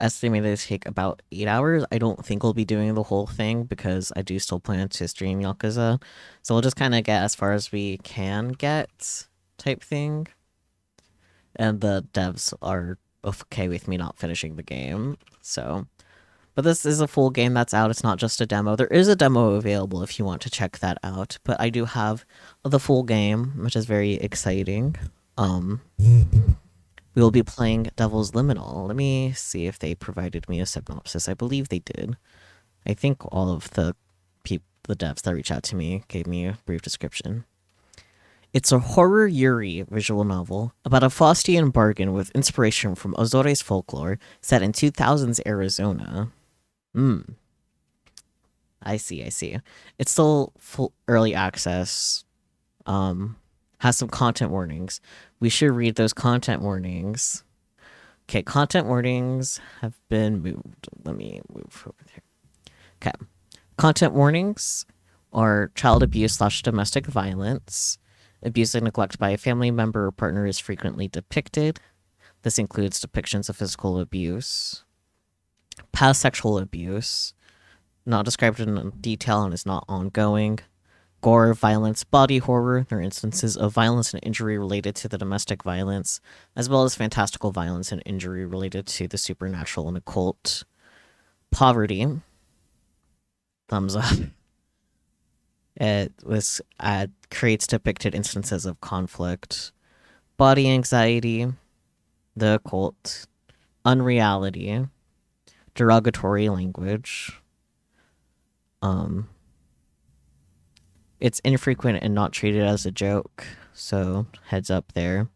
estimated to take about 8 hours. I don't think we'll be doing the whole thing because I do still plan to stream Yakuza. So we'll just kind of get as far as we can get, type thing. And the devs are okay with me not finishing the game. So, but this is a full game that's out. It's not just a demo. There is a demo available if you want to check that out. But I do have the full game, which is very exciting. We will be playing Devil's Liminal. Let me see if they provided me a synopsis. I believe they did. I think all of the devs that reached out to me gave me a brief description. It's a horror Yuri visual novel about a Faustian bargain with inspiration from Azores folklore set in 2000s Arizona. I see. It's still full early access. Has some content warnings. We should read those content warnings. Okay, content warnings have been moved. Let me move over here. Okay. Content warnings are child abuse / domestic violence. Abuse and neglect by a family member or partner is frequently depicted. This includes depictions of physical abuse, past sexual abuse, not described in detail and is not ongoing, gore, violence, body horror. There are instances of violence and injury related to the domestic violence, as well as fantastical violence and injury related to the supernatural and occult. Poverty. Thumbs up. It creates depicted instances of conflict, body anxiety, the occult, unreality, derogatory language. It's infrequent and not treated as a joke, so heads up there.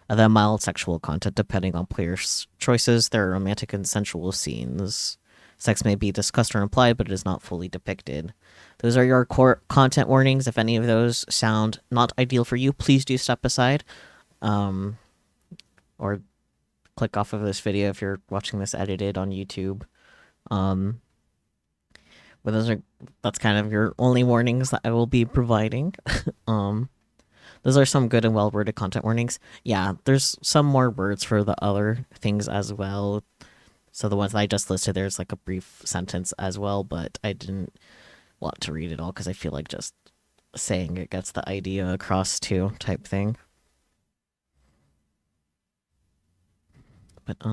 Then mild sexual content depending on players' choices. There are romantic and sensual scenes. Sex may be discussed or implied, but it is not fully depicted. Those are your core content warnings. If any of those sound not ideal for you, please do step aside. Or click off of this video if you're watching this edited on YouTube. But that's kind of your only warnings that I will be providing. Those are some good and well-worded content warnings. Yeah, there's some more words for the other things as well. So the ones that I just listed, there's like a brief sentence as well, but I didn't want to read it all because I feel like just saying it gets the idea across too, type thing. But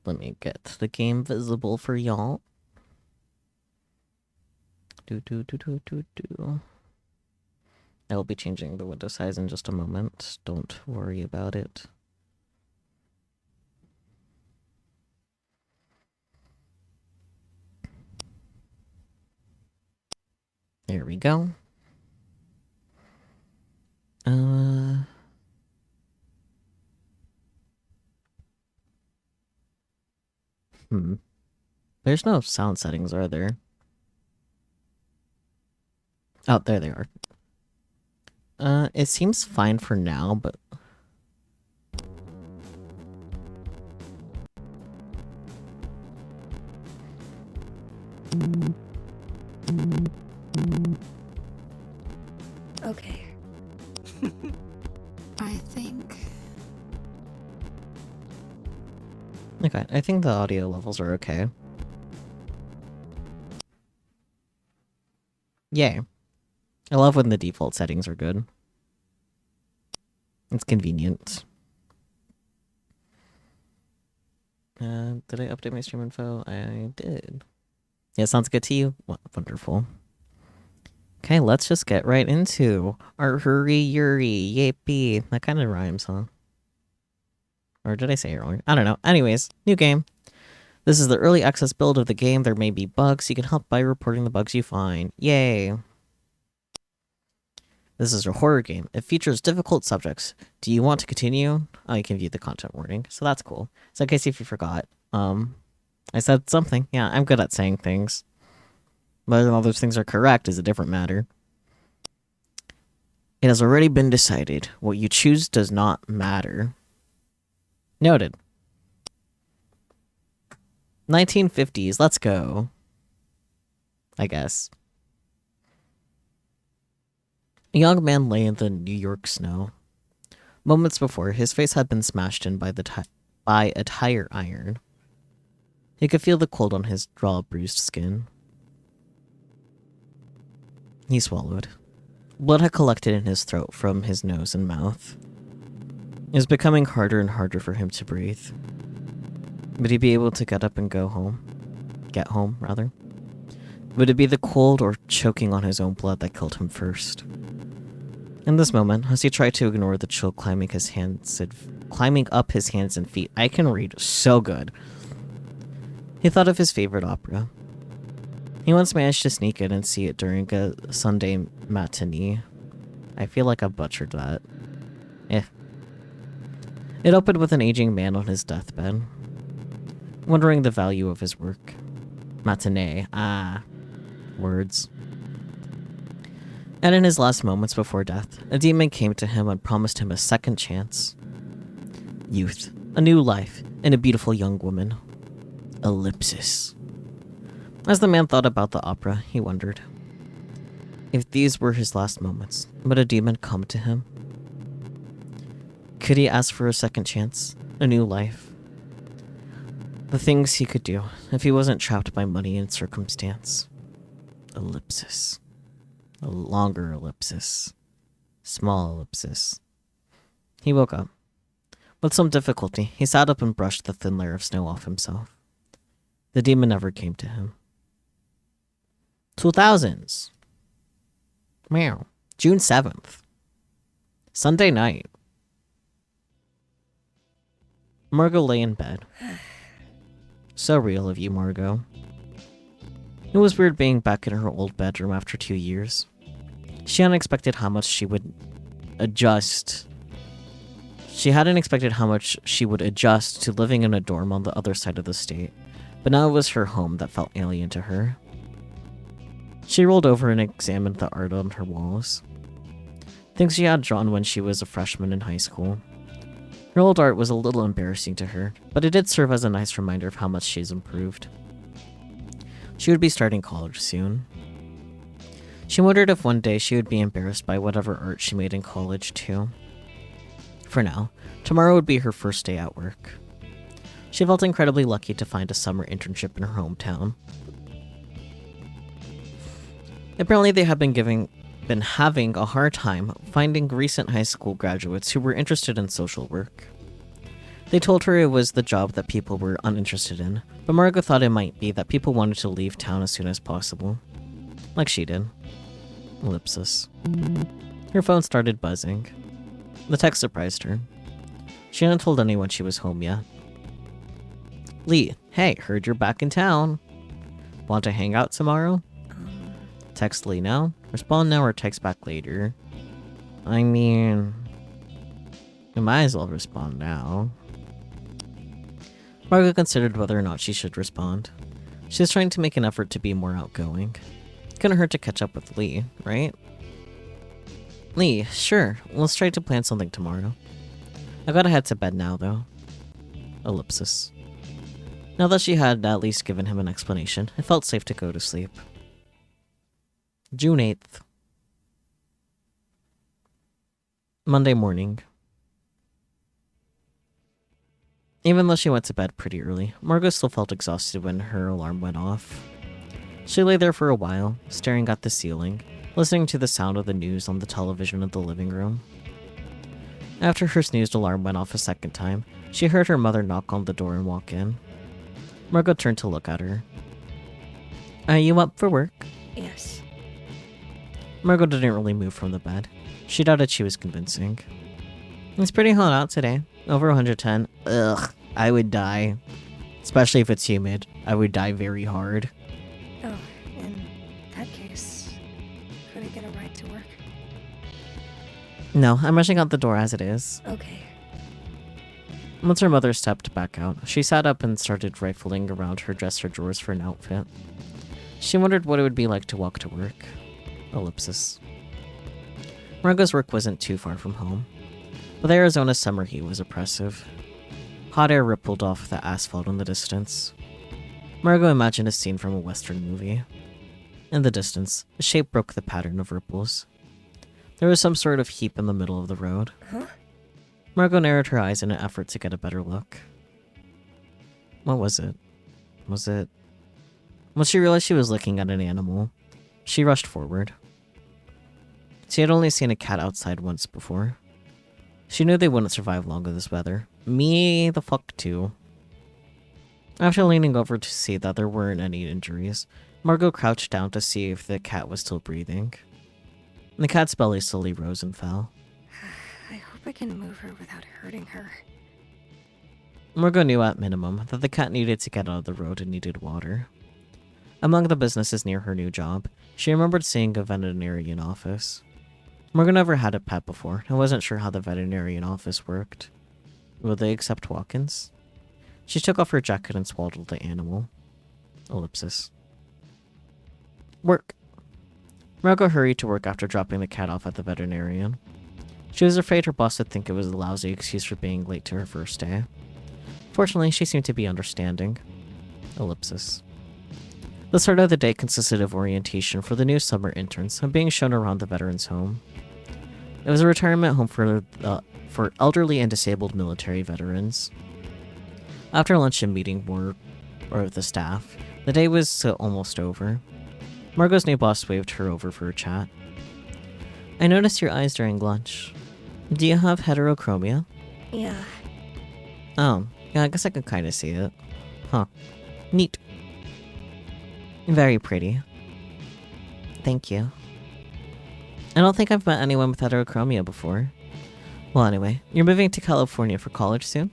let me get the game visible for y'all. I will be changing the window size in just a moment. Don't worry about it. There we go. There's no sound settings, are there? Oh, there they are. It seems fine for now, but... Okay. I think... Okay, I think the audio levels are okay. Yay. I love when the default settings are good. It's convenient. Did I update my stream info? I did. Yeah, sounds good to you? Wonderful. Okay, let's just get right into our hurry Yuri yippee. That kind of rhymes, huh? Or did I say it wrong? I don't know. Anyways, new game. This is the early access build of the game. There may be bugs. You can help by reporting the bugs you find. Yay! This is a horror game. It features difficult subjects. Do you want to continue? Oh, you can view the content warning. So that's cool. So in case if you forgot, I said something. Yeah, I'm good at saying things. Whether all those things are correct is a different matter. It has already been decided. What you choose does not matter. Noted. 1950s. Let's go. I guess. A young man lay in the New York snow. Moments before, his face had been smashed in by by a tire iron. He could feel the cold on his raw, bruised skin. He swallowed. Blood had collected in his throat from his nose and mouth. It was becoming harder and harder for him to breathe. Would he be able to get up and go home? Get home, rather? Would it be the cold or choking on his own blood that killed him first? In this moment, as he tried to ignore the chill climbing up his hands and feet, I can read so good. He thought of his favorite opera. He once managed to sneak in and see it during a Sunday matinee. I feel like I butchered that. It opened with an aging man on his deathbed, wondering the value of his work. Matinee. Words. And in his last moments before death, a demon came to him and promised him a second chance. Youth, a new life, and a beautiful young woman. Ellipsis. As the man thought about the opera, he wondered. If these were his last moments, would a demon come to him? Could he ask for a second chance? A new life? The things he could do if he wasn't trapped by money and circumstance. Ellipsis. A longer ellipsis. Small ellipsis. He woke up. With some difficulty, he sat up and brushed the thin layer of snow off himself. The demon never came to him. 2000s. Meow. June 7th. Sunday night. Margot lay in bed. So real of you, Margot. It was weird being back in her old bedroom after 2 years. She hadn't expected how much she would adjust. She hadn't expected how much she would adjust to living in a dorm on the other side of the state, but now it was her home that felt alien to her. She rolled over and examined the art on her walls. Things she had drawn when she was a freshman in high school. Her old art was a little embarrassing to her, but it did serve as a nice reminder of how much she's improved. She would be starting college soon. She wondered if one day she would be embarrassed by whatever art she made in college too. For now, tomorrow would be her first day at work. She felt incredibly lucky to find a summer internship in her hometown. Apparently they had been having a hard time finding recent high school graduates who were interested in social work. They told her it was the job that people were uninterested in, but Margot thought it might be that people wanted to leave town as soon as possible. Like she did. Ellipsis. Her phone started buzzing. The text surprised her. She hadn't told anyone she was home yet. Lee, hey, heard you're back in town. Want to hang out tomorrow? Text Lee now. Respond now or text back later. I mean, you might as well respond now. Margot considered whether or not she should respond. She was trying to make an effort to be more outgoing. Couldn't hurt to catch up with Lee, right? Lee, sure, let's try to plan something tomorrow. I gotta head to bed now, though. Ellipsis. Now that she had at least given him an explanation, it felt safe to go to sleep. June 8th. Monday morning. Even though she went to bed pretty early, Margot still felt exhausted when her alarm went off. She lay there for a while, staring at the ceiling, listening to the sound of the news on the television in the living room. After her snoozed alarm went off a second time, she heard her mother knock on the door and walk in. Margot turned to look at her. Are you up for work? Yes. Margot didn't really move from the bed. She doubted she was convincing. It's pretty hot out today. Over 110. Ugh, I would die. Especially if it's humid. I would die very hard. Oh, in that case, could I get a ride to work? No, I'm rushing out the door as it is. Okay. Once her mother stepped back out, she sat up and started rifling around her dresser drawers for an outfit. She wondered what it would be like to walk to work. Ellipsis. Margot's work wasn't too far from home, but the Arizona summer heat was oppressive. Hot air rippled off the asphalt in the distance. Margot imagined a scene from a Western movie. In the distance, a shape broke the pattern of ripples. There was some sort of heap in the middle of the road. Huh? Margot narrowed her eyes in an effort to get a better look. What was it? Was it... When she realized she was looking at an animal, she rushed forward. She had only seen a cat outside once before. She knew they wouldn't survive long in this weather. Me the fuck too. After leaning over to see that there weren't any injuries, Margot crouched down to see if the cat was still breathing. The cat's belly slowly rose and fell. I hope I can move her without hurting her. Margot knew at minimum that the cat needed to get out of the road and needed water. Among the businesses near her new job, she remembered seeing a veterinarian office. Margot never had a pet before and wasn't sure how the veterinarian office worked. Would they accept walk-ins? She took off her jacket and swaddled the animal. Ellipsis. Work. Margot hurried to work after dropping the cat off at the veterinarian. She was afraid her boss would think it was a lousy excuse for being late to her first day. Fortunately, she seemed to be understanding. Ellipsis. The start of the day consisted of orientation for the new summer interns and being shown around the veterans' home. It was a retirement home for elderly and disabled military veterans. After lunch and meeting more of the staff, the day was almost over. Margot's new boss waved her over for a chat. I noticed your eyes during lunch. Do you have heterochromia? Yeah. Oh, yeah, I guess I can kind of see it. Huh. Neat. Very pretty. Thank you. I don't think I've met anyone with heterochromia before. Well, anyway, you're moving to California for college soon?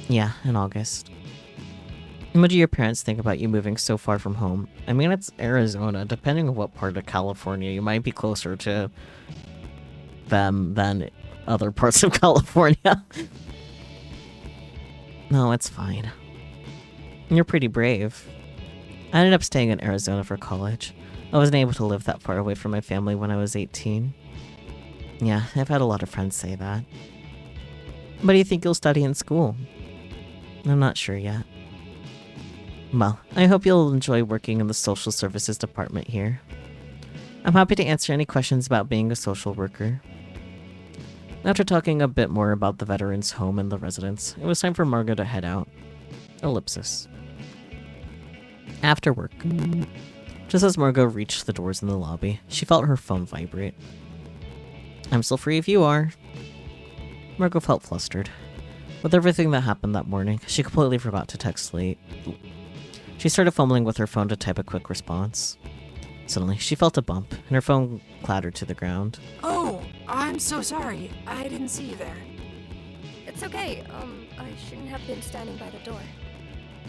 Yeah, in August. What do your parents think about you moving so far from home? I mean, it's Arizona. Depending on what part of California, you might be closer to them than other parts of California. No, it's fine. You're pretty brave. I ended up staying in Arizona for college. I wasn't able to live that far away from my family when I was 18. Yeah, I've had a lot of friends say that. What do you think you'll study in school? I'm not sure yet. Well, I hope you'll enjoy working in the social services department here. I'm happy to answer any questions about being a social worker. After talking a bit more about the veterans' home and the residents, it was time for Margot to head out. Ellipsis. After work. Just as Margot reached the doors in the lobby, she felt her phone vibrate. I'm still free if you are. Margot felt flustered. With everything that happened that morning, she completely forgot to text late. She started fumbling with her phone to type a quick response. Suddenly, she felt a bump, and her phone clattered to the ground. Oh, I'm so sorry. I didn't see you there. It's okay. I shouldn't have been standing by the door.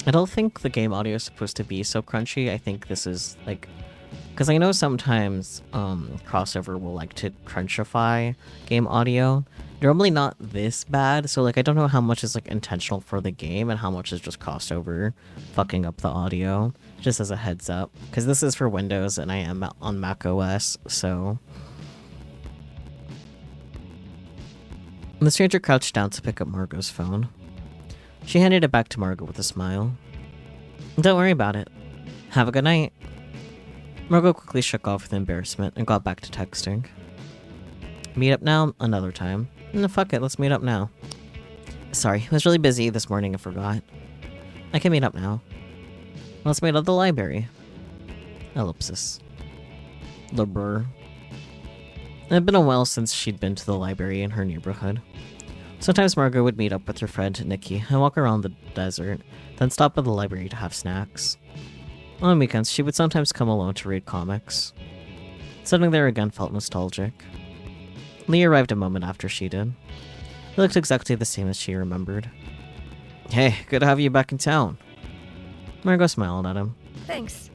I don't think the game audio is supposed to be so crunchy. I think this is, like... Because I know sometimes crossover will like to crunchify game audio. Normally not this bad, so like I don't know how much is like intentional for the game and how much is just crossover fucking up the audio. Just as a heads up. Because this is for Windows and I am on Mac OS, so... The stranger crouched down to pick up Margot's phone. She handed it back to Margot with a smile. Don't worry about it. Have a good night. Margot quickly shook off with embarrassment and got back to texting. Meet up now? Another time. No, fuck it, let's meet up now. Sorry, I was really busy this morning, I forgot. I can meet up now. Let's meet at the library. Ellipsis. Labur. It had been a while since she'd been to the library in her neighborhood. Sometimes Margot would meet up with her friend Nikki and walk around the desert, then stop at the library to have snacks. On weekends, she would sometimes come alone to read comics. Sitting there again felt nostalgic. Lee arrived a moment after she did. He looked exactly the same as she remembered. Hey, good to have you back in town. Margot smiled at him. Thanks.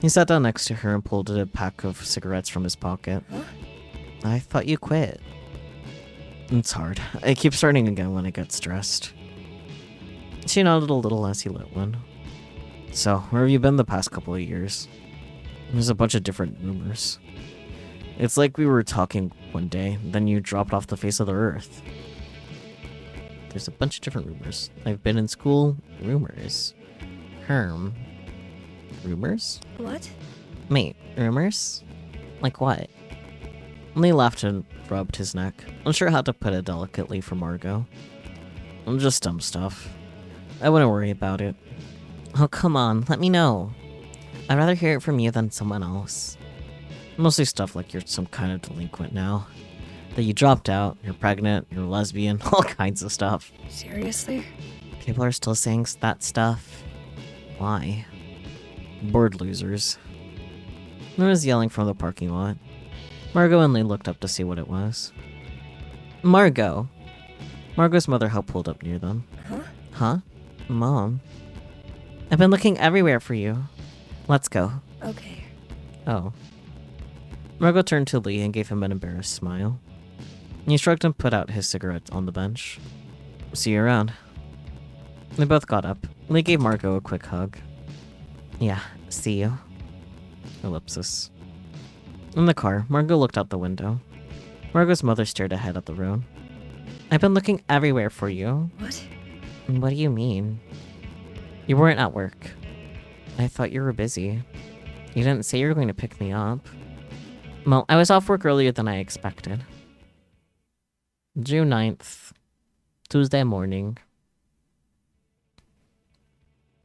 He sat down next to her and pulled a pack of cigarettes from his pocket. Huh? I thought you quit. It's hard. I keep starting again when I get stressed. She nodded a little as he lit one. So, where have you been the past couple of years? There's a bunch of different rumors. It's like we were talking one day, then you dropped off the face of the earth. There's a bunch of different rumors. I've been in school. Rumors. Rumors? What? Mate, rumors? Like what? Lee laughed and rubbed his neck, unsure how to put it delicately for Margot. Just dumb stuff. I wouldn't worry about it. Oh, come on, let me know. I'd rather hear it from you than someone else. Mostly stuff like you're some kind of delinquent now. That you dropped out, you're pregnant, you're lesbian, all kinds of stuff. Seriously? People are still saying that stuff. Why? Bored losers. There was yelling from the parking lot. Margot and Lee looked up to see what it was. Margot! Margot's mother helped pulled up near them. Huh? Huh? Mom? I've been looking everywhere for you. Let's go. Okay. Oh. Margot turned to Lee and gave him an embarrassed smile. He shrugged and put out his cigarette on the bench. See you around. They both got up. Lee gave Margot a quick hug. Yeah, see you. Ellipsis. In the car, Margot looked out the window. Margot's mother stared ahead at the road. I've been looking everywhere for you. What? What do you mean? You weren't at work. I thought you were busy. You didn't say you were going to pick me up. Well, I was off work earlier than I expected. June 9th. Tuesday morning.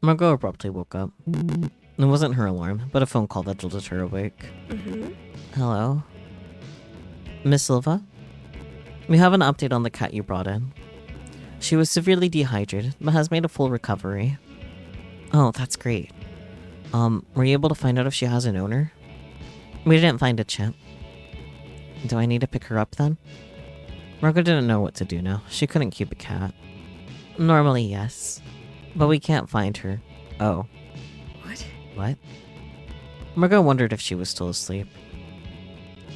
Margot abruptly woke up. It wasn't her alarm, but a phone call that jolted her awake. Mm-hmm. Hello? Miss Silva? We have an update on the cat you brought in. She was severely dehydrated, but has made a full recovery. Oh, that's great. Were you able to find out if she has an owner? We didn't find a chip. Do I need to pick her up then? Margot didn't know what to do now. She couldn't keep a cat. Normally, yes. But we can't find her. Oh. What? What? Margot wondered if she was still asleep.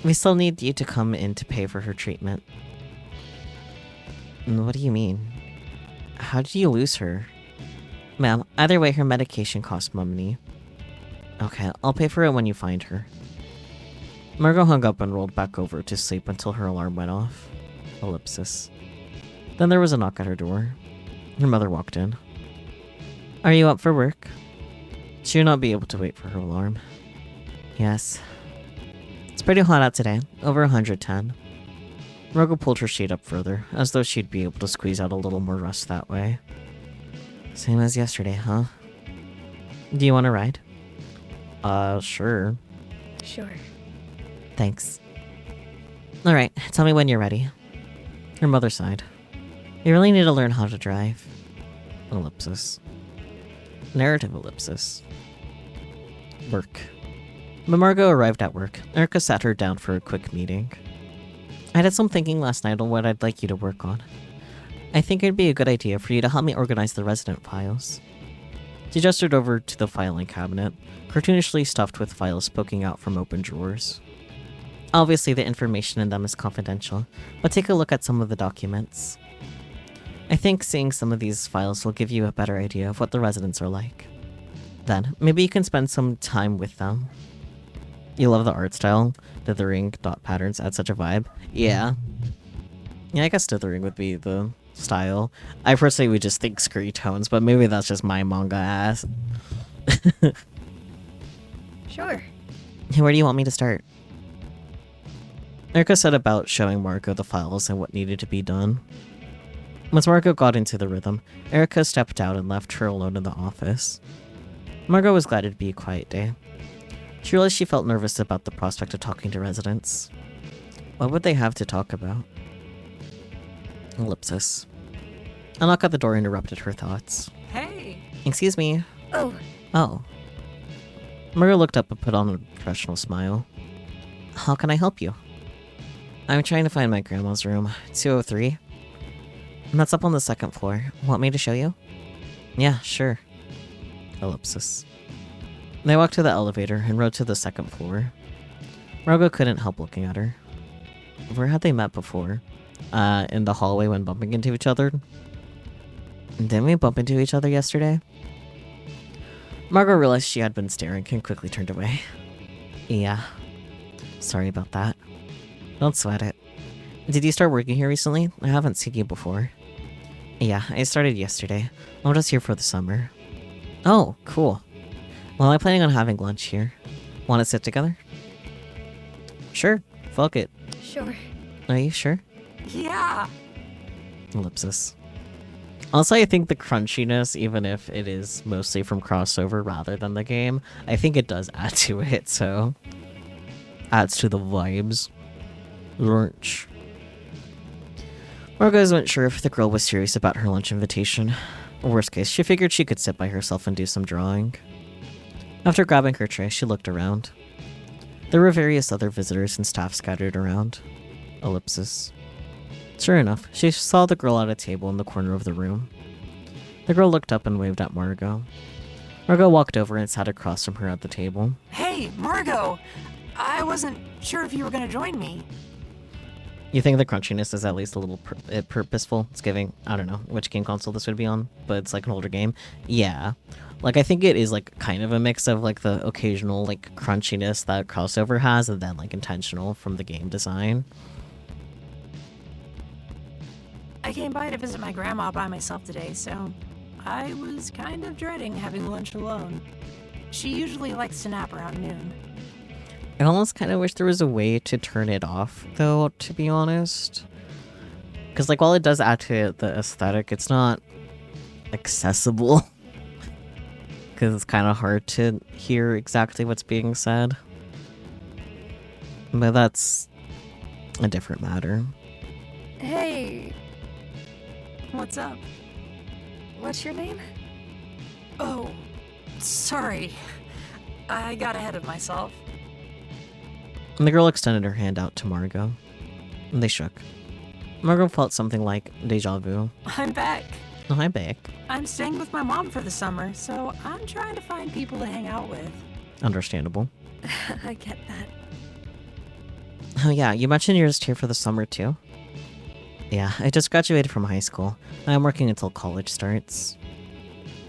We still need you to come in to pay for her treatment. What do you mean? How did you lose her? Ma'am, either way, her medication costs money. Okay, I'll pay for it when you find her. Margot hung up and rolled back over to sleep until her alarm went off. Ellipsis. Then there was a knock at her door. Her mother walked in. Are you up for work? She would not be able to wait for her alarm. Yes. It's pretty hot out today, over 110. Margot pulled her sheet up further, as though she'd be able to squeeze out a little more rust that way. Same as yesterday, huh? Do you want to ride? Sure. Sure. Thanks. Alright, tell me when you're ready. Her mother sighed. You really need to learn how to drive. Ellipsis. Narrative ellipsis. Work. When Margot arrived at work, Erica sat her down for a quick meeting. I did some thinking last night on what I'd like you to work on. I think it'd be a good idea for you to help me organize the resident files. She gestured over to the filing cabinet, cartoonishly stuffed with files poking out from open drawers. Obviously, the information in them is confidential, but take a look at some of the documents. I think seeing some of these files will give you a better idea of what the residents are like. Then, maybe you can spend some time with them. You love the art style? Dithering dot patterns add such a vibe? Yeah. Yeah, I guess dithering would be the style. I personally would just think scree tones, but maybe that's just my manga ass. Sure. Where do you want me to start? Erica set about showing Margot the files and what needed to be done. Once Margot got into the rhythm, Erica stepped out and left her alone in the office. Margot was glad it'd be a quiet day. She realized she felt nervous about the prospect of talking to residents. What would they have to talk about? Ellipsis. A knock at the door interrupted her thoughts. Hey! Excuse me. Oh, Oh. Margot looked up and put on a professional smile. How can I help you? I'm trying to find my grandma's room, 203. And that's up on the second floor. Want me to show you? Yeah, sure. Ellipsis. They walked to the elevator and rode to the second floor. Margot couldn't help looking at her. Where had they met before? In the hallway when bumping into each other? Didn't we bump into each other yesterday? Margot realized she had been staring and quickly turned away. Yeah. Sorry about that. Don't sweat it. Did you start working here recently? I haven't seen you before. Yeah, I started yesterday. I'm just here for the summer. Oh, cool. Well, I'm planning on having lunch here. Want to sit together? Sure. Fuck it. sure. Are you sure? Yeah! Ellipsis. Also, I think the crunchiness, even if it is mostly from crossover rather than the game, I think it does add to it, so adds to the vibes. Lunch. Margot wasn't sure if the girl was serious about her lunch invitation. Worst case, she figured she could sit by herself and do some drawing. After grabbing her tray, she looked around. There were various other visitors and staff scattered around. Ellipsis. Sure enough, she saw the girl at a table in the corner of the room. The girl looked up and waved at Margot. Margot walked over and sat across from her at the table. Hey, Margot! I wasn't sure if you were gonna join me. You think the crunchiness is at least a little purposeful? It's giving, I don't know which game console this would be on, but it's like an older game. Yeah. Like, I think it is like kind of a mix of like the occasional like crunchiness that crossover has and then like intentional from the game design. I came by to visit my grandma by myself today, so I was kind of dreading having lunch alone. She usually likes to nap around noon. I almost kind of wish there was a way to turn it off, though, to be honest. Because, like, while it does add to the aesthetic, it's not accessible. Because it's kind of hard to hear exactly what's being said. But that's a different matter. Hey, What's up? what's your name? Oh, sorry. I got ahead of myself. And the girl extended her hand out to Margot. And they shook. Margot felt something like deja vu. I'm back. Oh, hi, Beck. I'm staying with my mom for the summer, so I'm trying to find people to hang out with. Understandable. I get that. Oh yeah, you mentioned you're just here for the summer too? Yeah, I just graduated from high school. I'm working until college starts.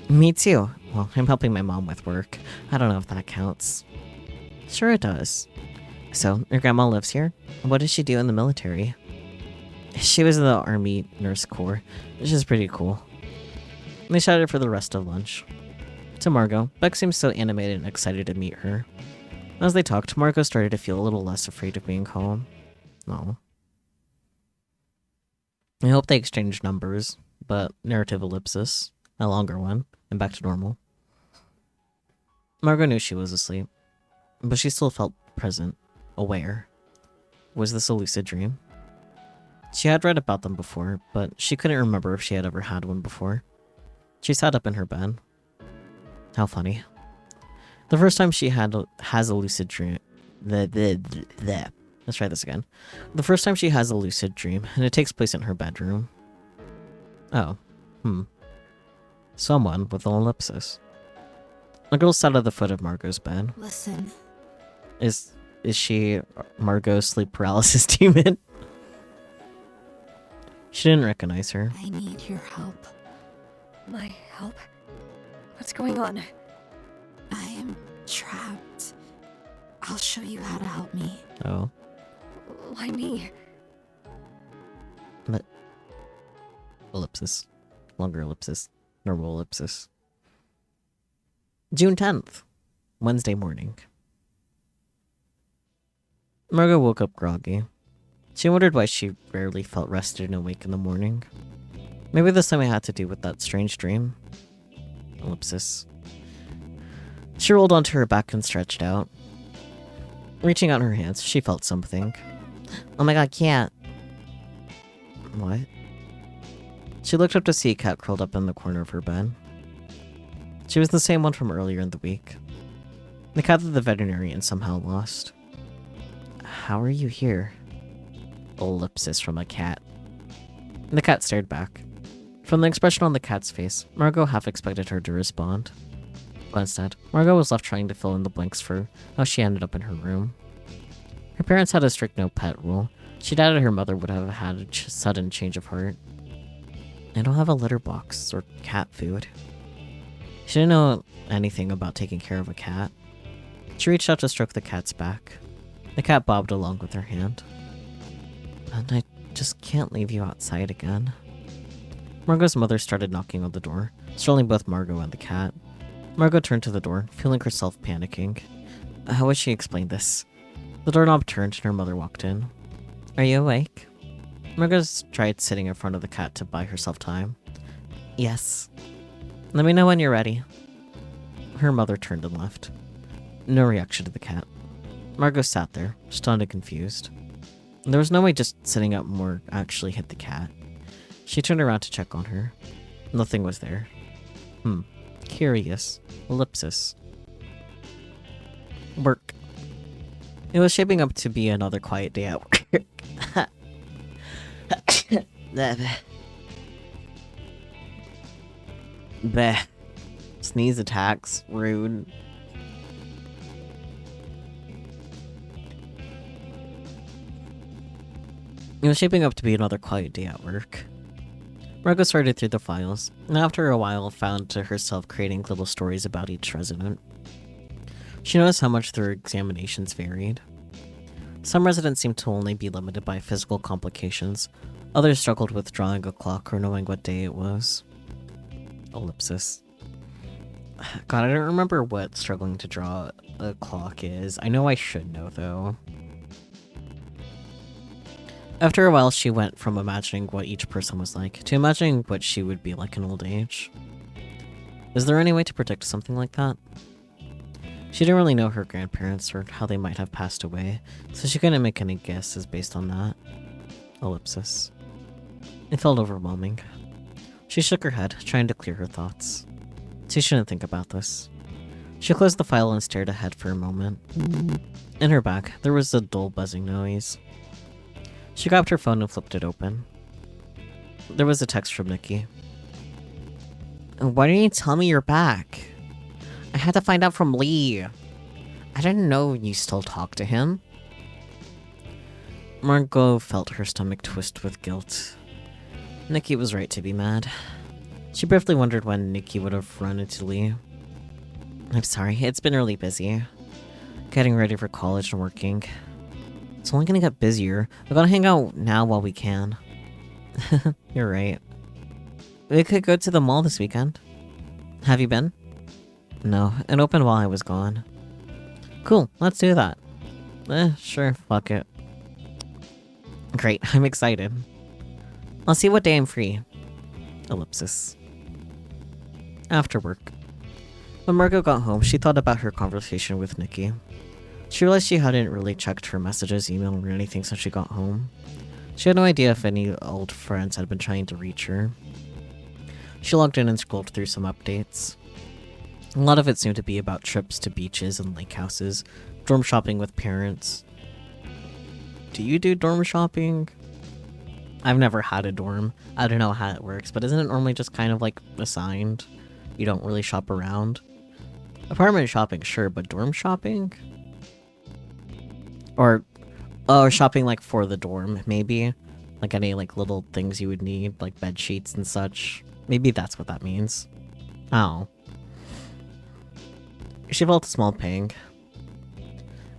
Me too. Well, I'm helping my mom with work. I don't know if that counts. Sure it does. So, your grandma lives here? What does she do in the military? She was in the Army Nurse Corps, which is pretty cool. They chatted for the rest of lunch. To Margot, Beck seemed so animated and excited to meet her. As they talked, Margot started to feel a little less afraid of being home. No. I hope they exchanged numbers, but narrative ellipsis, a longer one, and back to normal. Margot knew she was asleep, but she still felt present, aware. Was this a lucid dream? She had read about them before, but she couldn't remember if she had ever had one before. She sat up in her bed. How funny. The first time she has a lucid dream... Let's try this again. The first time she has a lucid dream, and it takes place in her bedroom. Oh. Someone with an ellipsis. A girl sat at the foot of Margot's bed. Listen. Is she Margot's sleep paralysis demon? She didn't recognize her. I need your help. My help? What's going on? I am trapped. I'll show you how to help me. Oh. Why me? But... ellipsis. Longer ellipsis. Normal ellipsis. June 10th. Wednesday morning. Margot woke up groggy. She wondered why she rarely felt rested and awake in the morning. Maybe this time it had to do with that strange dream. Ellipsis. She rolled onto her back and stretched out. Reaching out her hands, she felt something. Oh my god, cat. What? She looked up to see a cat curled up in the corner of her bed. She was the same one from earlier in the week. The cat that the veterinarian somehow lost. How are you here? Ellipsis from a cat. The cat stared back. From the expression on the cat's face, Margot half expected her to respond. But instead, Margot was left trying to fill in the blanks for how she ended up in her room. Her parents had a strict no-pet rule. She doubted her mother would have had a sudden change of heart. I don't have a litter box or cat food. She didn't know anything about taking care of a cat. She reached out to stroke the cat's back. The cat bobbed along with her hand. And I just can't leave you outside again. Margot's mother started knocking on the door, startling both Margot and the cat. Margot turned to the door, feeling herself panicking. How would she explain this? The doorknob turned and her mother walked in. Are you awake? Margot tried sitting in front of the cat to buy herself time. Yes. Let me know when you're ready. Her mother turned and left. No reaction to the cat. Margot sat there, stunned and confused. There was no way just sitting up more actually hit the cat. She turned around to check on her. Nothing was there. Curious. Ellipsis. Work. It was shaping up to be another quiet day at work. Bleh. Sneeze attacks. Rude. It was shaping up to be another quiet day at work. Margot sorted through the files, and after a while found to herself creating little stories about each resident. She noticed how much their examinations varied. Some residents seemed to only be limited by physical complications. Others struggled with drawing a clock or knowing what day it was. Ellipsis. God, I don't remember what struggling to draw a clock is. I know I should know, though. After a while, she went from imagining what each person was like to imagining what she would be like in old age. Is there any way to predict something like that? She didn't really know her grandparents or how they might have passed away, so she couldn't make any guesses based on that. Ellipsis. It felt overwhelming. She shook her head, trying to clear her thoughts. She shouldn't think about this. She closed the file and stared ahead for a moment. In her back, there was a dull buzzing noise. She grabbed her phone and flipped it open. There was a text from Nikki. Why didn't you tell me you're back? I had to find out from Lee. I didn't know you still talk to him. Margot felt her stomach twist with guilt. Nikki was right to be mad. She briefly wondered when Nikki would have run into Lee. I'm sorry, it's been really busy. Getting ready for college and working. It's only gonna get busier. We gotta hang out now while we can. You're right. We could go to the mall this weekend. Have you been? No, it opened while I was gone. Cool, let's do that. Sure, fuck it. Great, I'm excited. I'll see what day I'm free. Ellipsis. After work. When Margot got home, she thought about her conversation with Nikki. She realized she hadn't really checked her messages, email, or anything since she got home. She had no idea if any old friends had been trying to reach her. She logged in and scrolled through some updates. A lot of it seemed to be about trips to beaches and lake houses, dorm shopping with parents. Do you do dorm shopping? I've never had a dorm. I don't know how it works, but isn't it normally just kind of like assigned? You don't really shop around? Apartment shopping, sure, but dorm shopping? Or shopping like for the dorm, maybe? Like any like little things you would need, like bed sheets and such. Maybe that's what that means. Oh. She felt a small pang.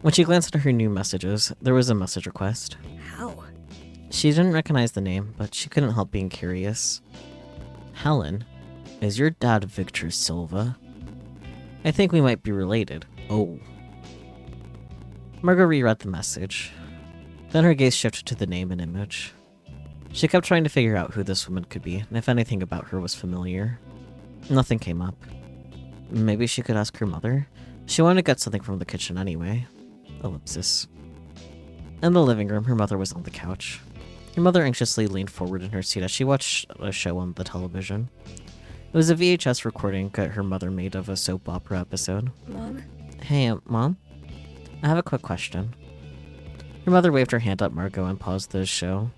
When she glanced at her new messages, there was a message request. How? She didn't recognize the name, but she couldn't help being curious. Helen, is your dad Victor Silva? I think we might be related. Oh. Margot reread the message. Then her gaze shifted to the name and image. She kept trying to figure out who this woman could be, and if anything about her was familiar. Nothing came up. Maybe she could ask her mother? She wanted to get something from the kitchen anyway. Ellipsis. In the living room, her mother was on the couch. Her mother anxiously leaned forward in her seat as she watched a show on the television. It was a VHS recording that her mother made of a soap opera episode. Mom? Hey, Mom? I have a quick question. Her mother waved her hand at Margot and paused the show.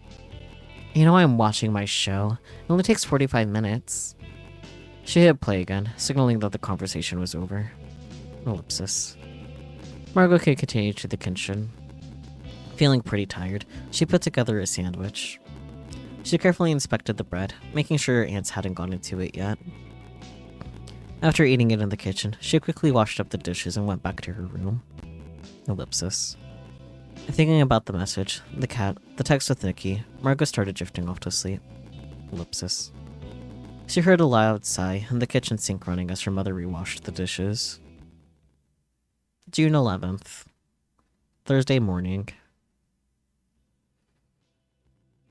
You know I'm watching my show. It only takes 45 minutes. She hit play again, signaling that the conversation was over. Ellipsis. Margot continued to the kitchen. Feeling pretty tired, she put together a sandwich. She carefully inspected the bread, making sure her ants hadn't gone into it yet. After eating it in the kitchen, she quickly washed up the dishes and went back to her room. Ellipsis. Thinking about the message, the cat, the text with Nikki, Margot started drifting off to sleep. Ellipsis. She heard a loud sigh and the kitchen sink running as her mother rewashed the dishes. June 11th. Thursday morning.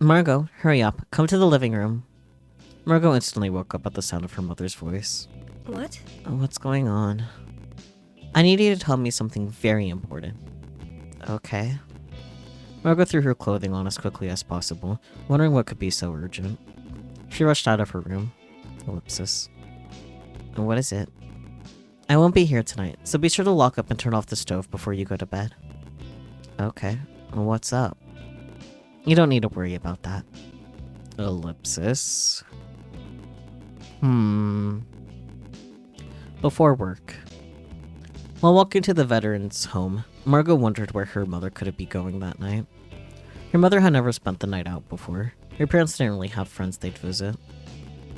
Margot, hurry up. Come to the living room. Margot instantly woke up at the sound of her mother's voice. What? What's going on? I need you to tell me something very important. Okay. Margot threw her clothing on as quickly as possible, wondering what could be so urgent. She rushed out of her room. Ellipsis. What is it? I won't be here tonight, so be sure to lock up and turn off the stove before you go to bed. Okay. What's up? You don't need to worry about that. Ellipsis. Before work. While walking to the veteran's home, Margot wondered where her mother could be going that night. Her mother had never spent the night out before. Her parents didn't really have friends they'd visit.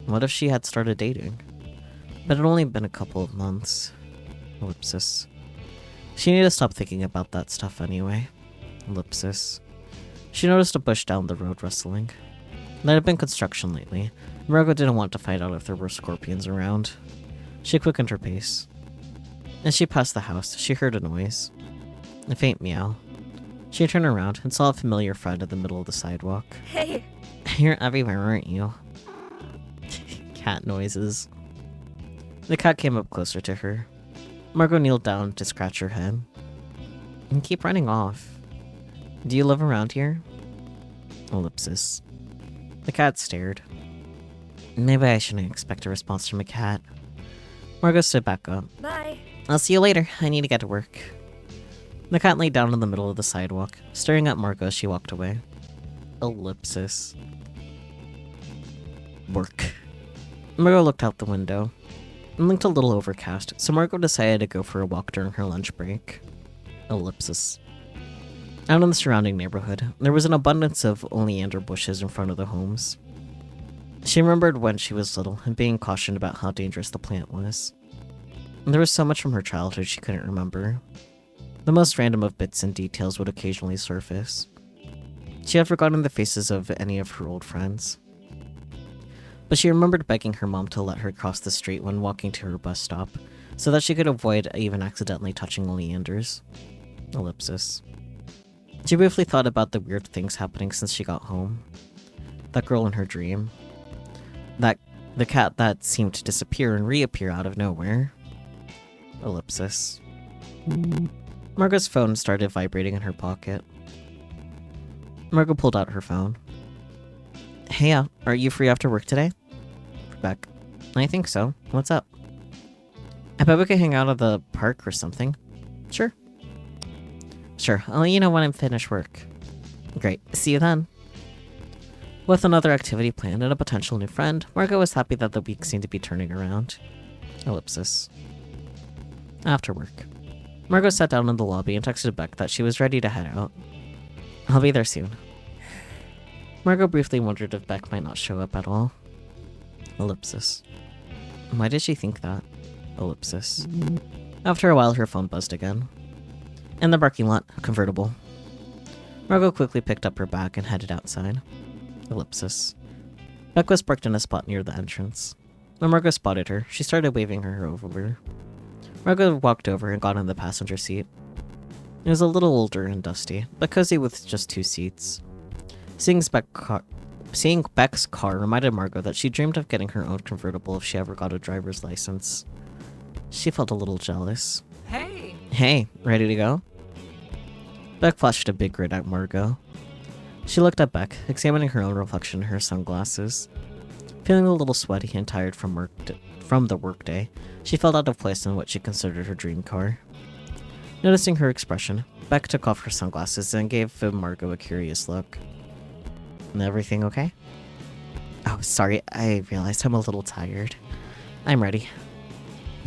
What if she had started dating? But it had only been a couple of months. Ellipsis. She needed to stop thinking about that stuff anyway. Ellipsis. She noticed a bush down the road rustling. There had been construction lately. Margot didn't want to find out if there were scorpions around. She quickened her pace. As she passed the house, she heard a noise. A faint meow. She turned around and saw a familiar friend in the middle of the sidewalk. Hey. You're everywhere, aren't you? Cat noises. The cat came up closer to her. Margot kneeled down to scratch her head. And keep running off. Do you live around here? Ellipsis. The cat stared. Maybe I shouldn't expect a response from a cat. Margot stood back up. Bye. I'll see you later. I need to get to work. The cat lay down in the middle of the sidewalk, staring at Margot as she walked away. Ellipsis. Work. Margot looked out the window. It looked a little overcast, so Margot decided to go for a walk during her lunch break. Ellipsis. Out in the surrounding neighborhood, there was an abundance of oleander bushes in front of the homes. She remembered when she was little and being cautioned about how dangerous the plant was. There was so much from her childhood she couldn't remember. The most random of bits and details would occasionally surface. She had forgotten the faces of any of her old friends. But she remembered begging her mom to let her cross the street when walking to her bus stop, so that she could avoid even accidentally touching oleanders. Ellipsis. She briefly thought about the weird things happening since she got home. That girl in her dream. The cat that seemed to disappear and reappear out of nowhere. Ellipsis. Margot's phone started vibrating in her pocket. Margot pulled out her phone. Hey, are you free after work today? Beck. I think so. What's up? I bet we could hang out at the park or something. Sure. Sure, I'll let you know when I'm finished work. Great. See you then. With another activity planned and a potential new friend, Margot was happy that the week seemed to be turning around. Ellipsis. After work. Margot sat down in the lobby and texted Beck that she was ready to head out. I'll be there soon. Margot briefly wondered if Beck might not show up at all. Ellipsis. Why did she think that? Ellipsis. After a while, her phone buzzed again. In the parking lot, a convertible. Margot quickly picked up her bag and headed outside. Ellipsis. Beck was parked in a spot near the entrance. When Margot spotted her, she started waving her over. Margot walked over and got in the passenger seat. It was a little older and dusty, but cozy with just 2 seats. Seeing Beck's car reminded Margot that she dreamed of getting her own convertible if she ever got a driver's license. She felt a little jealous. Hey! Hey, ready to go? Beck flashed a big grin at Margot. She looked at Beck, examining her own reflection in her sunglasses. Feeling a little sweaty and tired from the workday, she felt out of place in what she considered her dream car. Noticing her expression, Beck took off her sunglasses and gave Margot a curious look. Everything okay? Oh, sorry, I realized I'm a little tired. I'm ready.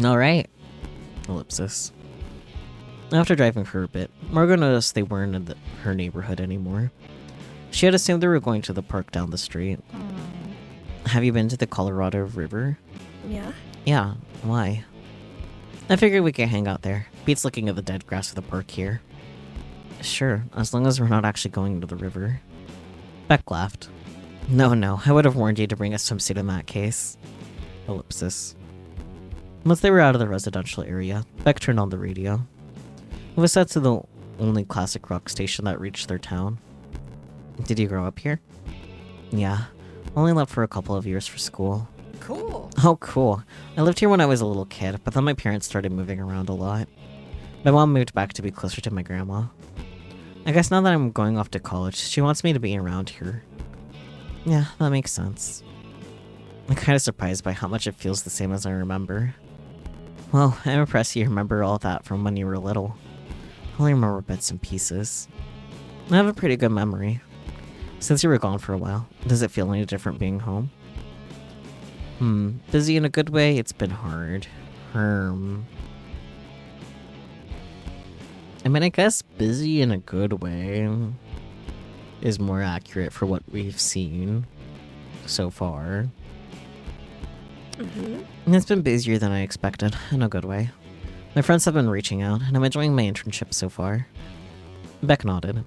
Alright. Ellipsis. After driving for a bit, Margot noticed they weren't in her neighborhood anymore. She had assumed they were going to the park down the street. Have you been to the Colorado River? Yeah? Yeah, why? I figured we could hang out there. Beats looking at the dead grass of the park here. Sure, as long as we're not actually going to the river. Beck laughed. No, I would have warned you to bring a swimsuit in that case. Ellipsis. Once they were out of the residential area, Beck turned on the radio. It was set to the only classic rock station that reached their town. Did you grow up here? Yeah. Only left for a couple of years for school. Cool. Oh, cool. I lived here when I was a little kid, but then my parents started moving around a lot. My mom moved back to be closer to my grandma. I guess now that I'm going off to college, she wants me to be around here. Yeah, that makes sense. I'm kind of surprised by how much it feels the same as I remember. Well, I'm impressed you remember all that from when you were little. I only remember bits and pieces. I have a pretty good memory. Since you were gone for a while, does it feel any different being home? Busy in a good way? It's been hard. I mean, I guess busy in a good way is more accurate for what we've seen so far. And it's been busier than I expected, in a good way. My friends have been reaching out, and I'm enjoying my internship so far. Beck nodded.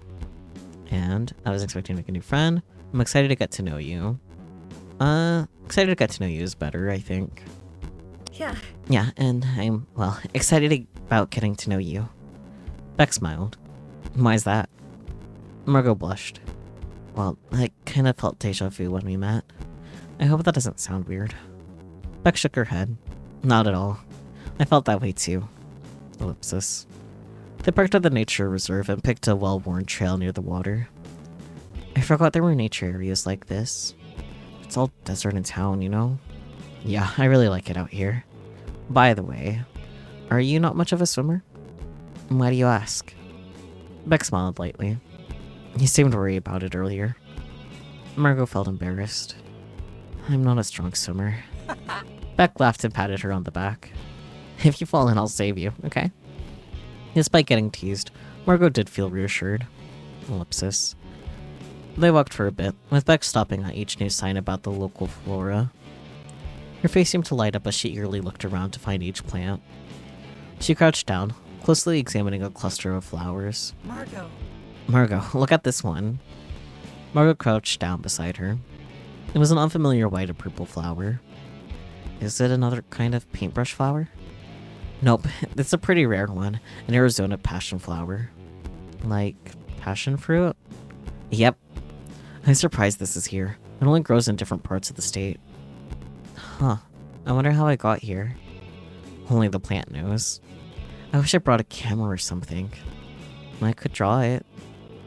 And I was expecting to make a new friend. I'm excited to get to know you. Excited to get to know you is better, I think. Yeah. Yeah, and I'm, well, excited about getting to know you. Beck smiled. Why's that? Margot blushed. Well, I kind of felt deja vu when we met. I hope that doesn't sound weird. Beck shook her head. Not at all. I felt that way too. Ellipsis. They parked at the nature reserve and picked a well-worn trail near the water. I forgot there were nature areas like this. It's all desert in town, you know? Yeah, I really like it out here. By the way, are you not much of a swimmer? Why do you ask? Beck smiled lightly. He seemed worried about it earlier. Margot felt embarrassed. I'm not a strong swimmer. Beck laughed and patted her on the back. If you fall in, I'll save you, okay? Despite getting teased, Margot did feel reassured. Ellipsis. They walked for a bit, with Beck stopping at each new sign about the local flora. Her face seemed to light up as she eagerly looked around to find each plant. She crouched down, closely examining a cluster of flowers. Margot, look at this one. Margot crouched down beside her. It was an unfamiliar white and purple flower. Is it another kind of paintbrush flower? Nope, it's a pretty rare one, an Arizona passion flower. Like, passion fruit? Yep. I'm surprised this is here. It only grows in different parts of the state. Huh. I wonder how I got here. Only the plant knows. I wish I brought a camera or something. I could draw it.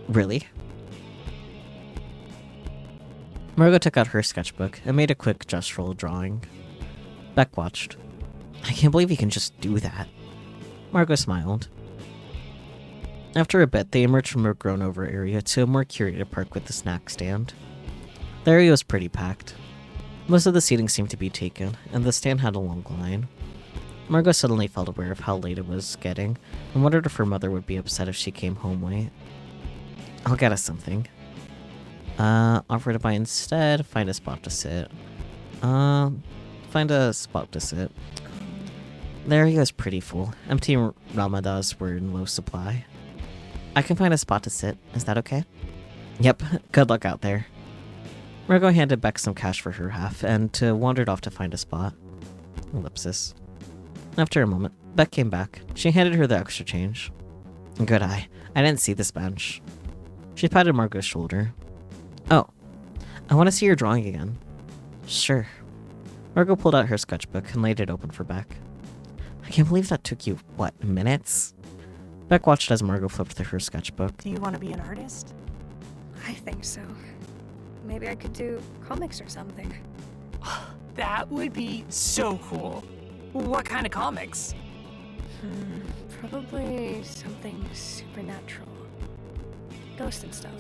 Really? Margot took out her sketchbook and made a quick gestural drawing. Beck watched. I can't believe you can just do that. Margot smiled. After a bit, they emerged from a grown-over area to a more curated park with a snack stand. The area was pretty packed. Most of the seating seemed to be taken, and the stand had a long line. Margot suddenly felt aware of how late it was getting, and wondered if her mother would be upset if she came home late. I'll get us something. Offer to buy instead, find a spot to sit. Find a spot to sit. The area is pretty full. Empty Ramadas were in low supply. I can find a spot to sit. Is that okay? Yep, good luck out there. Margot handed Beck some cash for her half, and wandered off to find a spot. Ellipsis. After a moment, Beck came back. She handed her the extra change. Good eye. I didn't see this bench. She patted Margot's shoulder. Oh, I want to see your drawing again. Sure. Margot pulled out her sketchbook and laid it open for Beck. I can't believe that took you, what, minutes? Beck watched as Margot flipped through her sketchbook. Do you want to be an artist? I think so. Maybe I could do comics or something. That would be so cool. What kind of comics? Probably something supernatural. Ghosts and stuff.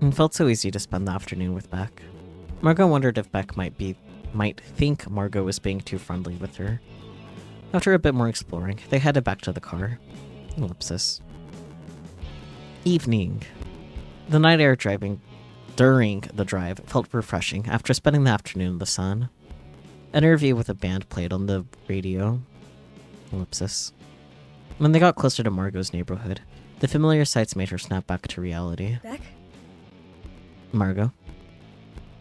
It felt so easy to spend the afternoon with Beck. Margot wondered if Beck might think Margot was being too friendly with her. After a bit more exploring, they headed back to the car. Ellipsis. Evening. The night air during the drive felt refreshing after spending the afternoon in the sun. An interview with a band played on the radio. Ellipsis. When they got closer to Margot's neighborhood, the familiar sights made her snap back to reality. Beck? Margot.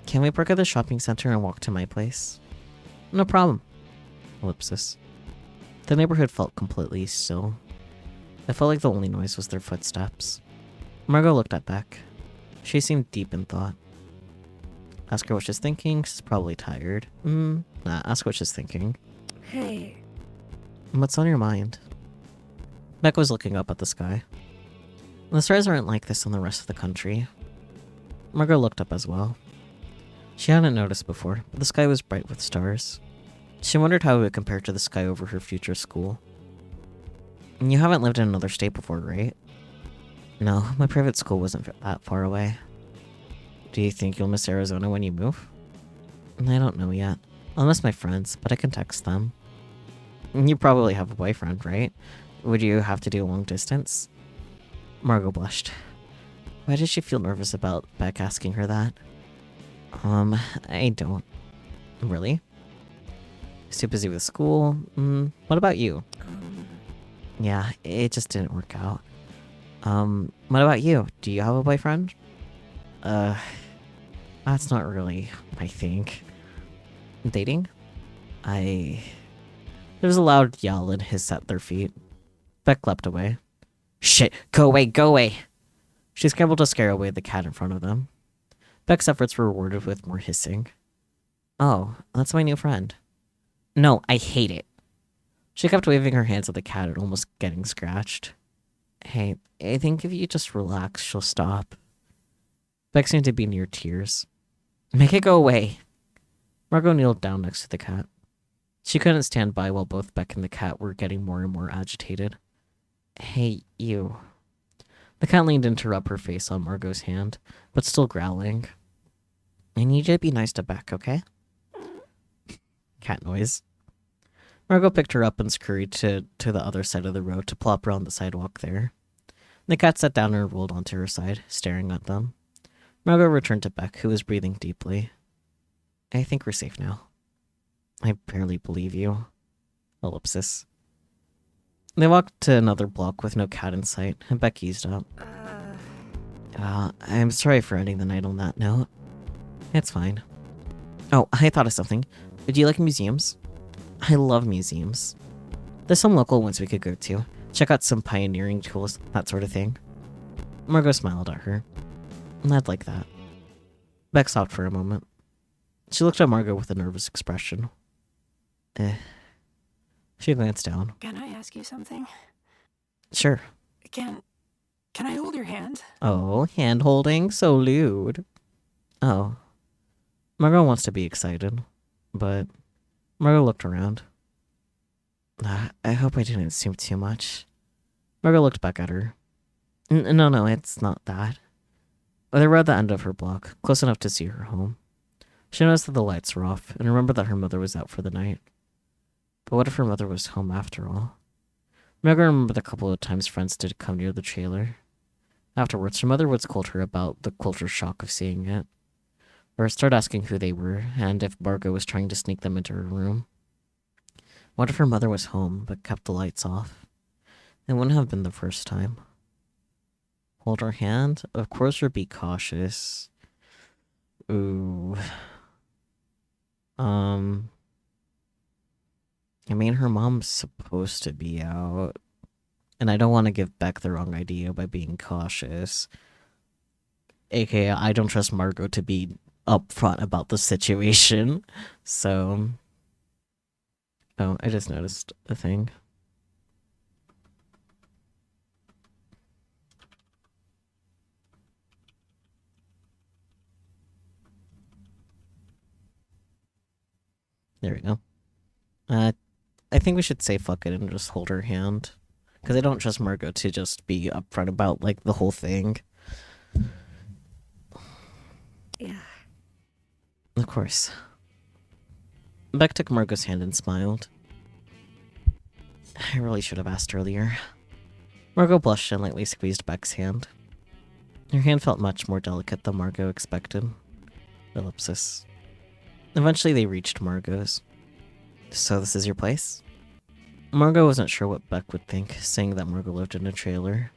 Can we park at the shopping center and walk to my place? No problem. Ellipsis. The neighborhood felt completely still. It felt like the only noise was their footsteps. Margot looked at Beck. She seemed deep in thought. Ask her what she's thinking. She's probably tired. Nah, ask what she's thinking. Hey, What's on your mind? Beck was looking up at the sky. The stars aren't like this in the rest of the country. Margot looked up as well. She hadn't noticed before, but the sky was bright with stars. She wondered how it would compare to the sky over her future school. You haven't lived in another state before, right? No, my private school wasn't that far away. Do you think you'll miss Arizona when you move? I don't know yet. I'll miss my friends, but I can text them. You probably have a boyfriend, right? Would you have to do long distance? Margot blushed. Why did she feel nervous about Beck asking her that? I don't. Really? Too busy with school? What about you? Yeah, it just didn't work out. What about you? Do you have a boyfriend? That's not really my thing. Dating? There was a loud yell and hiss at their feet. Beck leapt away. Shit, go away, go away! She scrambled to scare away the cat in front of them. Beck's efforts were rewarded with more hissing. Oh, that's my new friend. No, I hate it. She kept waving her hands at the cat and almost getting scratched. Hey, I think if you just relax, she'll stop. Beck seemed to be near tears. Make it go away. Margot kneeled down next to the cat. She couldn't stand by while both Beck and the cat were getting more and more agitated. Hey, you. The cat leaned in to rub her face on Margot's hand, but still growling. I need you to be nice to Beck, okay? Cat noise. Margot picked her up and scurried to the other side of the road to plop her on the sidewalk there. The cat sat down and rolled onto her side, staring at them. Margot returned to Beck, who was breathing deeply. I think we're safe now. I barely believe you. Ellipsis. They walked to another block with no cat in sight, and Beck eased up. I'm sorry for ending the night on that note. It's fine. Oh, I thought of something. Do you like museums? I love museums. There's some local ones we could go to. Check out some pioneering tools, that sort of thing. Margot smiled at her. I'd like that. Beck stopped for a moment. She looked at Margot with a nervous expression. She glanced down. Can I ask you something? Sure. Can I hold your hand? Oh, hand-holding? So lewd. Oh. Margot wants to be excited, but Margot looked around. I hope I didn't assume too much. Margot looked back at her. No, it's not that. They were at the end of her block, close enough to see her home. She noticed that the lights were off, and remembered that her mother was out for the night. But what if her mother was home after all? Margot remembered a couple of times friends did come near the trailer. Afterwards, her mother would scold her about the culture shock of seeing it, or start asking who they were, and if Margot was trying to sneak them into her room. What if her mother was home, but kept the lights off? It wouldn't have been the first time. Hold her hand? Of course, or be cautious. Ooh. I mean, her mom's supposed to be out. And I don't want to give Beck the wrong idea by being cautious. AKA, I don't trust Margot to be upfront about the situation. So... Oh, I just noticed a thing. There we go. I think we should say fuck it and just hold her hand. Because I don't trust Margot to just be upfront about, like, the whole thing. Yeah. Of course. Beck took Margot's hand and smiled. I really should have asked earlier. Margot blushed and lightly squeezed Beck's hand. Her hand felt much more delicate than Margot expected. Ellipsis. Eventually they reached Margot's. So this is your place? Margot wasn't sure what Beck would think, saying that Margot lived in a trailer.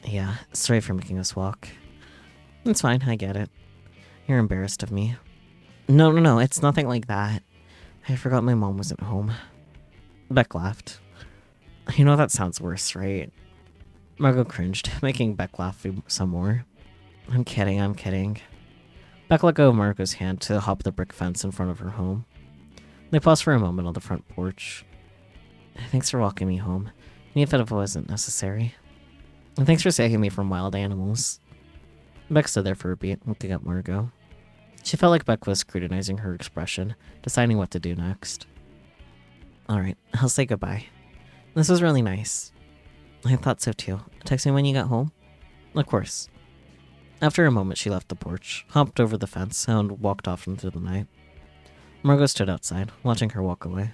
Yeah, sorry for making us walk. It's fine, I get it. You're embarrassed of me. No, it's nothing like that. I forgot my mom wasn't home. Beck laughed. You know that sounds worse, right? Margot cringed, making Beck laugh some more. I'm kidding. Beck let go of Marco's hand to hop the brick fence in front of her home. They paused for a moment on the front porch. Thanks for walking me home, even if it wasn't necessary. And thanks for saving me from wild animals. Beck stood there for a beat, looking at Margot. She felt like Beck was scrutinizing her expression, deciding what to do next. Alright, I'll say goodbye. This was really nice. I thought so too. Text me when you got home? Of course. After a moment, she left the porch, hopped over the fence, and walked off into the night. Margot stood outside, watching her walk away.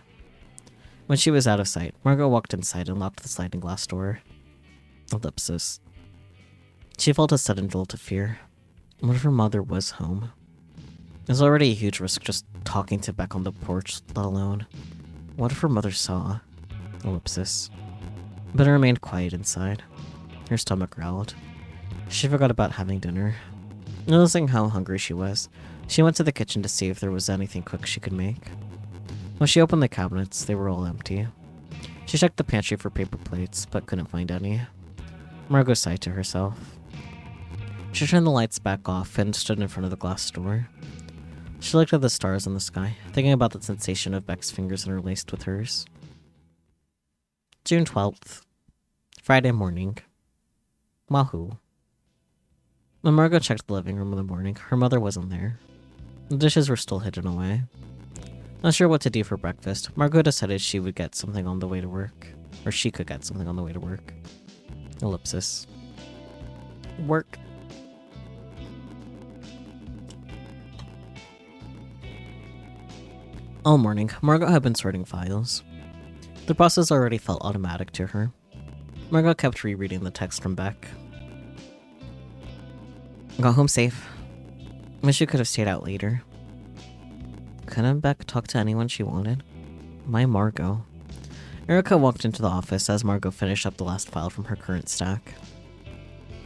When she was out of sight, Margot walked inside and locked the sliding glass door. Ellipsis. She felt a sudden jolt of fear. What if her mother was home? It was already a huge risk just talking to Beck on the porch, let alone. What if her mother saw? Ellipsis. But it remained quiet inside. Her stomach growled. She forgot about having dinner. Noticing how hungry she was, she went to the kitchen to see if there was anything quick she could make. When she opened the cabinets, they were all empty. She checked the pantry for paper plates, but couldn't find any. Margot sighed to herself. She turned the lights back off and stood in front of the glass door. She looked at the stars in the sky, thinking about the sensation of Beck's fingers interlaced with hers. June 12th. Friday morning. Wahoo. When Margot checked the living room in the morning, her mother wasn't there. The dishes were still hidden away. Not sure what to do for breakfast, Margot decided she would get something on the way to work. Or she could get something on the way to work. Ellipsis. Work. All morning, Margot had been sorting files. The process already felt automatic to her. Margot kept rereading the text from Beck. Got home safe. Wish you could have stayed out later. Couldn't Beck talk to anyone she wanted? My Margot. Erica walked into the office as Margot finished up the last file from her current stack.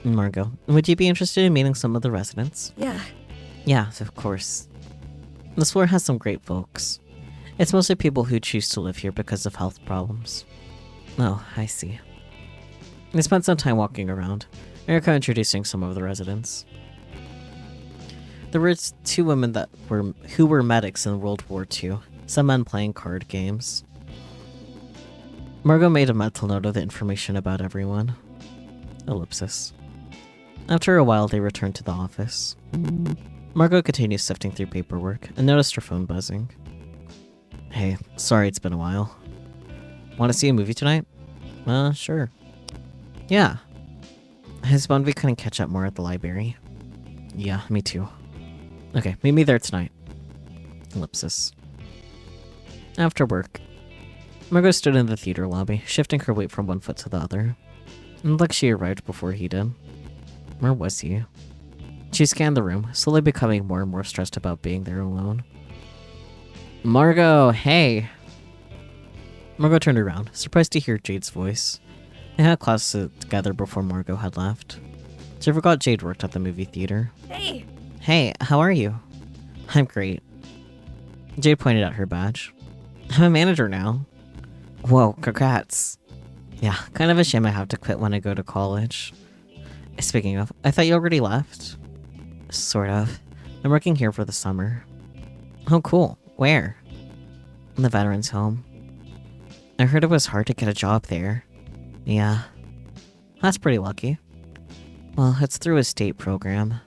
Margot, would you be interested in meeting some of the residents? Yeah. Yeah, of course. This floor has some great folks. It's mostly people who choose to live here because of health problems. Oh, I see. They spent some time walking around, Erica introducing some of the residents. There were two women who were medics in World War II, some men playing card games. Margot made a mental note of the information about everyone. Ellipsis. After a while, they returned to the office. Margot continued sifting through paperwork and noticed her phone buzzing. Hey, sorry it's been a while. Want to see a movie tonight? Sure. Yeah. I suppose we couldn't catch up more at the library. Yeah, me too. Okay, meet me there tonight. Ellipsis. After work, Margot stood in the theater lobby, shifting her weight from one foot to the other. It looked like she arrived before he did. Where was he? She scanned the room, slowly becoming more and more stressed about being there alone. Margot, hey! Margot turned around, surprised to hear Jade's voice. They had class together before Margot had left. She forgot Jade worked at the movie theater. Hey! Hey, how are you? I'm great. Jade pointed at her badge. I'm a manager now. Whoa, congrats. Yeah, kind of a shame I have to quit when I go to college. Speaking of, I thought you already left. Sort of. I'm working here for the summer. Oh, cool. Where? In the veterans home. I heard it was hard to get a job there. Yeah. That's pretty lucky. Well, it's through a state program.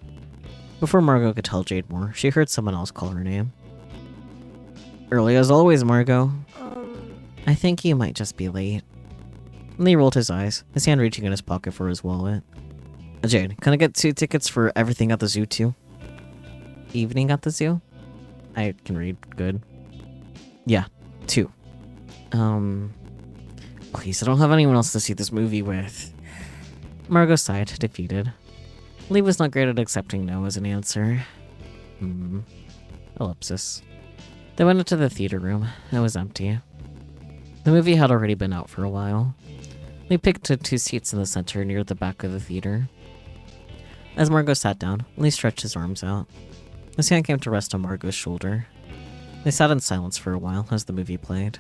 Before Margot could tell Jade more, she heard someone else call her name. Early as always, Margot. I think you might just be late. Lee rolled his eyes, his hand reaching in his pocket for his wallet. Jade, can I get 2 tickets for everything at the zoo too? Evening at the zoo? I can read good. Yeah, 2. Please, I don't have anyone else to see this movie with. Margot sighed, defeated. Lee was not great at accepting no as an answer. Ellipsis. They went into the theater room. It was empty. The movie had already been out for a while. Lee picked 2 seats in the center near the back of the theater. As Margot sat down, Lee stretched his arms out. His hand came to rest on Margot's shoulder. They sat in silence for a while as the movie played.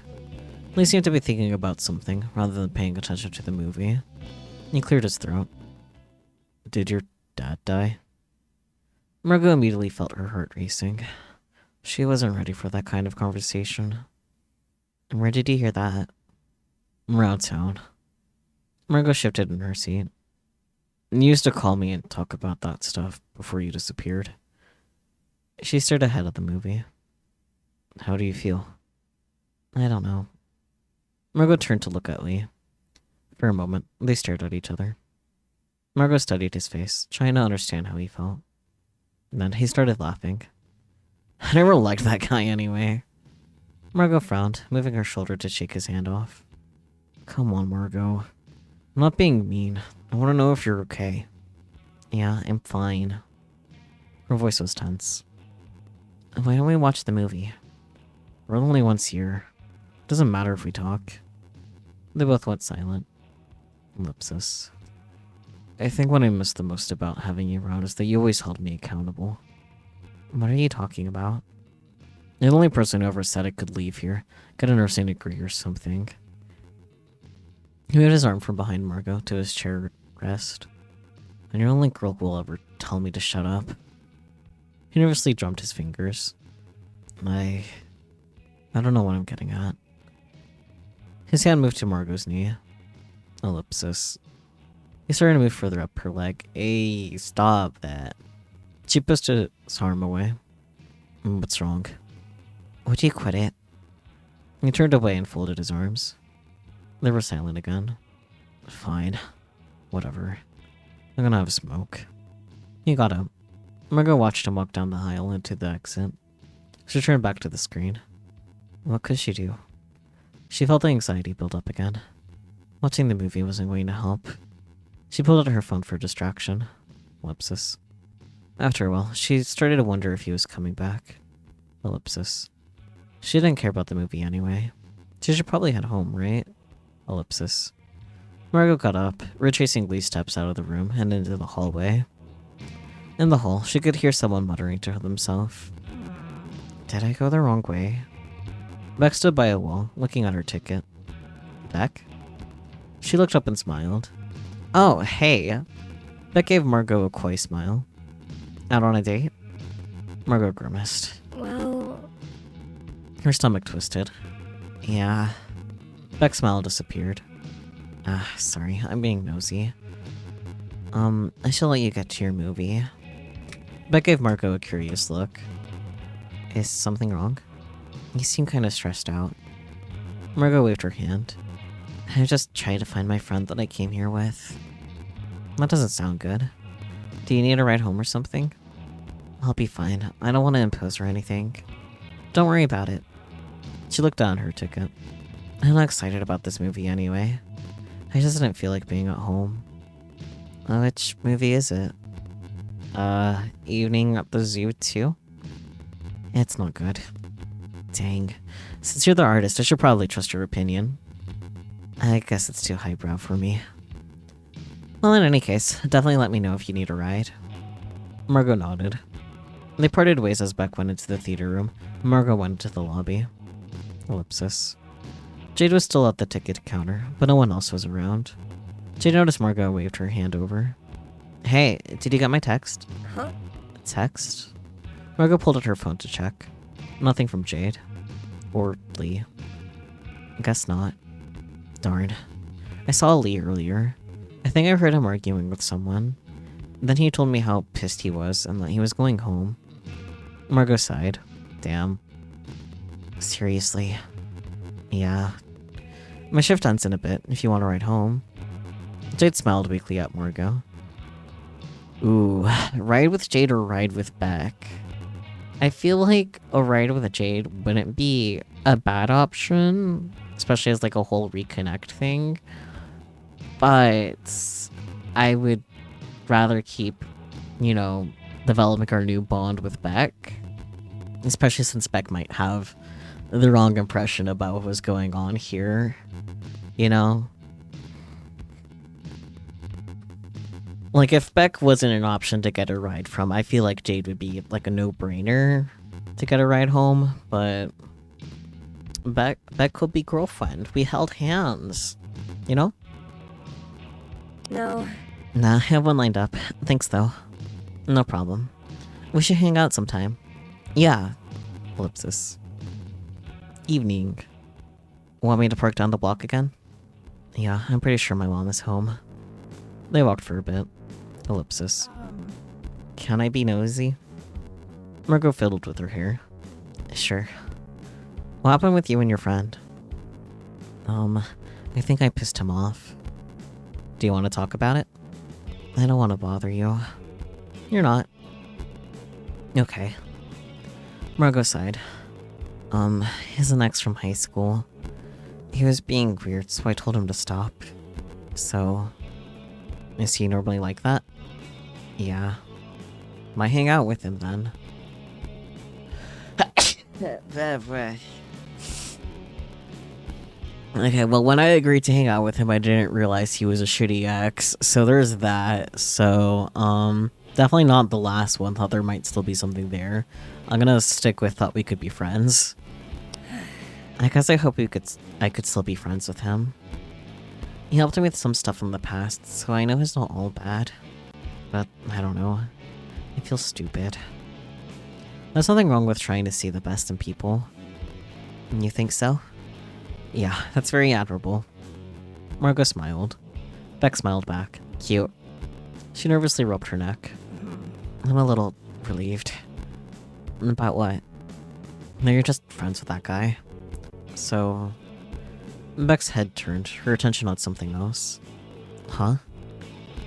Lee seemed to be thinking about something rather than paying attention to the movie. He cleared his throat. Did your dad die? Margot immediately felt her heart racing. She wasn't ready for that kind of conversation. And where did you hear that? Around town. Margot shifted in her seat. You used to call me and talk about that stuff before you disappeared. She stared ahead at the movie. How do you feel? I don't know. Margot turned to look at Lee. For a moment, they stared at each other. Margot studied his face, trying to understand how he felt. And then he started laughing. I never liked that guy anyway. Margot frowned, moving her shoulder to shake his hand off. Come on, Margot. I'm not being mean. I want to know if you're okay. Yeah, I'm fine. Her voice was tense. Why don't we watch the movie? We're only once here. It doesn't matter if we talk. They both went silent. Ellipsis. I think what I miss the most about having you around is that you always held me accountable. What are you talking about? You're the only person who ever said I could leave here, get a nursing degree or something. He moved his arm from behind Margot to his chair rest. And you're the only girl who will ever tell me to shut up. He nervously drummed his fingers. I don't know what I'm getting at. His hand moved to Margot's knee. Ellipsis. He started to move further up her leg. Hey, stop that. She pushed his arm away. What's wrong? Would you quit it? He turned away and folded his arms. They were silent again. Fine. Whatever. I'm gonna have a smoke. He got up. Margot watched him walk down the aisle into the exit. She turned back to the screen. What could she do? She felt the anxiety build up again. Watching the movie wasn't going to help. She pulled out her phone for distraction. Ellipsis. After a while, she started to wonder if he was coming back. Ellipsis. She didn't care about the movie anyway. She should probably head home, right? Ellipsis. Margot got up, retracing Lee's steps out of the room and into the hallway. In the hall, she could hear someone muttering to themselves. Did I go the wrong way? Beck stood by a wall, looking at her ticket. Beck? She looked up and smiled. Oh, hey. Beck gave Margot a coy smile. Out on a date? Margot grimaced. Well, Her stomach twisted. Yeah. Beck's smile disappeared. Sorry, I'm being nosy. I should let you get to your movie. Beck gave Margot a curious look. Is something wrong? You seem kind of stressed out. Margot waved her hand. I just tried to find my friend that I came here with. That doesn't sound good. Do you need a ride home or something? I'll be fine. I don't want to impose or anything. Don't worry about it. She looked down her ticket. I'm not excited about this movie anyway. I just didn't feel like being at home. Which movie is it? Evening at the Zoo too? It's not good. Dang. Since you're the artist, I should probably trust your opinion. I guess it's too highbrow for me. Well, in any case, definitely let me know if you need a ride. Margot nodded. They parted ways as Beck went into the theater room. Margot went into the lobby. Ellipsis. Jade was still at the ticket counter, but no one else was around. Jade noticed Margot waved her hand over. Hey, did you get my text? huh? Text? Margot pulled out her phone to check. Nothing from Jade. Or Lee. Guess not. Darn. I saw Lee earlier. I think I heard him arguing with someone. Then he told me how pissed he was and that he was going home. Margot sighed. Damn. Seriously. Yeah. My shift ends in a bit, if you want to ride home. Jade smiled weakly at Margot. Ooh, ride with Jade or ride with Beck? I feel like a ride with Jade wouldn't be a bad option, especially as like a whole reconnect thing. But I would rather keep, developing our new bond with Beck. Especially since Beck might have the wrong impression about what was going on here. Like, if Beck wasn't an option to get a ride from, I feel like Jade would be, like, a no-brainer to get a ride home, but Beck could be girlfriend. We held hands, No. Nah, I have one lined up. Thanks, though. No problem. We should hang out sometime. Yeah. Ellipsis. Evening. Want me to park down the block again? Yeah, I'm pretty sure my mom is home. They walked for a bit. Ellipsis. Can I be nosy? Margot fiddled with her hair. Sure. What happened with you and your friend? I think I pissed him off. Do you want to talk about it? I don't want to bother you. You're not. Okay. Margot sighed. He's an ex from high school. He was being weird, so I told him to stop. So... Is he normally like that? Yeah. Might hang out with him then. Okay, well, when I agreed to hang out with him, I didn't realize he was a shitty ex, so there's that. So, definitely not the last one. Thought there might still be something there. I'm gonna stick with thought we could be friends. I guess I hope I could still be friends with him. He helped me with some stuff in the past, so I know he's not all bad. But, I don't know. I feel stupid. There's nothing wrong with trying to see the best in people. You think so? Yeah, that's very admirable. Margot smiled. Beck smiled back. Cute. She nervously rubbed her neck. I'm a little relieved. About what? No, you're just friends with that guy. So... Beck's head turned, her attention on something else. Huh?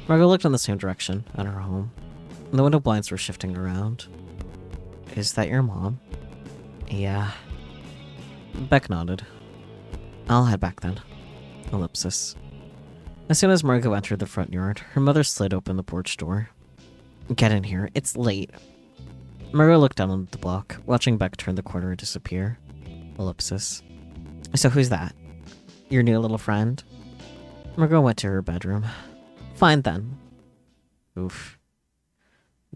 Margot looked in the same direction, at her home. The window blinds were shifting around. Is that your mom? Yeah. Beck nodded. I'll head back then. Ellipsis. As soon as Margot entered the front yard, her mother slid open the porch door. Get in here, it's late. Margot looked down on the block, watching Beck turn the corner and disappear. Ellipsis. So who's that? Your new little friend? Margot went to her bedroom. Fine then. Oof.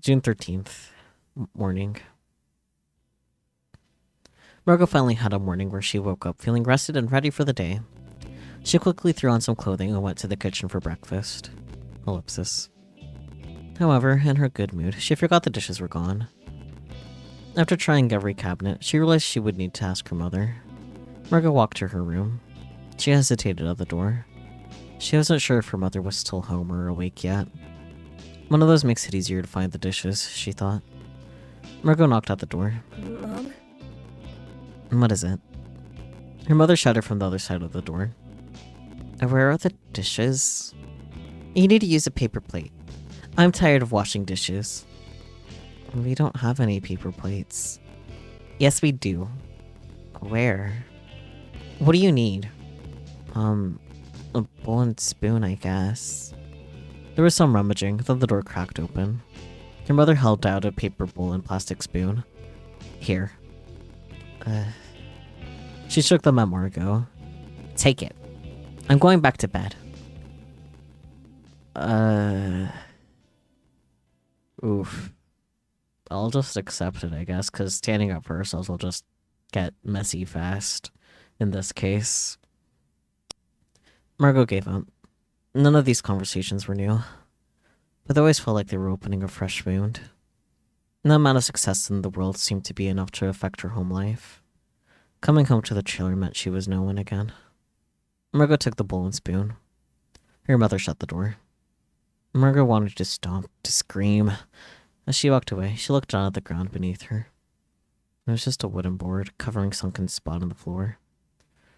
June 13th. Morning. Margot finally had a morning where she woke up feeling rested and ready for the day. She quickly threw on some clothing and went to the kitchen for breakfast. Ellipsis. However, in her good mood, she forgot the dishes were gone. After trying every cabinet, she realized she would need to ask her mother. Margot walked to her room. She hesitated at the door. She wasn't sure if her mother was still home or awake yet. One of those makes it easier to find the dishes, she thought. Margot knocked at the door. Mom? What is it? Her mother shouted from the other side of the door. Where are the dishes? You need to use a paper plate. I'm tired of washing dishes. We don't have any paper plates. Yes, we do. Where? What do you need? A bowl and spoon, I guess. There was some rummaging, then the door cracked open. Her mother held out a paper bowl and plastic spoon. Here. She shook them at Margot. Take it. I'm going back to bed. Oof. I'll just accept it, I guess, because standing up for ourselves will just get messy fast in this case. Margot gave up. None of these conversations were new, but they always felt like they were opening a fresh wound. No amount of success in the world seemed to be enough to affect her home life. Coming home to the trailer meant she was no one again. Margot took the bowl and spoon. Her mother shut the door. Margot wanted to stomp, to scream. As she walked away, she looked down at the ground beneath her. It was just a wooden board covering a sunken spot on the floor.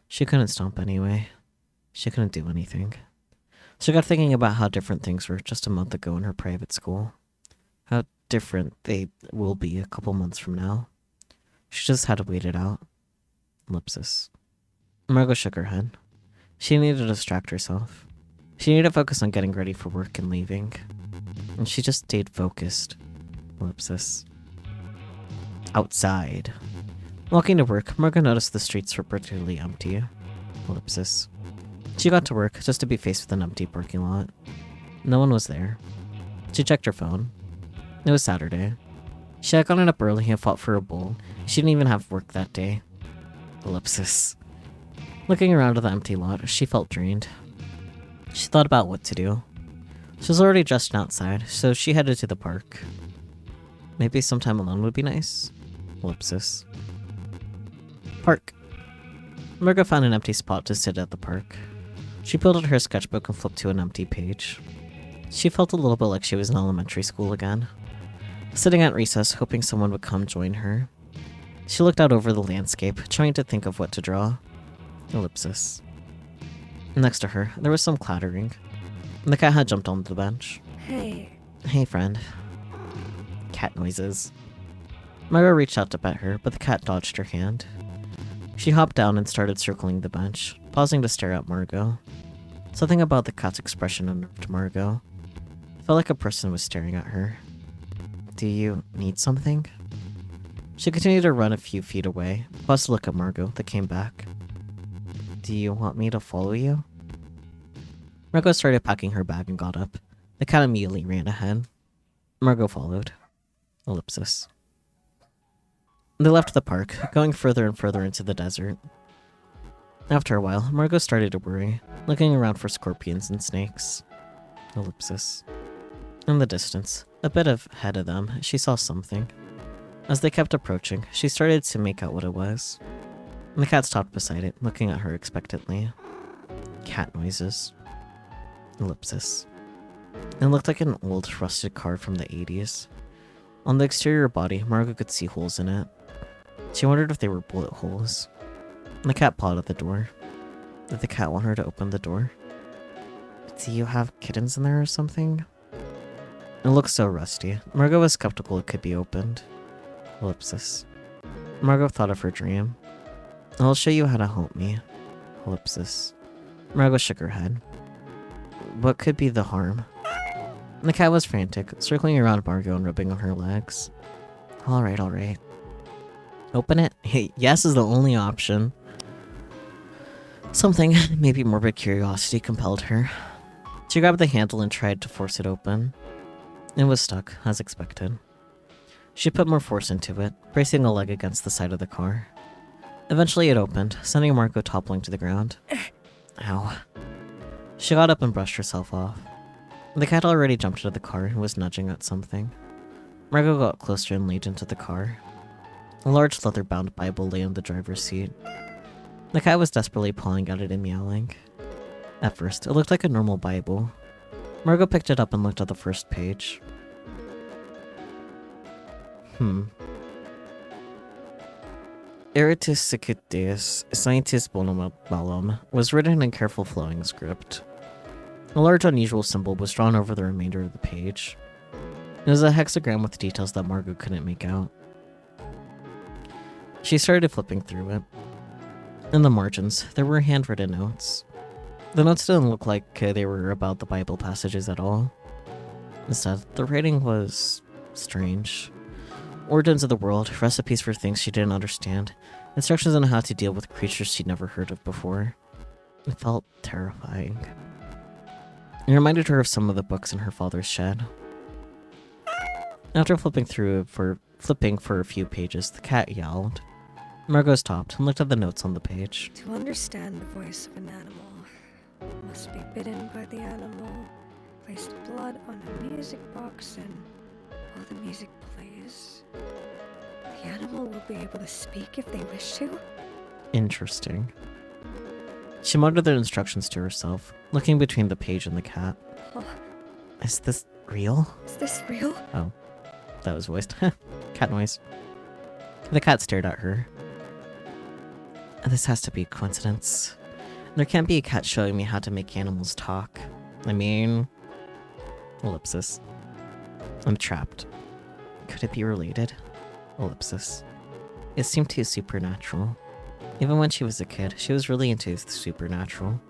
She couldn't stomp anyway. She couldn't do anything. She got thinking about how different things were just a month ago in her private school. How different they will be a couple months from now. She just had to wait it out. Ellipsis. Margot shook her head. She needed to distract herself. She needed to focus on getting ready for work and leaving. And she just stayed focused. Ellipsis. Outside. Walking to work, Margot noticed the streets were particularly empty. Ellipsis. She got to work just to be faced with an empty parking lot. No one was there. She checked her phone. It was Saturday. She had gotten up early and fought for a bowl. She didn't even have work that day. Ellipsis. Looking around at the empty lot, she felt drained. She thought about what to do. She was already dressed outside, so she headed to the park. Maybe some time alone would be nice. Ellipsis. Park. Margot found an empty spot to sit at the park. She pulled out her sketchbook and flipped to an empty page. She felt a little bit like she was in elementary school again. Sitting at recess, hoping someone would come join her. She looked out over the landscape, trying to think of what to draw. Ellipsis. Next to her, there was some clattering. The cat had jumped onto the bench. Hey. Hey, friend. Cat noises. Margot reached out to pet her, but the cat dodged her hand. She hopped down and started circling the bench, pausing to stare at Margot. Something about the cat's expression unnerved Margot. It felt like a person was staring at her. Do you need something? She continued to run a few feet away, paused to look at Margot, then came back. Do you want me to follow you? Margot started packing her bag and got up. The cat immediately ran ahead. Margot followed. Ellipsis. They left the park, going further and further into the desert. After a while, Margot started to worry, looking around for scorpions and snakes. Ellipsis. In the distance, a bit ahead of them, she saw something. As they kept approaching, she started to make out what it was. The cat stopped beside it, looking at her expectantly. Cat noises. Ellipsis. It looked like an old, rusted car from the 80s. On the exterior body, Margot could see holes in it. She wondered if they were bullet holes. The cat pawed at the door. Did the cat want her to open the door? Do you have kittens in there or something? It looked so rusty. Margot was skeptical it could be opened. Ellipsis. Margot thought of her dream. I'll show you how to help me. Ellipsis. Margot shook her head. What could be the harm? The cat was frantic, circling around Margot and rubbing on her legs. Alright. Open it? Hey, yes is the only option. Something, maybe morbid curiosity, compelled her. She grabbed the handle and tried to force it open. It was stuck, as expected. She put more force into it, bracing a leg against the side of the car. Eventually it opened, sending Margot toppling to the ground. Ow. She got up and brushed herself off. The cat already jumped into the car and was nudging at something. Margot got closer and leaned into the car. A large leather-bound Bible lay on the driver's seat. The cat was desperately pawing at it and meowing. At first, it looked like a normal Bible. Margot picked it up and looked at the first page. Eritis Sicut Deus, Scientis Bonum Bellum, was written in careful flowing script. A large unusual symbol was drawn over the remainder of the page. It was a hexagram with details that Margot couldn't make out. She started flipping through it. In the margins, there were handwritten notes. The notes didn't look like they were about the Bible passages at all. Instead, the writing was strange. Origins of the world, recipes for things she didn't understand, instructions on how to deal with creatures she'd never heard of before. It felt terrifying. It reminded her of some of the books in her father's shed. After flipping for a few pages, the cat yowled. Margot stopped and looked at the notes on the page. To understand the voice of an animal, must be bitten by the animal, placed blood on a music box, and while the music plays, the animal will be able to speak if they wish to. Interesting. She muttered the instructions to herself, looking between the page and the cat. Huh. Is this real? Is this real? Oh, that was voiced. Cat noise. The cat stared at her. This has to be a coincidence. There can't be a cat showing me how to make animals talk. I mean... Ellipsis. I'm trapped. Could it be related? Ellipsis. It seemed too supernatural. Even when she was a kid, she was really into the supernatural.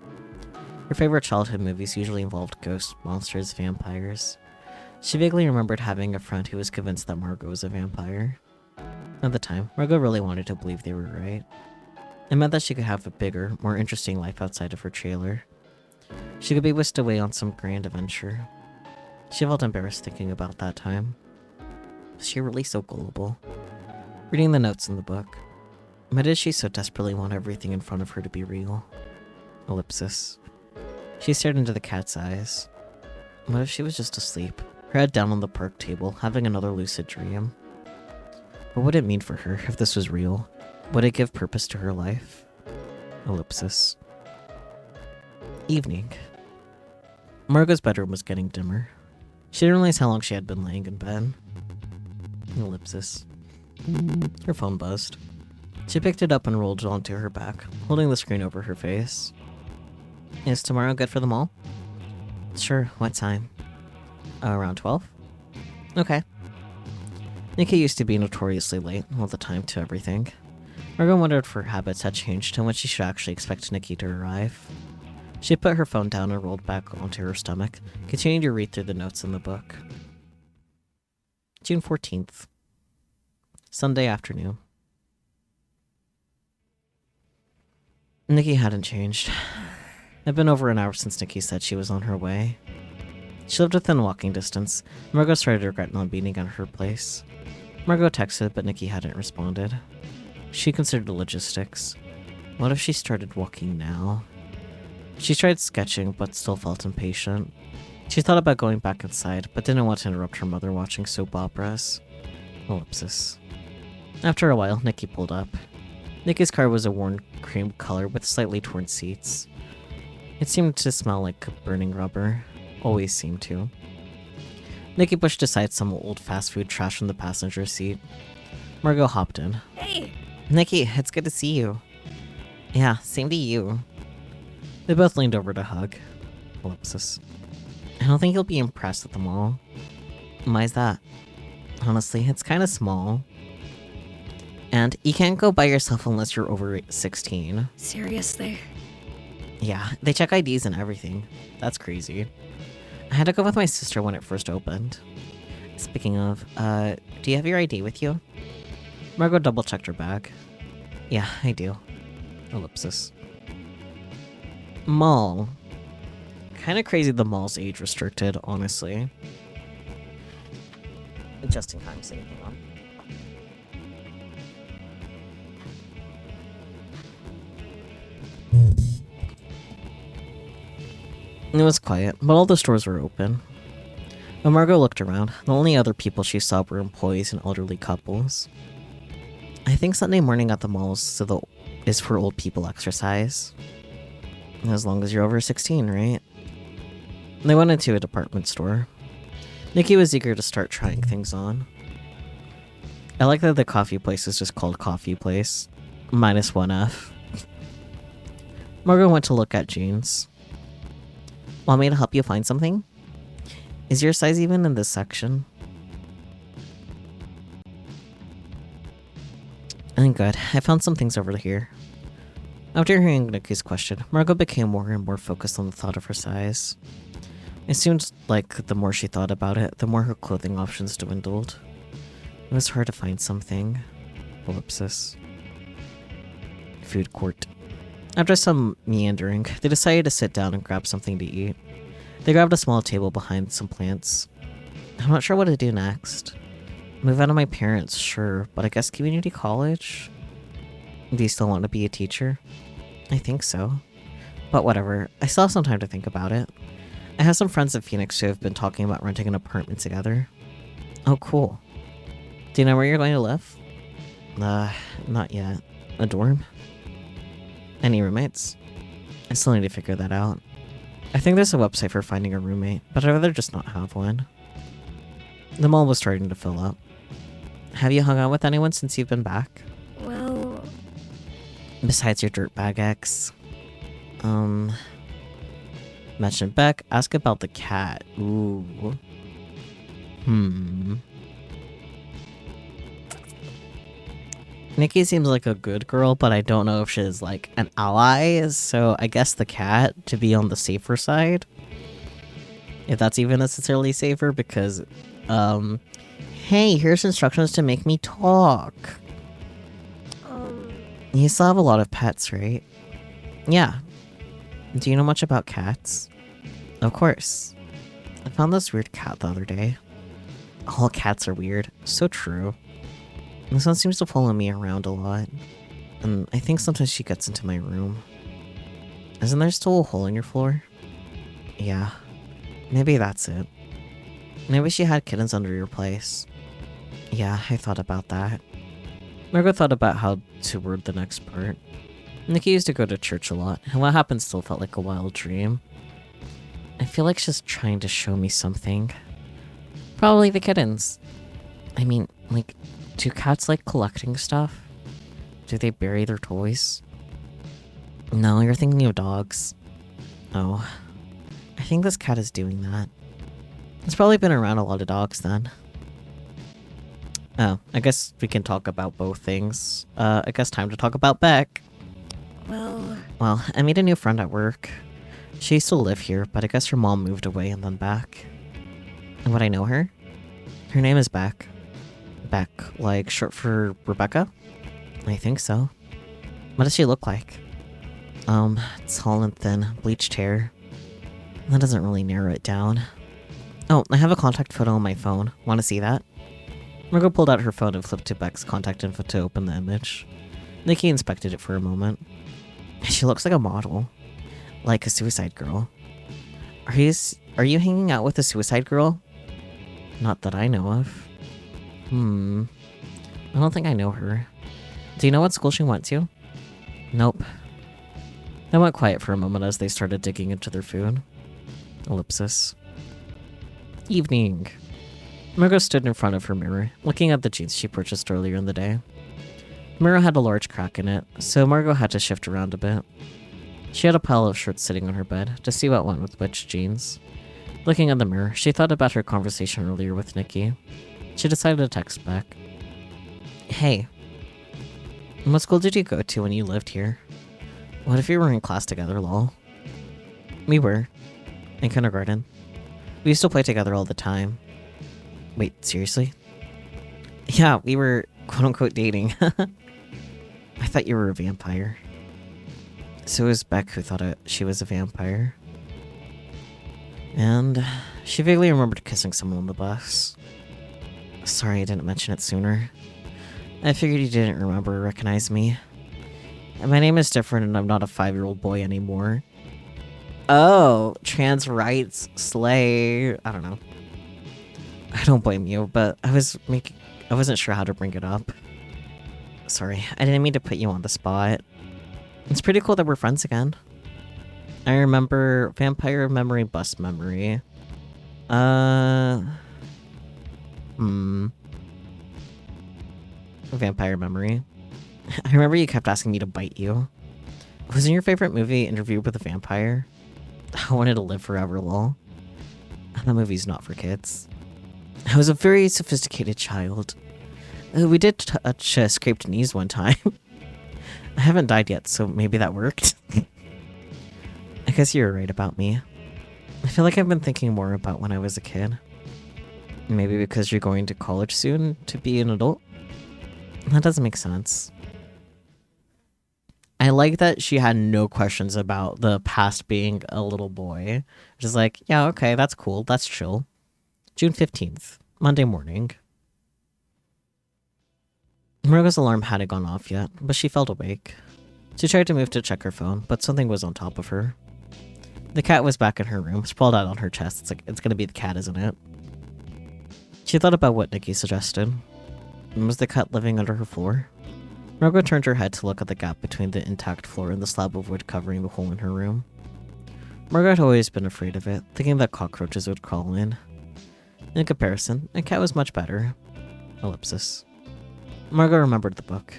Her favorite childhood movies usually involved ghosts, monsters, vampires. She vaguely remembered having a friend who was convinced that Margot was a vampire. At the time, Margot really wanted to believe they were right. It meant that she could have a bigger, more interesting life outside of her trailer. She could be whisked away on some grand adventure. She felt embarrassed thinking about that time. Was she really so gullible? Reading the notes in the book. Why did she so desperately want everything in front of her to be real? Ellipsis. She stared into the cat's eyes. What if she was just asleep, her head down on the park table, having another lucid dream? What would it mean for her if this was real? Would it give purpose to her life? Ellipsis. Evening. Margot's bedroom was getting dimmer. She didn't realize how long she had been laying in bed. Ellipsis. Her phone buzzed. She picked it up and rolled it onto her back, holding the screen over her face. Is tomorrow good for the mall? Sure, what time? Around 12? Okay. Nikki used to be notoriously late all the time to everything. Margot wondered if her habits had changed and when she should actually expect Nikki to arrive. She put her phone down and rolled back onto her stomach, continuing to read through the notes in the book. June 14th. Sunday afternoon. Nikki hadn't changed. It had been over an hour since Nikki said she was on her way. She lived within walking distance. Margot started to regret not being at her place. Margot texted, but Nikki hadn't responded. She considered the logistics. What if she started walking now? She tried sketching, but still felt impatient. She thought about going back inside, but didn't want to interrupt her mother watching soap operas. Ellipsis. After a while, Nikki pulled up. Nikki's car was a worn cream color with slightly torn seats. It seemed to smell like burning rubber. Always seemed to. Nikki pushed aside some old fast food trash from the passenger seat. Margot hopped in. Hey! Nikki, it's good to see you. Yeah, same to you. They both leaned over to hug. Ellipsis. I don't think you'll be impressed at the mall. Why's that? Honestly, it's kind of small. And you can't go by yourself unless you're over 16. Seriously? Yeah, they check IDs and everything. That's crazy. I had to go with my sister when it first opened. Speaking of, do you have your ID with you? Margot double-checked her bag. Yeah, I do. Ellipsis. Mall. Kinda crazy the mall's age restricted, honestly. Just in time, saying on. It was quiet, but all the stores were open. When Margot looked around, the only other people she saw were employees and elderly couples. I think Sunday morning at the malls is for old people exercise. As long as you're over 16, right? They went into a department store. Nikki was eager to start trying things on. I like that the coffee place is just called Coffee Place. Minus 1F. Margot went to look at jeans. Want me to help you find something? Is your size even in this section? I'm good. I found some things over here. After hearing Nikki's question, Margot became more and more focused on the thought of her size. It seemed like the more she thought about it, the more her clothing options dwindled. It was hard to find something. Ellipsis. Food court. After some meandering, they decided to sit down and grab something to eat. They grabbed a small table behind some plants. I'm not sure what to do next. Move out of my parents, sure, but I guess community college? Do you still want to be a teacher? I think so. But whatever, I still have some time to think about it. I have some friends in Phoenix who have been talking about renting an apartment together. Oh, cool. Do you know where you're going to live? Not yet. A dorm? Any roommates? I still need to figure that out. I think there's a website for finding a roommate, but I'd rather just not have one. The mall was starting to fill up. Have you hung out with anyone since you've been back? Well... Besides your dirtbag ex? Mention Beck, ask about the cat. Ooh. Nikki seems like a good girl, but I don't know if she's like an ally, so I guess the cat to be on the safer side. If that's even necessarily safer, because, hey, here's instructions to make me talk. You still have a lot of pets, right? Yeah. Do you know much about cats? Of course. I found this weird cat the other day. All cats are weird. So true. This one seems to follow me around a lot. And I think sometimes she gets into my room. Isn't there still a hole in your floor? Yeah. Maybe that's it. Maybe she had kittens under your place. Yeah, I thought about that. Margot thought about how to word the next part. Nikki used to go to church a lot, and what happened still felt like a wild dream. I feel like she's trying to show me something. Probably the kittens. I mean, like, do cats like collecting stuff? Do they bury their toys? No, you're thinking of dogs. Oh, I think this cat is doing that. It's probably been around a lot of dogs then. Oh, I guess we can talk about both things. I guess time to talk about Beck. Well, I made a new friend at work. She used to live here, but I guess her mom moved away and then back. And would I know her? Her name is Beck. Beck, like short for Rebecca? I think so. What does she look like? Tall and thin, bleached hair. That doesn't really narrow it down. Oh, I have a contact photo on my phone. Want to see that? Margot pulled out her phone and flipped to Beck's contact info to open the image. Nikki inspected it for a moment. She looks like a model. Like a suicide girl. Are you hanging out with a suicide girl? Not that I know of. I don't think I know her. Do you know what school she went to? Nope. They went quiet for a moment as they started digging into their food. Ellipsis. Evening. Margot stood in front of her mirror, looking at the jeans she purchased earlier in the day. The mirror had a large crack in it, so Margot had to shift around a bit. She had a pile of shirts sitting on her bed to see what went with which jeans. Looking in the mirror, she thought about her conversation earlier with Nikki. She decided to text back. Hey. What school did you go to when you lived here? What if we were in class together, lol? We were. In kindergarten. We used to play together all the time. Wait, seriously? Yeah, we were quote-unquote dating. I thought you were a vampire. So it was Beck who thought she was a vampire. And she vaguely remembered kissing someone on the bus. Sorry I didn't mention it sooner. I figured you didn't remember or recognize me. And my name is different and I'm not a 5-year-old boy anymore. Oh, trans rights, slay. I don't know. I don't blame you, but I wasn't sure how to bring it up. Sorry, I didn't mean to put you on the spot. It's pretty cool that we're friends again. I remember vampire memory, bus memory. Vampire memory. I remember you kept asking me to bite you. Wasn't your favorite movie Interview with a Vampire? I wanted to live forever, lol. That movie's not for kids. I was a very sophisticated child. We did touch scraped knees one time. I haven't died yet, so maybe that worked. I guess you were right about me. I feel like I've been thinking more about when I was a kid. Maybe because you're going to college soon to be an adult? That doesn't make sense. I like that she had no questions about the past being a little boy. Just like, yeah, okay, that's cool, that's chill. June 15th, Monday morning. Margot's alarm hadn't gone off yet, but she felt awake. She tried to move to check her phone, but something was on top of her. The cat was back in her room, sprawled out on her chest. It's like, it's gonna be the cat, isn't it? She thought about what Nikki suggested. Was the cat living under her floor? Margot turned her head to look at the gap between the intact floor and the slab of wood covering the hole in her room. Margot had always been afraid of it, thinking that cockroaches would crawl in. In comparison, a cat was much better. Ellipsis. Margot remembered the book.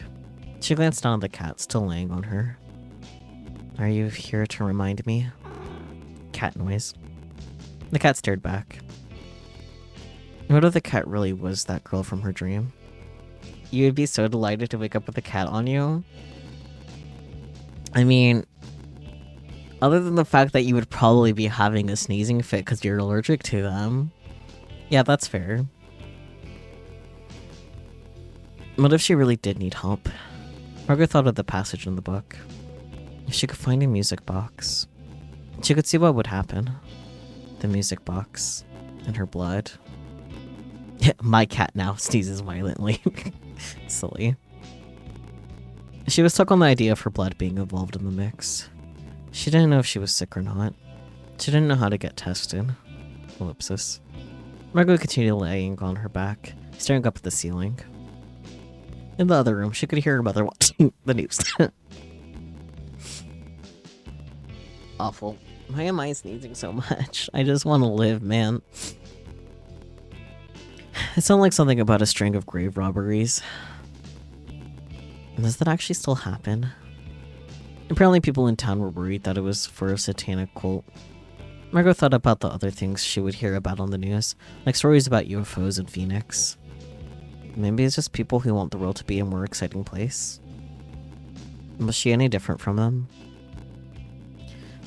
She glanced down at the cat, still laying on her. Are you here to remind me? Cat noise. The cat stared back. What if the cat really was that girl from her dream? You would be so delighted to wake up with a cat on you? I mean, other than the fact that you would probably be having a sneezing fit because you're allergic to them. Yeah, that's fair. What if she really did need help? Margot thought of the passage in the book. If she could find a music box, she could see what would happen. The music box. And her blood. My cat now sneezes violently. Silly. She was stuck on the idea of her blood being involved in the mix. She didn't know if she was sick or not. She didn't know how to get tested. Ellipsis. Margot continued laying on her back, staring up at the ceiling. In the other room, she could hear her mother watching the news. Awful. Why am I sneezing so much? I just want to live, man. It sounded like something about a string of grave robberies. Does that actually still happen? Apparently people in town were worried that it was for a satanic cult. Margot thought about the other things she would hear about on the news, like stories about UFOs in Phoenix. Maybe it's just people who want the world to be a more exciting place. Was she any different from them?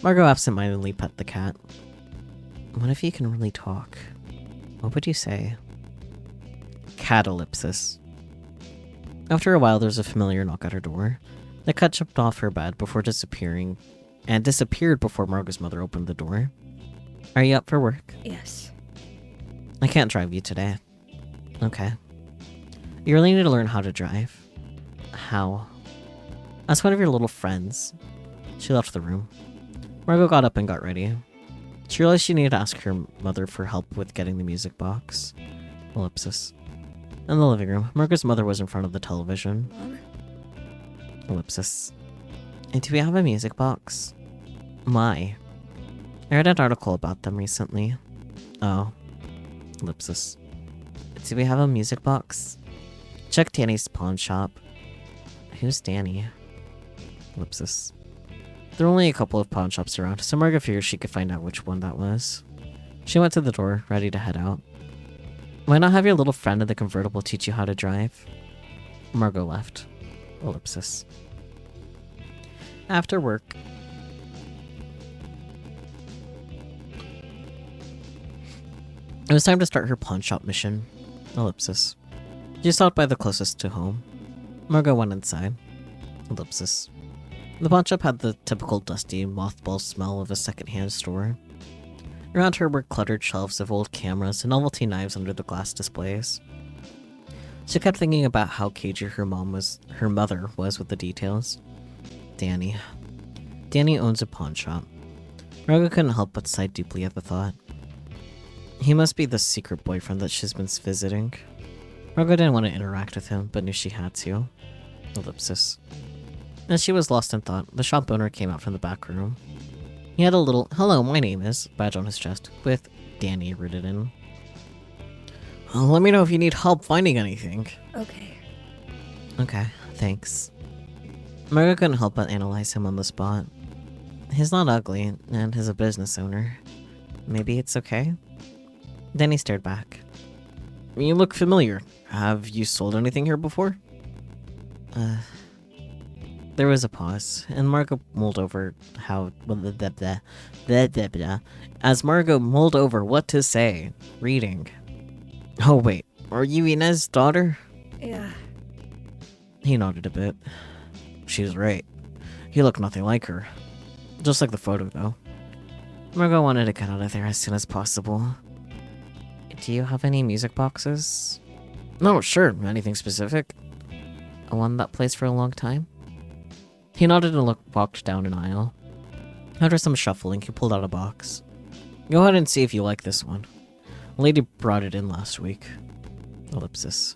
Margot absentmindedly pet the cat. What if you can really talk? What would you say? Catalepsis. After a while, there's a familiar knock at her door. The cat jumped off her bed before disappearing, and disappeared before Margot's mother opened the door. Are you up for work? Yes. I can't drive you today. Okay. You really need to learn how to drive. How? Ask one of your little friends. She left the room. Margot got up and got ready. She realized she needed to ask her mother for help with getting the music box. Ellipsis. In the living room, Margot's mother was in front of the television. Mom? Ellipsis. And do we have a music box? My. I read an article about them recently. Oh. Ellipsis. Do we have a music box? Check Danny's pawn shop. Who's Danny? Ellipsis. There were only a couple of pawn shops around, so Margot figured she could find out which one that was. She went to the door, ready to head out. Why not have your little friend in the convertible teach you how to drive? Margot left. Ellipsis. After work. It was time to start her pawn shop mission. Ellipsis. She stopped by the closest to home. Margot went inside. Ellipsis. The pawn shop had the typical dusty, mothball smell of a second-hand store. Around her were cluttered shelves of old cameras and novelty knives under the glass displays. She kept thinking about how cagey her mother was with the details. Danny. Danny owns a pawn shop. Margot couldn't help but sigh deeply at the thought. He must be the secret boyfriend that she's been visiting. Margot didn't want to interact with him, but knew she had to. Ellipsis. As she was lost in thought, the shop owner came out from the back room. He had a little "Hello, my name is" badge on his chest, with Danny written in. Let me know if you need help finding anything. Okay. Okay, thanks. Margot couldn't help but analyze him on the spot. He's not ugly, and he's a business owner. Maybe it's okay? Danny stared back. You look familiar. Have you sold anything here before? There was a pause, and Margot mulled over as Margot mulled over what to say, reading. Oh wait, are you Inez's daughter? Yeah. He nodded a bit. She's right. You look nothing like her. Just like the photo, though. Margot wanted to get out of there as soon as possible. Do you have any music boxes? No, sure. Anything specific? One that plays for a long time? He nodded and walked down an aisle. After some shuffling, he pulled out a box. Go ahead and see if you like this one. A lady brought it in last week. Ellipsis.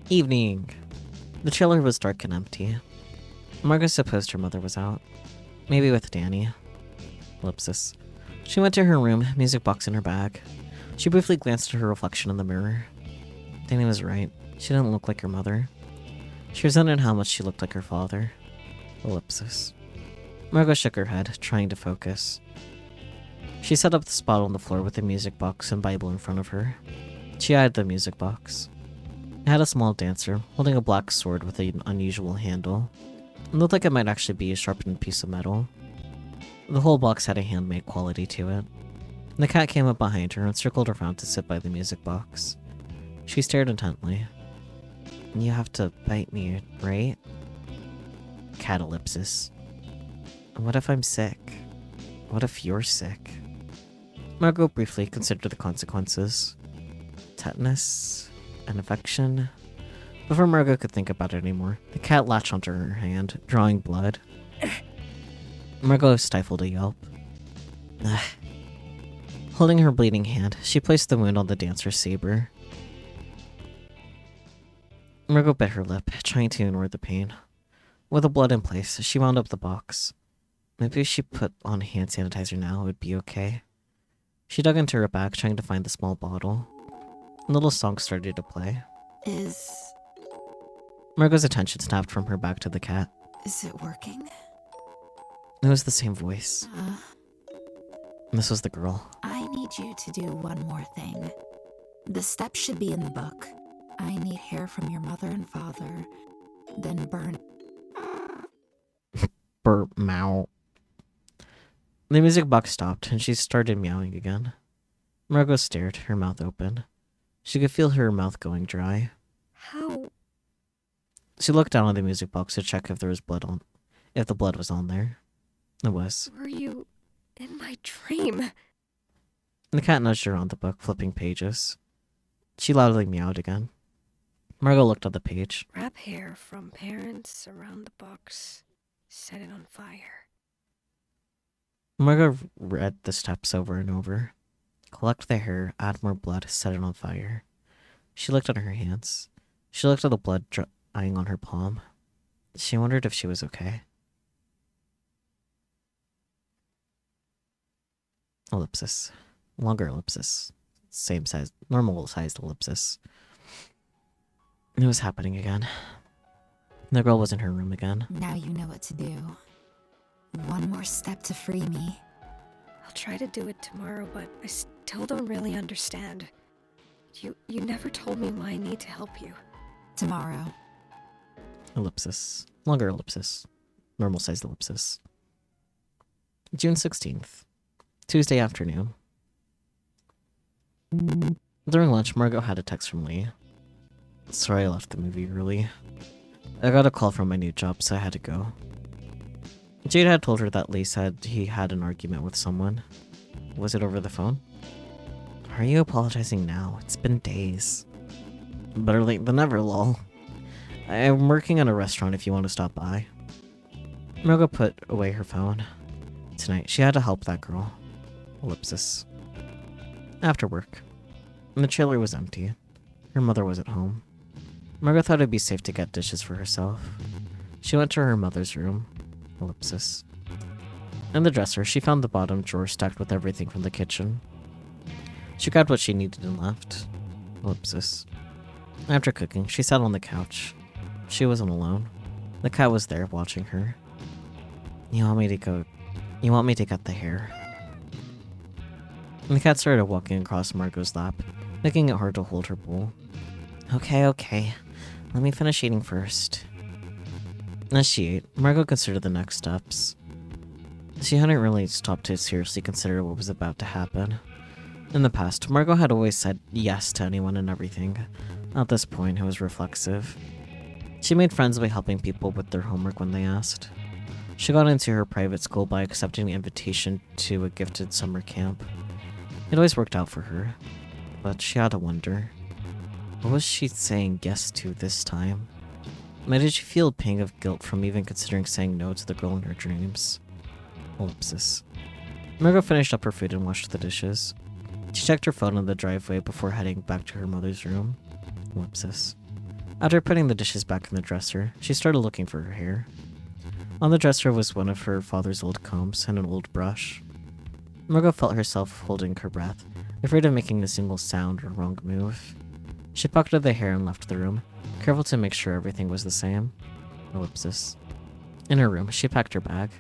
Evening. The trailer was dark and empty. Margot supposed her mother was out. Maybe with Danny. Ellipsis. She went to her room, music box in her bag. She briefly glanced at her reflection in the mirror. Danny was right. She didn't look like her mother. She resented how much she looked like her father. Ellipsis. Margot shook her head, trying to focus. She set up the spot on the floor with the music box and Bible in front of her. She eyed the music box. It had a small dancer, holding a black sword with an unusual handle. It looked like it might actually be a sharpened piece of metal. The whole box had a handmade quality to it. The cat came up behind her and circled around to sit by the music box. She stared intently. You have to bite me, right? Catalepsis. What if I'm sick? What if you're sick? Margot briefly considered the consequences. Tetanus? An infection? Before Margot could think about it anymore, the cat latched onto her hand, drawing blood. Margot stifled a yelp. Holding her bleeding hand, she placed the wound on the dancer's saber. Margot bit her lip, trying to ignore the pain. With the blood in place, she wound up the box. Maybe if she put on hand sanitizer now, it would be okay. She dug into her bag, trying to find the small bottle. A little song started to play. Margot's attention snapped from her back to the cat. Is it working? It was the same voice. This was the girl. I need you to do one more thing. The steps should be in the book. I need hair from your mother and father, then burn. Burp, meow. The music box stopped, and she started meowing again. Margot stared, her mouth open. She could feel her mouth going dry. How? She looked down on the music box to check if there was blood on, if the blood was on there. It was. Were you in my dream? The cat nudged her on the book, flipping pages. She loudly meowed again. Margot looked at the page. Wrap hair from parents around the box. Set it on fire. Margot read the steps over and over. Collect the hair, add more blood, set it on fire. She looked at her hands. She looked at the blood drying on her palm. She wondered if she was okay. Ellipsis. Longer ellipsis. Same size, normal sized ellipsis. It was happening again. The girl was in her room again. Now you know what to do. One more step to free me. I'll try to do it tomorrow, but I still don't really understand. You never told me why I need to help you. Tomorrow. Ellipsis. Longer ellipsis. Normal sized ellipsis. June 16th. Tuesday afternoon. During lunch, Margot had a text from Lee. Sorry I left the movie early. I got a call from my new job, so I had to go. Jade had told her that Lee said he had an argument with someone. Was it over the phone? Are you apologizing now? It's been days. Better late than never, lol. I'm working at a restaurant if you want to stop by. Margot put away her phone. Tonight, she had to help that girl. Ellipsis. After work. The trailer was empty. Her mother was at home. Margot thought it'd be safe to get dishes for herself. She went to her mother's room. Ellipsis. In the dresser, she found the bottom drawer stacked with everything from the kitchen. She grabbed what she needed and left. Ellipsis. After cooking, she sat on the couch. She wasn't alone. The cat was there, watching her. You want me to get the hair? And the cat started walking across Margot's lap, making it hard to hold her bowl. Okay. Let me finish eating first. As she ate, Margot considered the next steps. She hadn't really stopped to seriously consider what was about to happen. In the past, Margot had always said yes to anyone and everything. At this point, it was reflexive. She made friends by helping people with their homework when they asked. She got into her private school by accepting the invitation to a gifted summer camp. It always worked out for her, but she had to wonder, what was she saying yes to this time? Why did she feel a pang of guilt from even considering saying no to the girl in her dreams? Ellipsis. Margot finished up her food and washed the dishes. She checked her phone in the driveway before heading back to her mother's room. Ellipsis. After putting the dishes back in the dresser, she started looking for her hair. On the dresser was one of her father's old combs and an old brush. Margot felt herself holding her breath, afraid of making a single sound or wrong move. She pocketed the hair and left the room, careful to make sure everything was the same. Ellipsis. In her room, she packed her bag.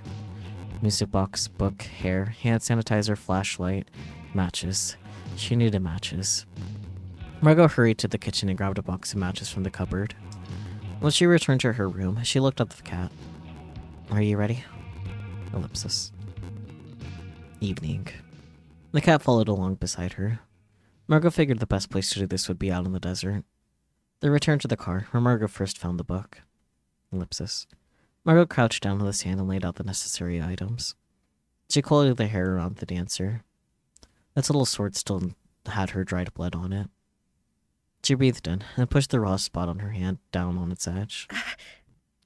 Music box, book, hair, hand sanitizer, flashlight, matches. She needed matches. Margot hurried to the kitchen and grabbed a box of matches from the cupboard. When she returned to her room, she looked at the cat. Are you ready? Ellipsis. Evening. The cat followed along beside her. Margot figured the best place to do this would be out in the desert. They returned to the car, where Margot first found the book. Ellipsis. Margot crouched down on the sand and laid out the necessary items. She coiled the hair around the dancer. Its little sword still had her dried blood on it. She breathed in and pushed the raw spot on her hand down on its edge.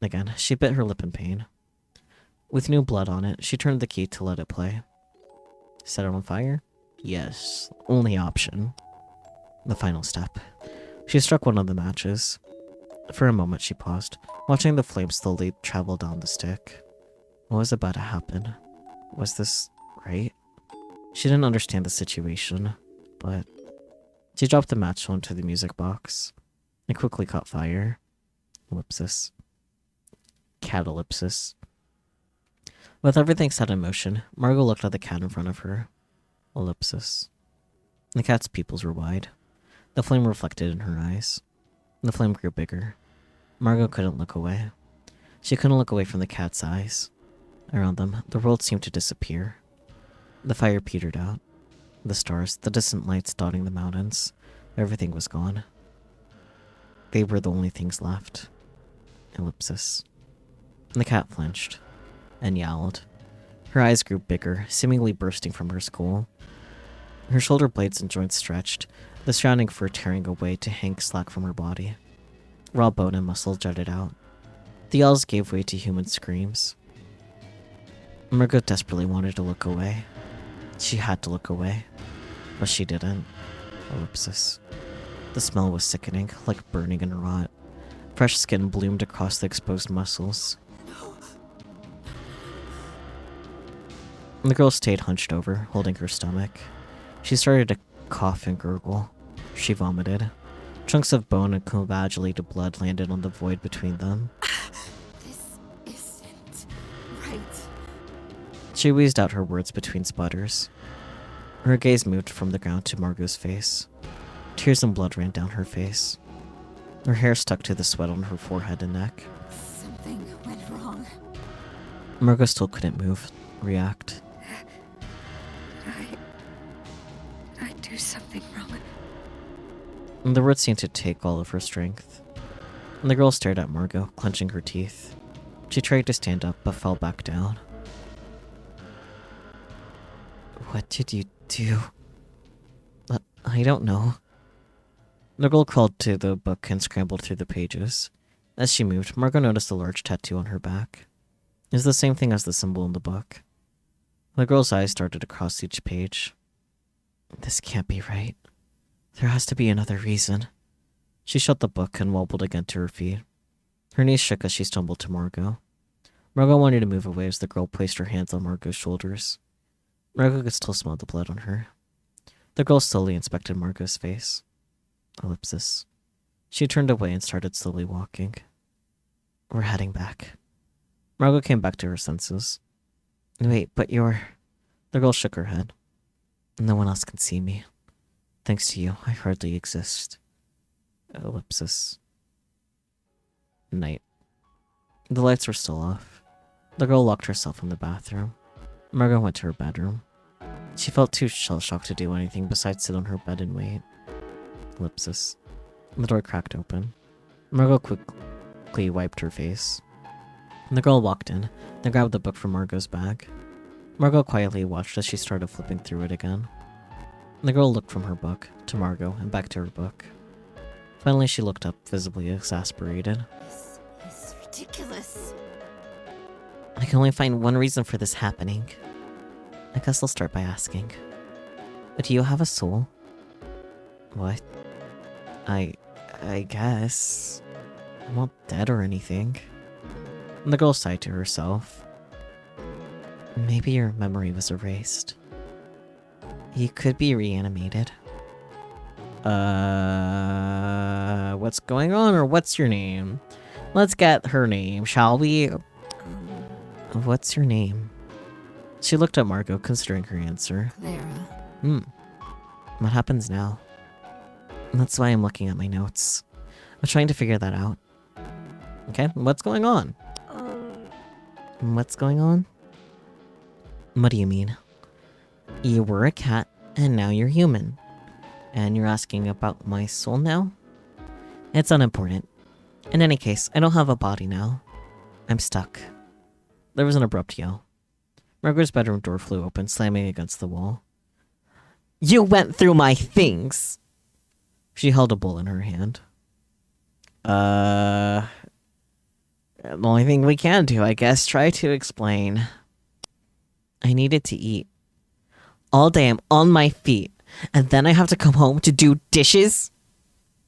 Again, she bit her lip in pain. With new blood on it, she turned the key to let it play. Set it on fire? Yes, only option. The final step. She struck one of the matches. For a moment, she paused, watching the flames slowly travel down the stick. What was about to happen? Was this right? She didn't understand the situation, but she dropped the match onto the music box. It quickly caught fire. Ellipsis. Catalepsis. With everything set in motion, Margot looked at the cat in front of her. Ellipsis. The cat's pupils were wide. The flame reflected in her eyes. The flame grew bigger. Margot couldn't look away. She couldn't look away from the cat's eyes. Around them, the world seemed to disappear. The fire petered out. The stars, the distant lights dotting the mountains, everything was gone. They were the only things left. Ellipsis. The cat flinched and yowled. Her eyes grew bigger, seemingly bursting from her skull. Her shoulder blades and joints stretched, the surrounding fur tearing away to hang slack from her body. Raw bone and muscle jutted out. The yells gave way to human screams. Margot desperately wanted to look away. She had to look away, but she didn't. Ellipsis. The smell was sickening, like burning and rot. Fresh skin bloomed across the exposed muscles. The girl stayed hunched over, holding her stomach. She started to cough and gurgle. She vomited. Chunks of bone and coagulated blood landed on the void between them. This isn't right. She wheezed out her words between sputters. Her gaze moved from the ground to Margot's face. Tears and blood ran down her face. Her hair stuck to the sweat on her forehead and neck. Something went wrong. Margot still couldn't move, react. Did I do something wrong? And the words seemed to take all of her strength. And the girl stared at Margot, clenching her teeth. She tried to stand up, but fell back down. What did you do? I don't know. The girl crawled to the book and scrambled through the pages. As she moved, Margot noticed a large tattoo on her back. It was the same thing as the symbol in the book. The girl's eyes darted across each page. This can't be right. There has to be another reason. She shut the book and wobbled again to her feet. Her knees shook as she stumbled to Margot. Margot wanted to move away as the girl placed her hands on Margot's shoulders. Margot could still smell the blood on her. The girl slowly inspected Margot's face. Ellipsis. She turned away and started slowly walking. We're heading back. Margot came back to her senses. Wait, but you're... The girl shook her head. No one else can see me. Thanks to you, I hardly exist. Ellipsis. Night. The lights were still off. The girl locked herself in the bathroom. Margot went to her bedroom. She felt too shell-shocked to do anything besides sit on her bed and wait. Ellipsis. The door cracked open. Margot quickly wiped her face. The girl walked in, then grabbed the book from Margot's bag. Margot quietly watched as she started flipping through it again. The girl looked from her book to Margot and back to her book. Finally, she looked up, visibly exasperated. This is ridiculous. I can only find one reason for this happening. I guess I'll start by asking. Do you have a soul? What? I guess. I'm not dead or anything. And the girl sighed to herself. Maybe your memory was erased. You could be reanimated. What's going on, or what's your name? Let's get her name, shall we? What's your name? She looked at Margot, considering her answer. Clara. What happens now? That's why I'm looking at my notes. I'm trying to figure that out. Okay, what's going on? What's going on? What do you mean? You were a cat, and now you're human. And you're asking about my soul now? It's unimportant. In any case, I don't have a body now. I'm stuck. There was an abrupt yell. Margaret's bedroom door flew open, slamming against the wall. You went through my things! She held a bowl in her hand. The only thing we can do, I guess, try to explain. I needed to eat. All day I'm on my feet, and then I have to come home to do dishes?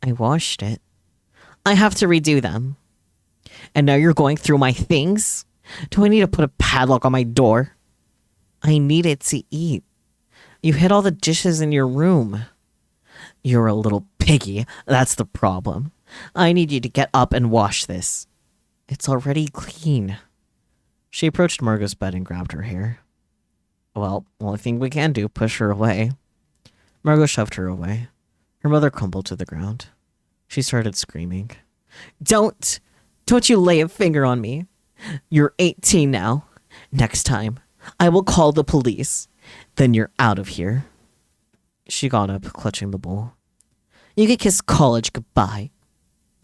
I washed it. I have to redo them. And now you're going through my things? Do I need to put a padlock on my door? I needed to eat. You hid all the dishes in your room. You're a little piggy. That's the problem. I need you to get up and wash this. It's already clean. She approached Margot's bed and grabbed her hair. Well, only thing we can do, push her away. Margot shoved her away. Her mother crumpled to the ground. She started screaming. Don't you lay a finger on me. You're 18 now. Next time, I will call the police. Then you're out of here. She got up, clutching the bowl. You can kiss college goodbye.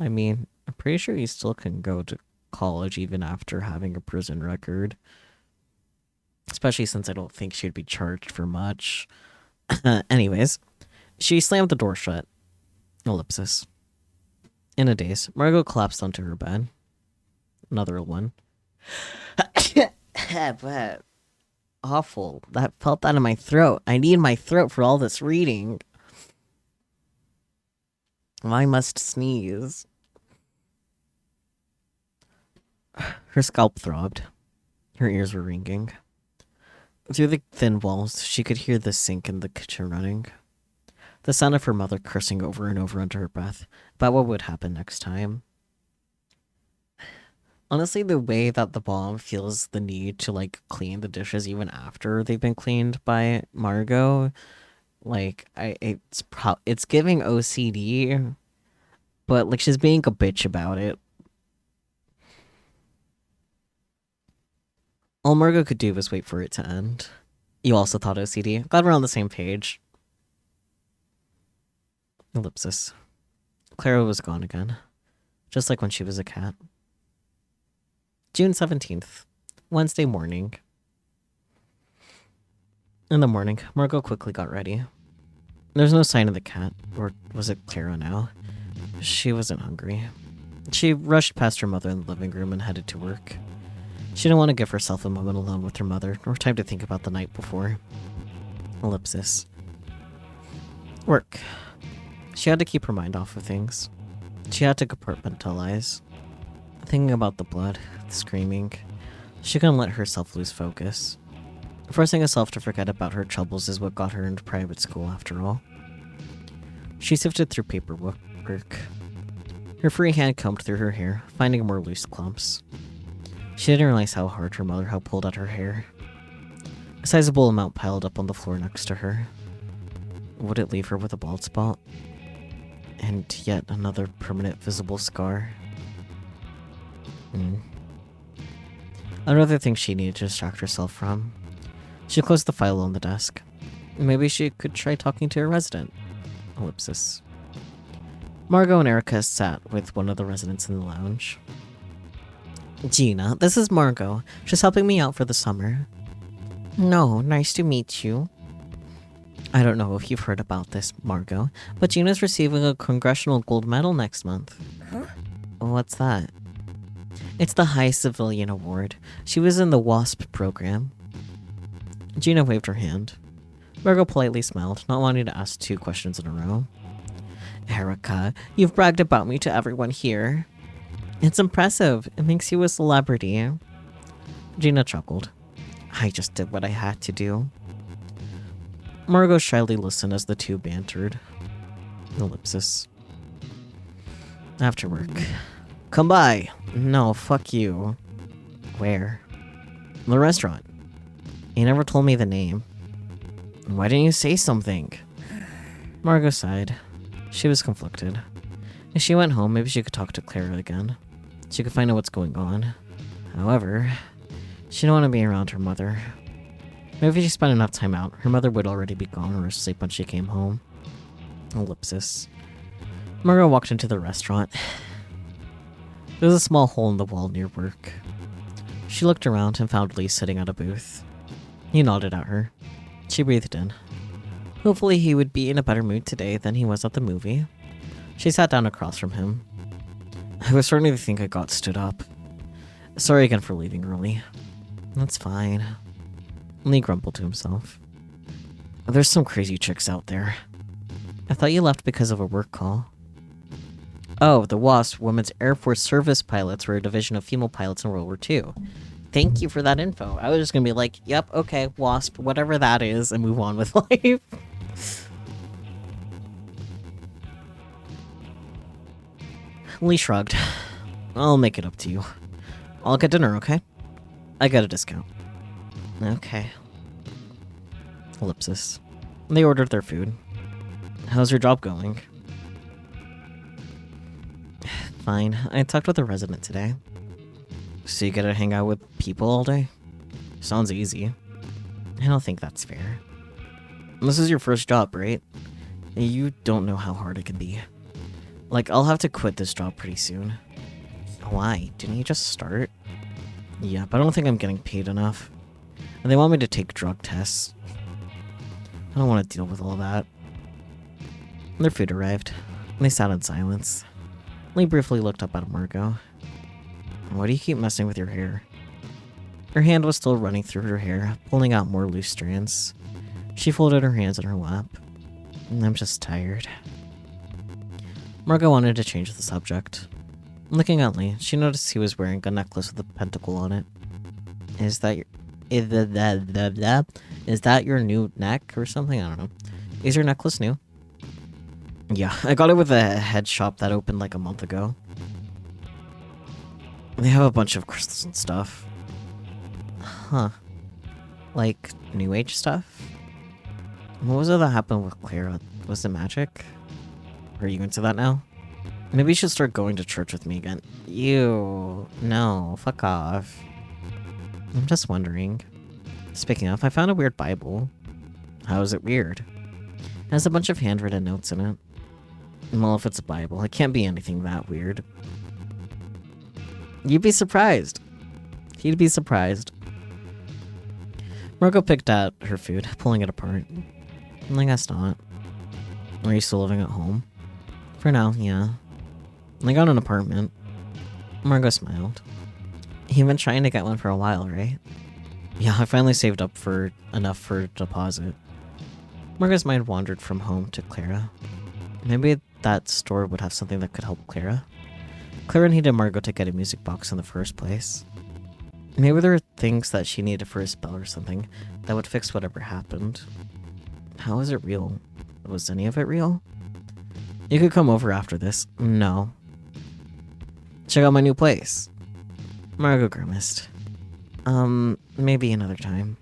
I mean, I'm pretty sure you still can go to college even after having a prison record. Especially since I don't think she'd be charged for much. Anyways, she slammed the door shut. Ellipsis. In a daze, Margot collapsed onto her bed. Another one. But awful. Felt that in my throat. I need my throat for all this reading. I must sneeze. Her scalp throbbed. Her ears were ringing. Through the thin walls, she could hear the sink in the kitchen running. The sound of her mother cursing over and over under her breath about what would happen next time. Honestly, the way that the mom feels the need to, like, clean the dishes even after they've been cleaned by Margot, like, it's giving OCD, but, like, she's being a bitch about it. All Margot could do was wait for it to end. You also thought OCD. Glad we're on the same page. Ellipsis. Clara was gone again. Just like when she was a cat. June 17th. Wednesday morning. In the morning, Margot quickly got ready. There was no sign of the cat. Or was it Clara now? She wasn't hungry. She rushed past her mother in the living room and headed to work. She didn't want to give herself a moment alone with her mother, nor time to think about the night before. Ellipsis. Work. She had to keep her mind off of things. She had to compartmentalize. Thinking about the blood, the screaming, she couldn't let herself lose focus. Forcing herself to forget about her troubles is what got her into private school after all. She sifted through paperwork. Her free hand combed through her hair, finding more loose clumps. She didn't realize how hard her mother had pulled at her hair. A sizable amount piled up on the floor next to her. Would it leave her with a bald spot? And yet another permanent visible scar. Another thing she needed to distract herself from. She closed the file on the desk. Maybe she could try talking to a resident. Ellipsis. Margot and Erica sat with one of the residents in the lounge. Gina, this is Margot. She's helping me out for the summer. No, nice to meet you. I don't know if you've heard about this, Margot, but Gina's receiving a Congressional Gold Medal next month. Huh? What's that? It's the High Civilian Award. She was in the WASP program. Gina waved her hand. Margot politely smiled, not wanting to ask 2 questions in a row. Erica, you've bragged about me to everyone here. It's impressive. It makes you a celebrity. Gina chuckled. I just did what I had to do. Margot shyly listened as the two bantered. Ellipsis. After work. Come by. No, fuck you. Where? The restaurant. You never told me the name. Why didn't you say something? Margot sighed. She was conflicted. If she went home, maybe she could talk to Clara again. She could find out what's going on. However, she didn't want to be around her mother. Maybe if she spent enough time out, her mother would already be gone or asleep when she came home. Ellipsis. Margot walked into the restaurant. There was a small hole in the wall near work. She looked around and found Lee sitting at a booth. He nodded at her. She breathed in. Hopefully he would be in a better mood today than he was at the movie. She sat down across from him. I was starting to think I got stood up. Sorry again for leaving early. That's fine. Lee grumbled to himself. There's some crazy chicks out there. I thought you left because of a work call. Oh, the WASP, Women's Air Force Service Pilots, were a division of female pilots in World War II. Thank you for that info. I was just gonna be like, yep, okay, WASP, whatever that is, and move on with life. Lee shrugged. I'll make it up to you. I'll get dinner, okay? I got a discount. Okay. Ellipsis. They ordered their food. How's your job going? Fine. I talked with a resident today. So you get to hang out with people all day? Sounds easy. I don't think that's fair. This is your first job, right? You don't know how hard it can be. Like, I'll have to quit this job pretty soon. Why? Didn't you just start? Yeah, but I don't think I'm getting paid enough. And they want me to take drug tests. I don't want to deal with all that. Their food arrived. They sat in silence. Lee briefly looked up at Margot. Why do you keep messing with your hair? Her hand was still running through her hair, pulling out more loose strands. She folded her hands in her lap. I'm just tired. Margot wanted to change the subject. Looking at Lee, she noticed he was wearing a necklace with a pentacle on it. Is that your new neck or something? I don't know. Is your necklace new? Yeah, I got it with a head shop that opened like a month ago. They have a bunch of crystals and stuff. Huh. Like, new age stuff? What was it that happened with Clara? Was it magic? Are you into that now? Maybe you should start going to church with me again. Ew. No, fuck off. I'm just wondering. Speaking of, I found a weird Bible. How is it weird? It has a bunch of handwritten notes in it. Well, if it's a Bible, it can't be anything that weird. You'd be surprised. He'd be surprised. Margot picked out her food, pulling it apart. I guess not. Are you still living at home? For now, yeah. I got an apartment. Margot smiled. You've been trying to get one for a while, right? Yeah, I finally saved up for enough for a deposit. Margot's mind wandered from home to Clara. Maybe that store would have something that could help Clara. Clara needed Margot to get a music box in the first place. Maybe there were things that she needed for a spell or something that would fix whatever happened. How is it real? Was any of it real? You could come over after this. No. Check out my new place. Margot grimaced. Maybe another time.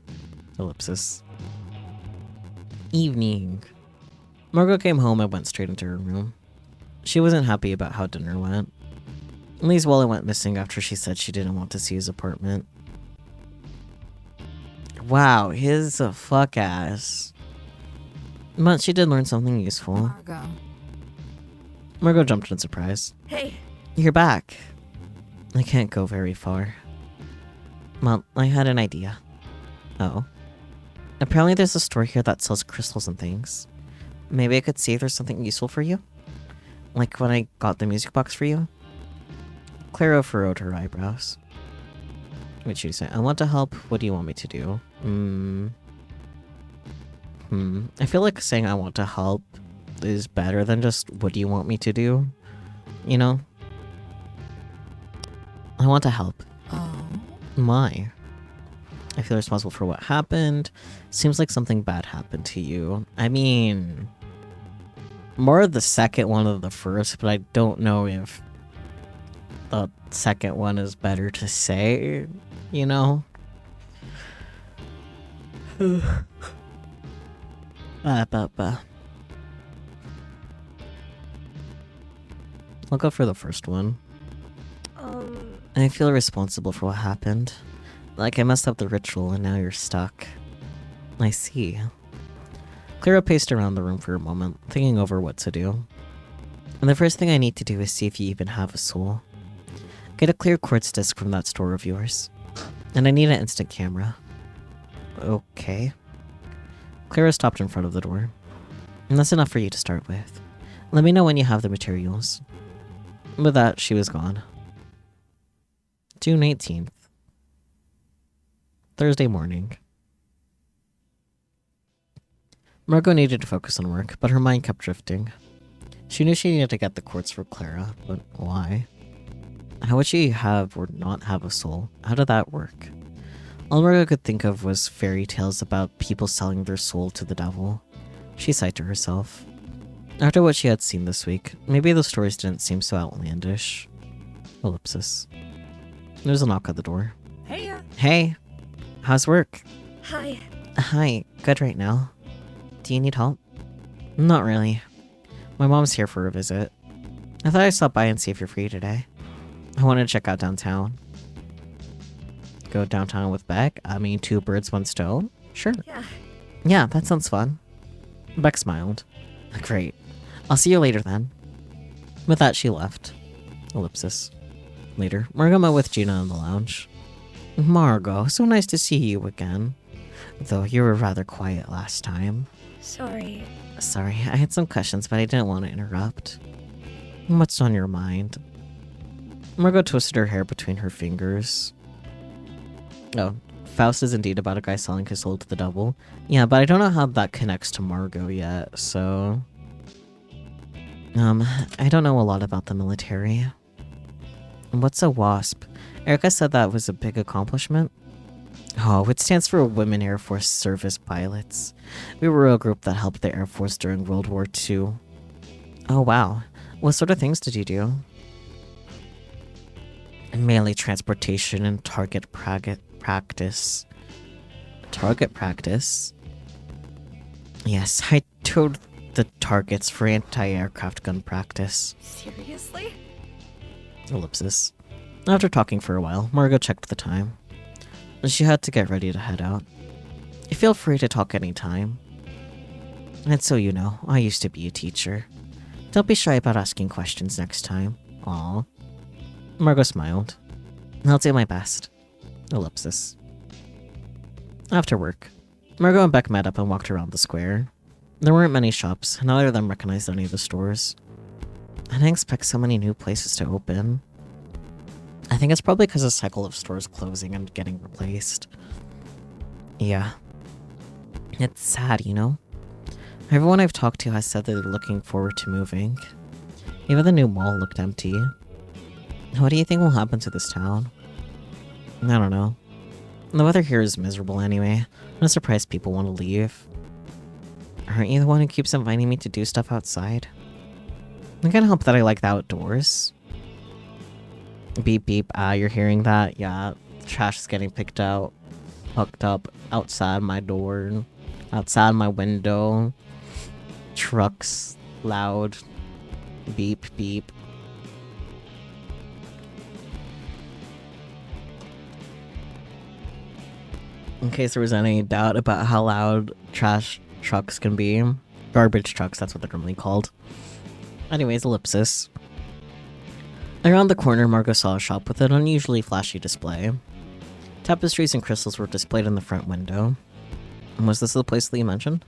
Ellipsis. Evening. Margot came home and went straight into her room. She wasn't happy about how dinner went. Lee's wallet went missing after she said she didn't want to see his apartment. Wow, he's a fuck ass. But she did learn something useful. Margot jumped in surprise. Hey! You're back. I can't go very far. Well, I had an idea. Oh. Apparently there's a store here that sells crystals and things. Maybe I could see if there's something useful for you? Like when I got the music box for you? Clara furrowed her eyebrows. What should you say? I want to help. What do you want me to do? I feel like saying I want to help is better than just what do you want me to do? You know? I want to help. Oh. My. I feel responsible for what happened. Seems like something bad happened to you. I mean, more the second one than the first, but I don't know if the second one is better to say, you know? I'll go for the first one. I feel responsible for what happened. Like I messed up the ritual and now you're stuck. I see. Clara paced around the room for a moment, thinking over what to do. And the first thing I need to do is see if you even have a soul. Get a clear quartz disc from that store of yours. And I need an instant camera. Okay. Clara stopped in front of the door. And that's enough for you to start with. Let me know when you have the materials. With that, she was gone. June 18th. Thursday morning. Margot needed to focus on work, but her mind kept drifting. She knew she needed to get the quartz for Clara, but why? How would she have or not have a soul? How did that work? All Margo could think of was fairy tales about people selling their soul to the devil. She sighed to herself. After what she had seen this week, maybe the stories didn't seem so outlandish. Ellipsis. There's a knock at the door. Hey, Hey! How's work? Hi. Hi, good right now. Do you need help? Not really. My mom's here for a visit. I thought I'd stop by and see if you're free today. I wanted to check out downtown. Go downtown with Beck? I mean, 2 birds, 1 stone? Sure. Yeah. Yeah, that sounds fun. Beck smiled. Great. I'll see you later then. With that, she left. Ellipsis. Later, Margo met with Gina in the lounge. Margo, so nice to see you again. Though you were rather quiet last time. Sorry. Sorry, I had some questions, but I didn't want to interrupt. What's on your mind? Margo twisted her hair between her fingers. Oh, Faust is indeed about a guy selling his soul to the devil. Yeah, but I don't know how that connects to Margo yet, so... I don't know a lot about the military. What's a WASP? Erica said that was a big accomplishment. Oh, it stands for Women Air Force Service Pilots. We were a group that helped the Air Force during World War II. Oh wow, what sort of things did you do? Mainly transportation and target practice. Target practice? Yes, I towed the targets for anti-aircraft gun practice. Seriously? Ellipsis. After talking for a while, Margo checked the time. She had to get ready to head out. Feel free to talk anytime. And so you know, I used to be a teacher. Don't be shy about asking questions next time. Aw. Margo smiled. I'll do my best. Ellipsis. After work, Margo and Beck met up and walked around the square. There weren't many shops, and neither of them recognized any of the stores. I didn't expect so many new places to open. I think it's probably because of the cycle of stores closing and getting replaced. Yeah. It's sad, you know? Everyone I've talked to has said they're looking forward to moving. Even the new mall looked empty. What do you think will happen to this town? I don't know. The weather here is miserable anyway. I'm surprised people want to leave. Aren't you the one who keeps inviting me to do stuff outside? I can't help that I like the outdoors. Beep beep, you're hearing that? Yeah, trash is getting picked out, hooked up outside my door, outside my window. Trucks, loud, beep beep. In case there was any doubt about how loud trash trucks can be. Garbage trucks, that's what they're normally called. Anyways, ellipsis. Around the corner, Margo saw a shop with an unusually flashy display. Tapestries and crystals were displayed in the front window. Was this the place that you mentioned?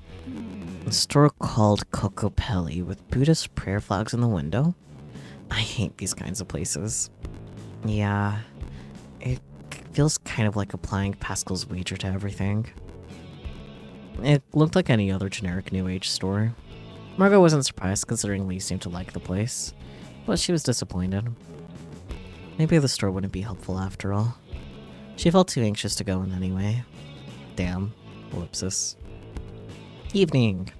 A store called Cocopelli with Buddhist prayer flags in the window? I hate these kinds of places. Yeah, it feels kind of like applying Pascal's wager to everything. It looked like any other generic New Age store. Margo wasn't surprised considering Lee seemed to like the place, but she was disappointed. Maybe the store wouldn't be helpful after all. She felt too anxious to go in anyway. Damn. Ellipsis. Evening.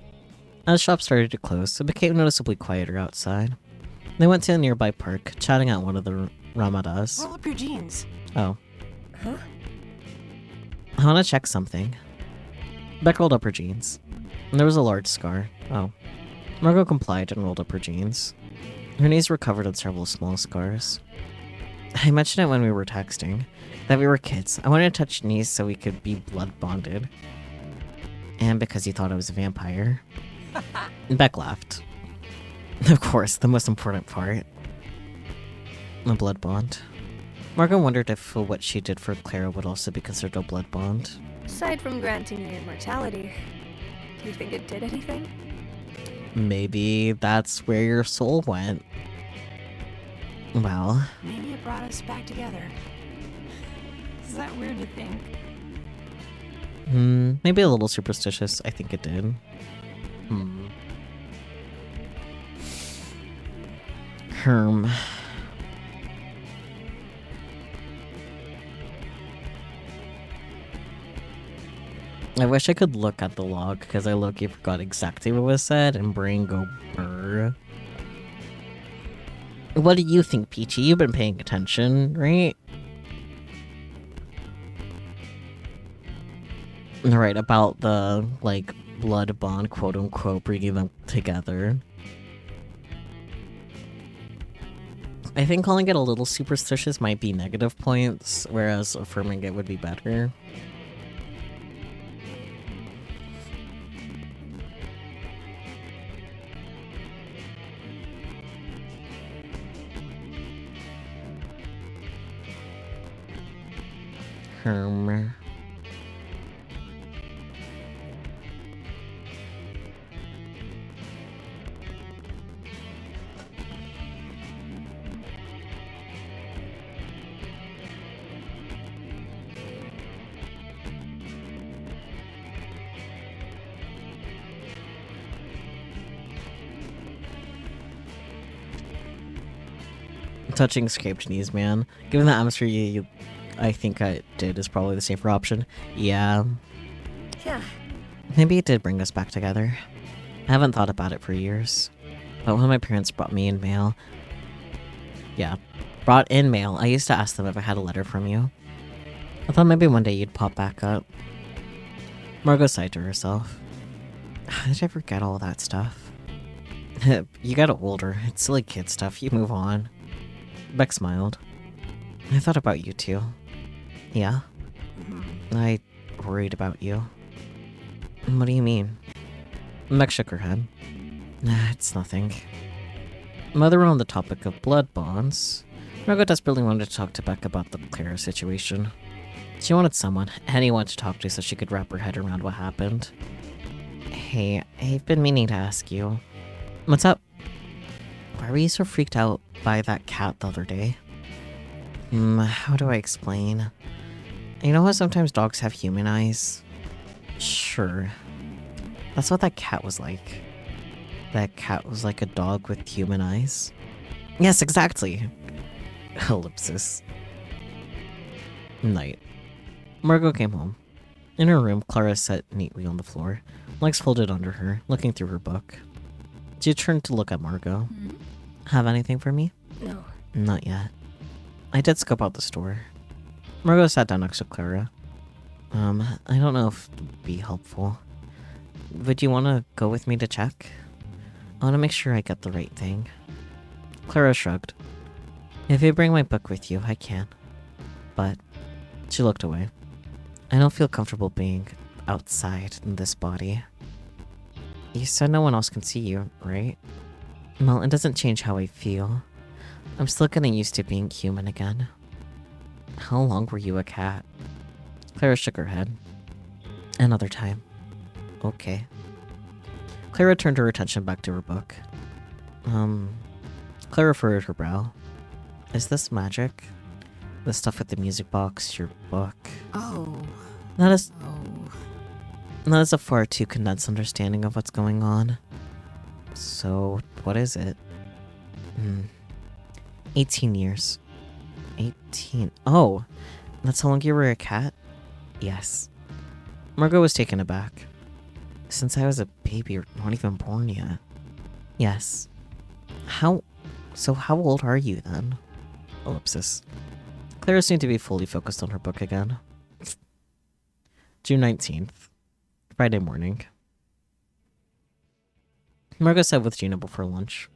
As shops started to close, it became noticeably quieter outside. They went to a nearby park, chatting at one of the Ramadas. Roll up your jeans. Oh. Huh? I want to check something. Beck rolled up her jeans. And there was a large scar. Oh. Margo complied and rolled up her jeans. Her knees were covered in several small scars. I mentioned it when we were texting, that we were kids. I wanted to touch knees so we could be blood bonded. And because you thought I was a vampire. Beck laughed. Of course, the most important part. The blood bond. Margo wondered if what she did for Clara would also be considered a blood bond. Aside from granting you immortality, do you think it did anything? Maybe that's where your soul went. Well, Maybe it brought us back together. Is that weird to think? maybe a little superstitious. I think it did. Herm. I wish I could look at the log, because I low-key forgot exactly what was said, and brain go brr. What do you think, Peachy? You've been paying attention, right? Right, about the, like, blood bond, quote-unquote, bringing them together. I think calling it a little superstitious might be negative points, whereas affirming it would be better. Herm. Touching scraped knees, man. Given the atmosphere I think I did is probably the safer option. Yeah. Yeah. Maybe it did bring us back together. I haven't thought about it for years. But when my parents brought in mail, I used to ask them if I had a letter from you. I thought maybe one day you'd pop back up. Margot sighed to herself. How did I forget all that stuff? You got older. It's silly kid stuff. You move on. Beck smiled. I thought about you too. Yeah? I worried about you. What do you mean? Beck shook her head. Nah, it's nothing. While they were on the topic of blood bonds, Margot desperately wanted to talk to Beck about the Clara situation. She wanted someone, anyone to talk to so she could wrap her head around what happened. Hey, I've been meaning to ask you. What's up? Why were you so freaked out by that cat the other day? How do I explain? You know how sometimes dogs have human eyes? Sure. That's what that cat was like. That cat was like a dog with human eyes? Yes, exactly. Ellipsis. Night. Margot came home. In her room, Clara sat neatly on the floor, legs folded under her, looking through her book. She turned to look at Margot. Have anything for me? No. Not yet. I did scope out the store. Margot sat down next to Clara. I don't know if it would be helpful. Would you want to go with me to check? I want to make sure I get the right thing. Clara shrugged. If you bring my book with you, I can. But she looked away. I don't feel comfortable being outside in this body. You said no one else can see you, right? Well, it doesn't change how I feel. I'm still getting used to being human again. How long were you a cat? Clara shook her head. Another time. Okay. Clara turned her attention back to her book. Clara furrowed her brow. Is this magic? The stuff with the music box, your book. Oh. That is Oh. a far too condensed understanding of what's going on. So, what is it? 18 years. 18. Oh, that's how long you were a cat? Yes. Margot was taken aback. Since I was a baby, you're not even born yet. Yes. So how old are you then? Ellipsis. Clara seemed to be fully focused on her book again. June 19th. Friday morning. Margot sat with Gina before lunch.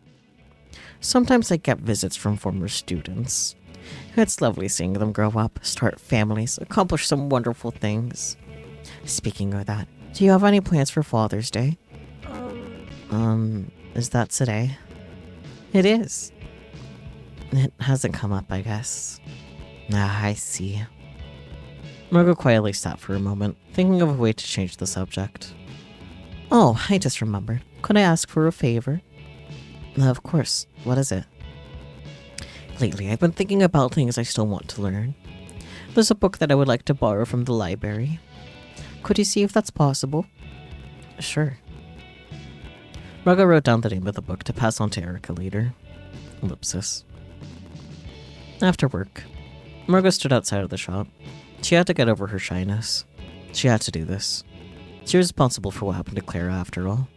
Sometimes I get visits from former students. It's lovely seeing them grow up, start families, accomplish some wonderful things. Speaking of that, do you have any plans for Father's Day? Is that today? It is. It hasn't come up, I guess. Ah, I see. Margot quietly sat for a moment, thinking of a way to change the subject. Oh, I just remembered. Could I ask for a favor? Of course. What is it? Lately, I've been thinking about things I still want to learn. There's a book that I would like to borrow from the library. Could you see if that's possible? Sure. Margot wrote down the name of the book to pass on to Erica later. Ellipsis. After work, Margot stood outside of the shop. She had to get over her shyness. She had to do this. She was responsible for what happened to Clara after all.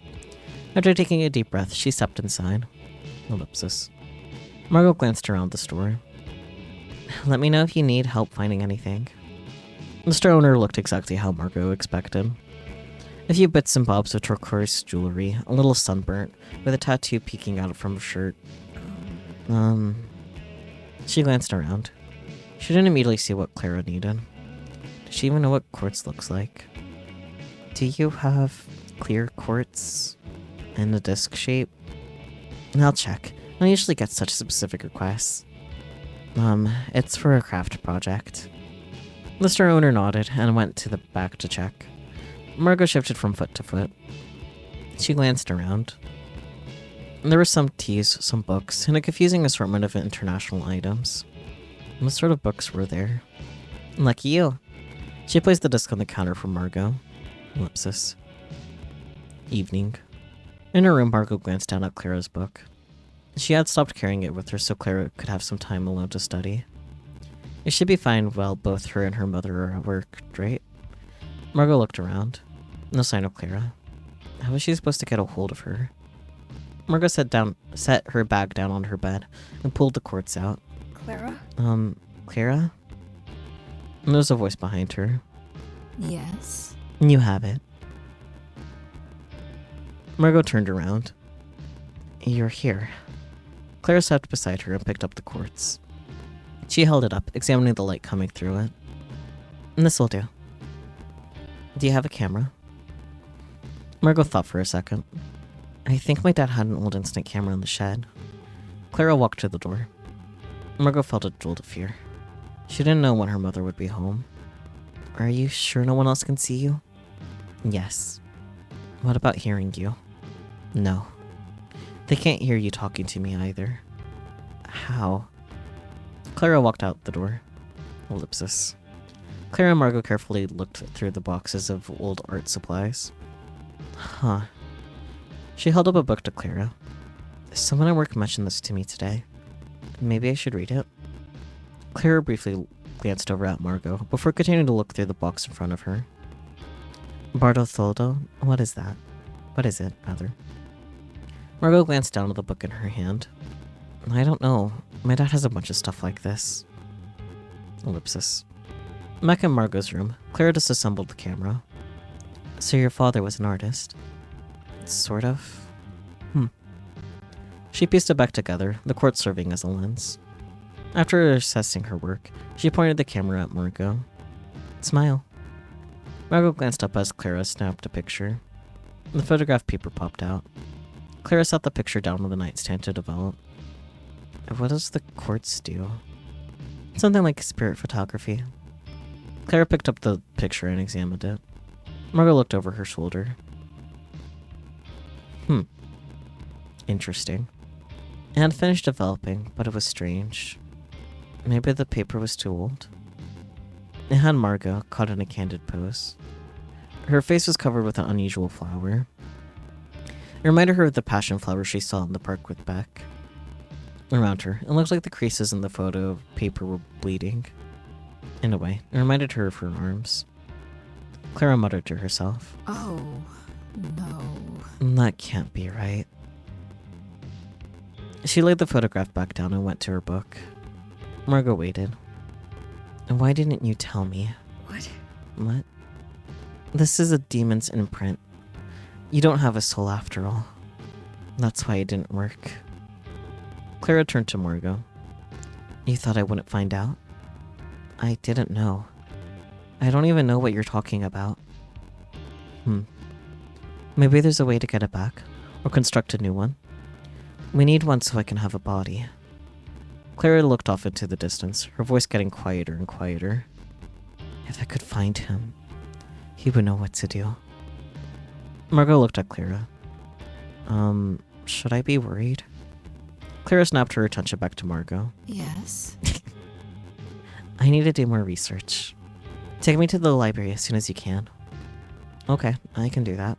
After taking a deep breath, she stepped inside. Ellipsis. Margot glanced around the store. Let me know if you need help finding anything. The store owner looked exactly how Margot expected. A few bits and bobs of turquoise jewelry, a little sunburnt, with a tattoo peeking out from a shirt. She glanced around. She didn't immediately see what Clara needed. Did she even know what quartz looks like? Do you have clear quartz in a disc shape? I'll check. I don't usually get such specific requests. It's for a craft project. The store owner nodded and went to the back to check. Margot shifted from foot to foot. She glanced around. There were some teas, some books, and a confusing assortment of international items. What sort of books were there? Lucky you. She placed the disc on the counter for Margot. Ellipsis. Evening. In her room, Margot glanced down at Clara's book. She had stopped carrying it with her so Clara could have some time alone to study. It should be fine while both her and her mother are at work, right? Margot looked around. No sign of Clara. How was she supposed to get a hold of her? Margot set her bag down on her bed and pulled the quartz out. Clara? Clara? And there was a voice behind her. Yes? You have it. Margot turned around. You're here. Clara stepped beside her and picked up the quartz. She held it up, examining the light coming through it. This will do. Do you have a camera? Margot thought for a second. I think my dad had an old instant camera in the shed. Clara walked to the door. Margot felt a jolt of fear. She didn't know when her mother would be home. Are you sure no one else can see you? Yes. What about hearing you? No. They can't hear you talking to me either. How? Clara walked out the door. Ellipsis. Clara and Margot carefully looked through the boxes of old art supplies. Huh. She held up a book to Clara. Someone at work mentioned this to me today. Maybe I should read it. Clara briefly glanced over at Margot before continuing to look through the box in front of her. Bartoldo? What is that? What is it, rather? Margot glanced down at the book in her hand. I don't know. My dad has a bunch of stuff like this. Ellipsis. Back in Margot's room, Clara disassembled the camera. So your father was an artist? Sort of. She pieced it back together, the quartz serving as a lens. After assessing her work, she pointed the camera at Margot. Smile. Margot glanced up as Clara snapped a picture. The photograph paper popped out. Clara set the picture down on the nightstand to develop. What does the quartz do? Something like spirit photography. Clara picked up the picture and examined it. Margot looked over her shoulder. Interesting. It had finished developing, but it was strange. Maybe the paper was too old. It had Margot caught in a candid pose. Her face was covered with an unusual flower. It reminded her of the passion flower she saw in the park with Beck. Around her, it looked like the creases in the photo paper were bleeding. In a way, it reminded her of her arms. Clara muttered to herself. Oh, no. That can't be right. She laid the photograph back down and went to her book. Margot waited. Why didn't you tell me? What? What? This is a demon's imprint. You don't have a soul after all. That's why it didn't work. Clara turned to Margot. You thought I wouldn't find out? I didn't know. I don't even know what you're talking about. Maybe there's a way to get it back, or construct a new one. We need one so I can have a body. Clara looked off into the distance, her voice getting quieter and quieter. If I could find him, he would know what to do. Margot looked at Clara. Should I be worried? Clara snapped her attention back to Margot. Yes? I need to do more research. Take me to the library as soon as you can. Okay, I can do that.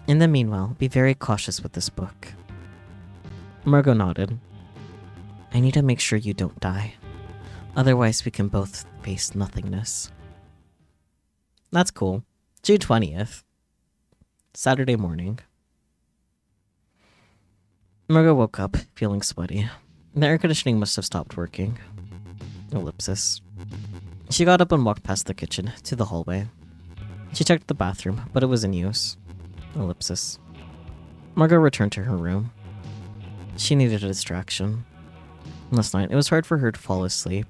In the meanwhile, be very cautious with this book. Margot nodded. I need to make sure you don't die. Otherwise, we can both face nothingness. That's cool. June 20th. Saturday morning. Margot woke up, feeling sweaty. The air conditioning must have stopped working. Ellipsis. She got up and walked past the kitchen, to the hallway. She checked the bathroom, but it was in use. Ellipsis. Margot returned to her room. She needed a distraction. Last night, it was hard for her to fall asleep.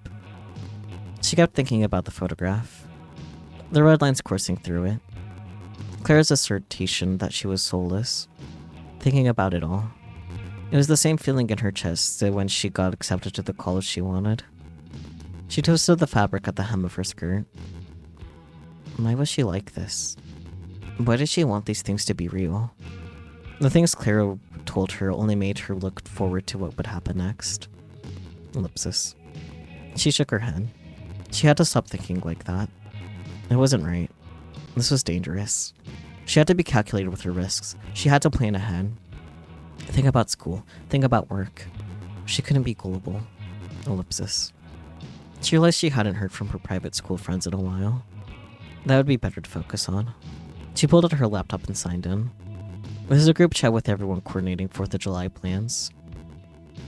She kept thinking about the photograph. The red lines coursing through it. Clara's assertion that she was soulless. Thinking about it all. It was the same feeling in her chest when she got accepted to the college she wanted. She twisted the fabric at the hem of her skirt. Why was she like this? Why did she want these things to be real? The things Clara told her only made her look forward to what would happen next. Ellipsis. She shook her head. She had to stop thinking like that. It wasn't right. This was dangerous. She had to be calculated with her risks. She had to plan ahead. Think about school. Think about work. She couldn't be gullible. Ellipsis. She realized she hadn't heard from her private school friends in a while. That would be better to focus on. She pulled out her laptop and signed in. There's a group chat with everyone coordinating 4th of July plans.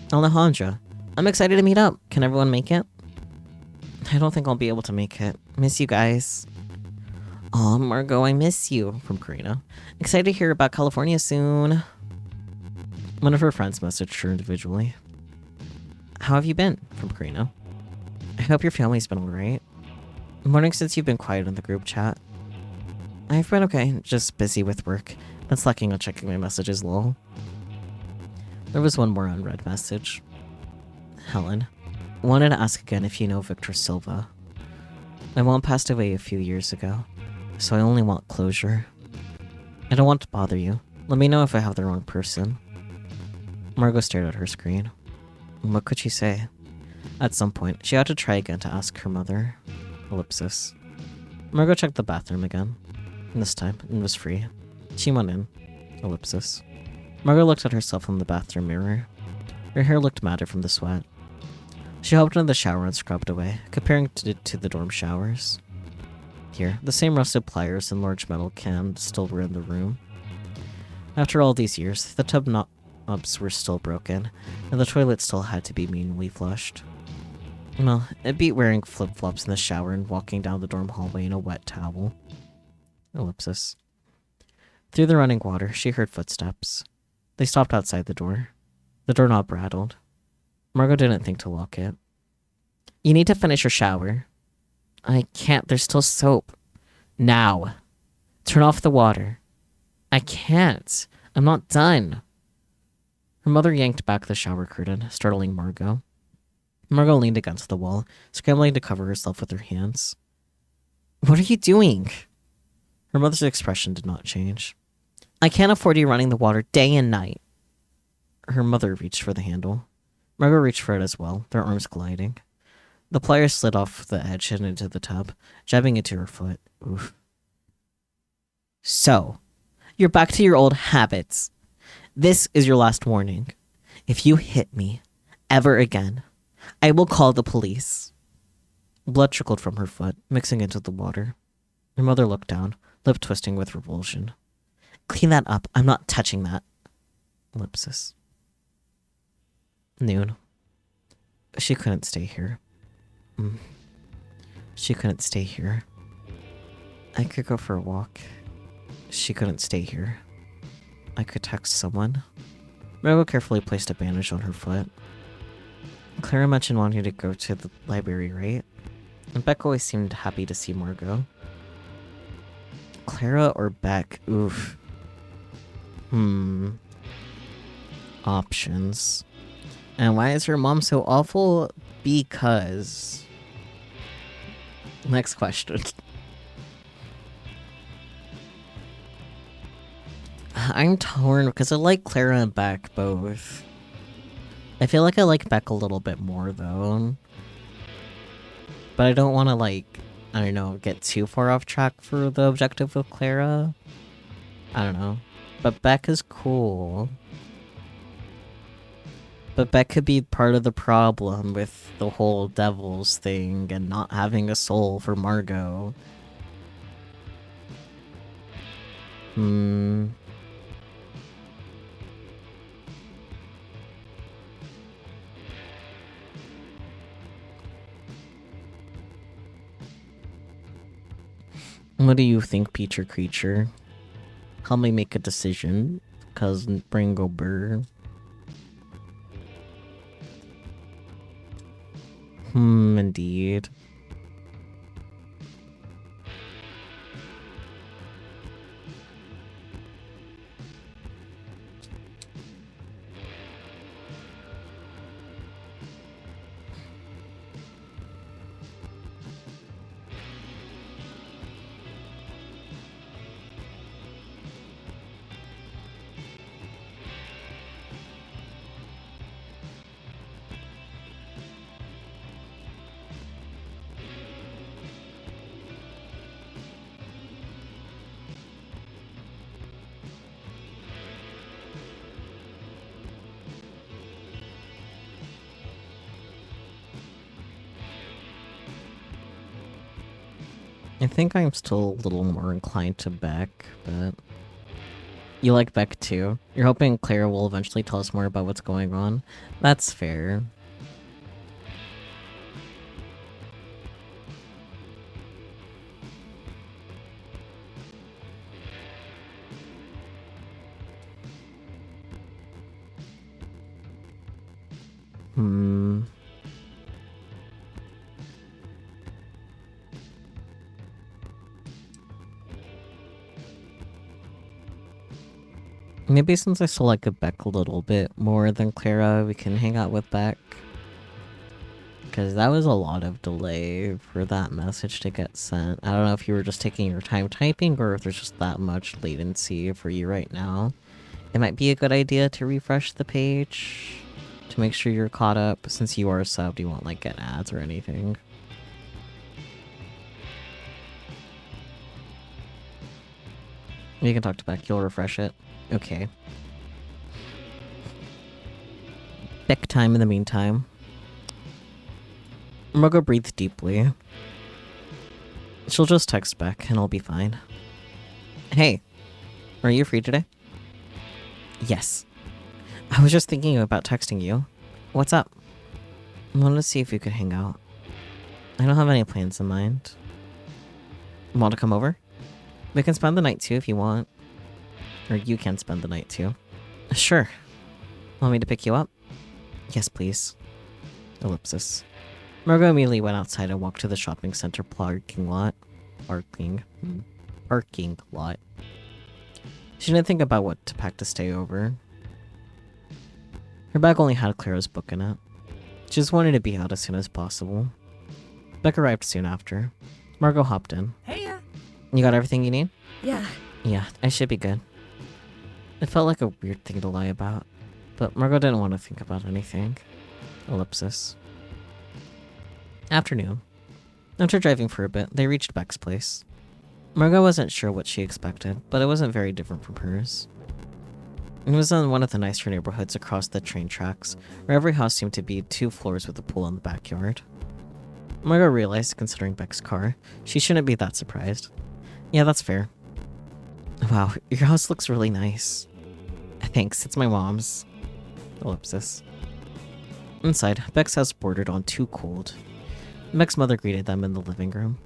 Alejandra, I'm excited to meet up. Can everyone make it? I don't think I'll be able to make it. Miss you guys. Aw, Margot, I miss you. From Karina. Excited to hear about California soon. One of her friends messaged her individually. How have you been? From Karina. I hope your family's been alright. Morning since you've been quiet in the group chat. I've been okay, just busy with work. Been slacking on checking my messages, lol. There was one more unread message. Helen. Wanted to ask again if you know Victor Silva. My mom passed away a few years ago, so I only want closure. I don't want to bother you. Let me know if I have the wrong person. Margot stared at her screen. What could she say? At some point, she had to try again to ask her mother. Ellipsis. Margot checked the bathroom again. This time, it was free. She went in. Ellipsis. Margot looked at herself in the bathroom mirror. Her hair looked matted from the sweat. She hopped into the shower and scrubbed away, comparing it to the dorm showers. Here, the same rusted pliers and large metal can still were in the room. After all these years, the tub knobs were still broken, and the toilet still had to be manually flushed. Well, it beat wearing flip-flops in the shower and walking down the dorm hallway in a wet towel. Ellipsis. Through the running water, she heard footsteps. They stopped outside the door. The doorknob rattled. Margot didn't think to lock it. You need to finish your shower. I can't, there's still soap. Now. Turn off the water. I can't. I'm not done. Her mother yanked back the shower curtain, startling Margot. Margot leaned against the wall, scrambling to cover herself with her hands. What are you doing? Her mother's expression did not change. I can't afford you running the water day and night. Her mother reached for the handle. Margot reached for it as well, their arms gliding. The pliers slid off the edge and into the tub, jabbing into her foot. Oof. So, you're back to your old habits. This is your last warning. If you hit me ever again, I will call the police. Blood trickled from her foot, mixing into the water. Her mother looked down, lip twisting with revulsion. Clean that up. I'm not touching that. Ellipsis. Noon. She couldn't stay here. She couldn't stay here. I could go for a walk. She couldn't stay here. I could text someone. Margot carefully placed a bandage on her foot. Clara mentioned wanting to go to the library, right? And Beck always seemed happy to see Margot. Clara or Beck? Oof. Options. And why is her mom so awful? Because... Next question. I'm torn because I like Clara and Beck both. I feel like I like Beck a little bit more though. But I don't want to I don't know, get too far off track for the objective of Clara. I don't know. But Beck is cool. But Beck could be part of the problem with the whole devils thing and not having a soul for Margot. What do you think, Peacher Creature? Help me make a decision, Cousin Bringo Burr. Indeed. I think I'm still a little more inclined to Beck, but... You like Beck too? You're hoping Clara will eventually tell us more about what's going on? That's fair. Maybe since I still like Beck a little bit more than Clara, we can hang out with Beck. Because that was a lot of delay for that message to get sent. I don't know if you were just taking your time typing or if there's just that much latency for you right now. It might be a good idea to refresh the page to make sure you're caught up. Since you are subbed, you won't like get ads or anything. You can talk to Beck, you'll refresh it. Okay. Beck time in the meantime. Margot breathed deeply. She'll just text Beck and I'll be fine. Hey, are you free today? Yes. I was just thinking about texting you. What's up? I wanted to see if you could hang out. I don't have any plans in mind. Want to come over? We can spend the night too if you want. Or you can spend the night too. Sure. Want me to pick you up? Yes, please. Ellipsis. Margot immediately went outside and walked to the shopping center parking lot. Parking lot. She didn't think about what to pack to stay over. Her bag only had Clara's book in it. She just wanted to be out as soon as possible. Beck arrived soon after. Margot hopped in. Hey, You got everything you need? Yeah. Yeah, I should be good. It felt like a weird thing to lie about, but Margot didn't want to think about anything. Ellipsis. Afternoon. After driving for a bit, they reached Beck's place. Margot wasn't sure what she expected, but it wasn't very different from hers. It was in one of the nicer neighborhoods across the train tracks, where every house seemed to be 2 floors with a pool in the backyard. Margot realized, considering Beck's car, she shouldn't be that surprised. Yeah, that's fair. Wow, your house looks really nice. Thanks, it's my mom's. Ellipsis. Inside, Beck's house bordered on 2 cold. Beck's mother greeted them in the living room.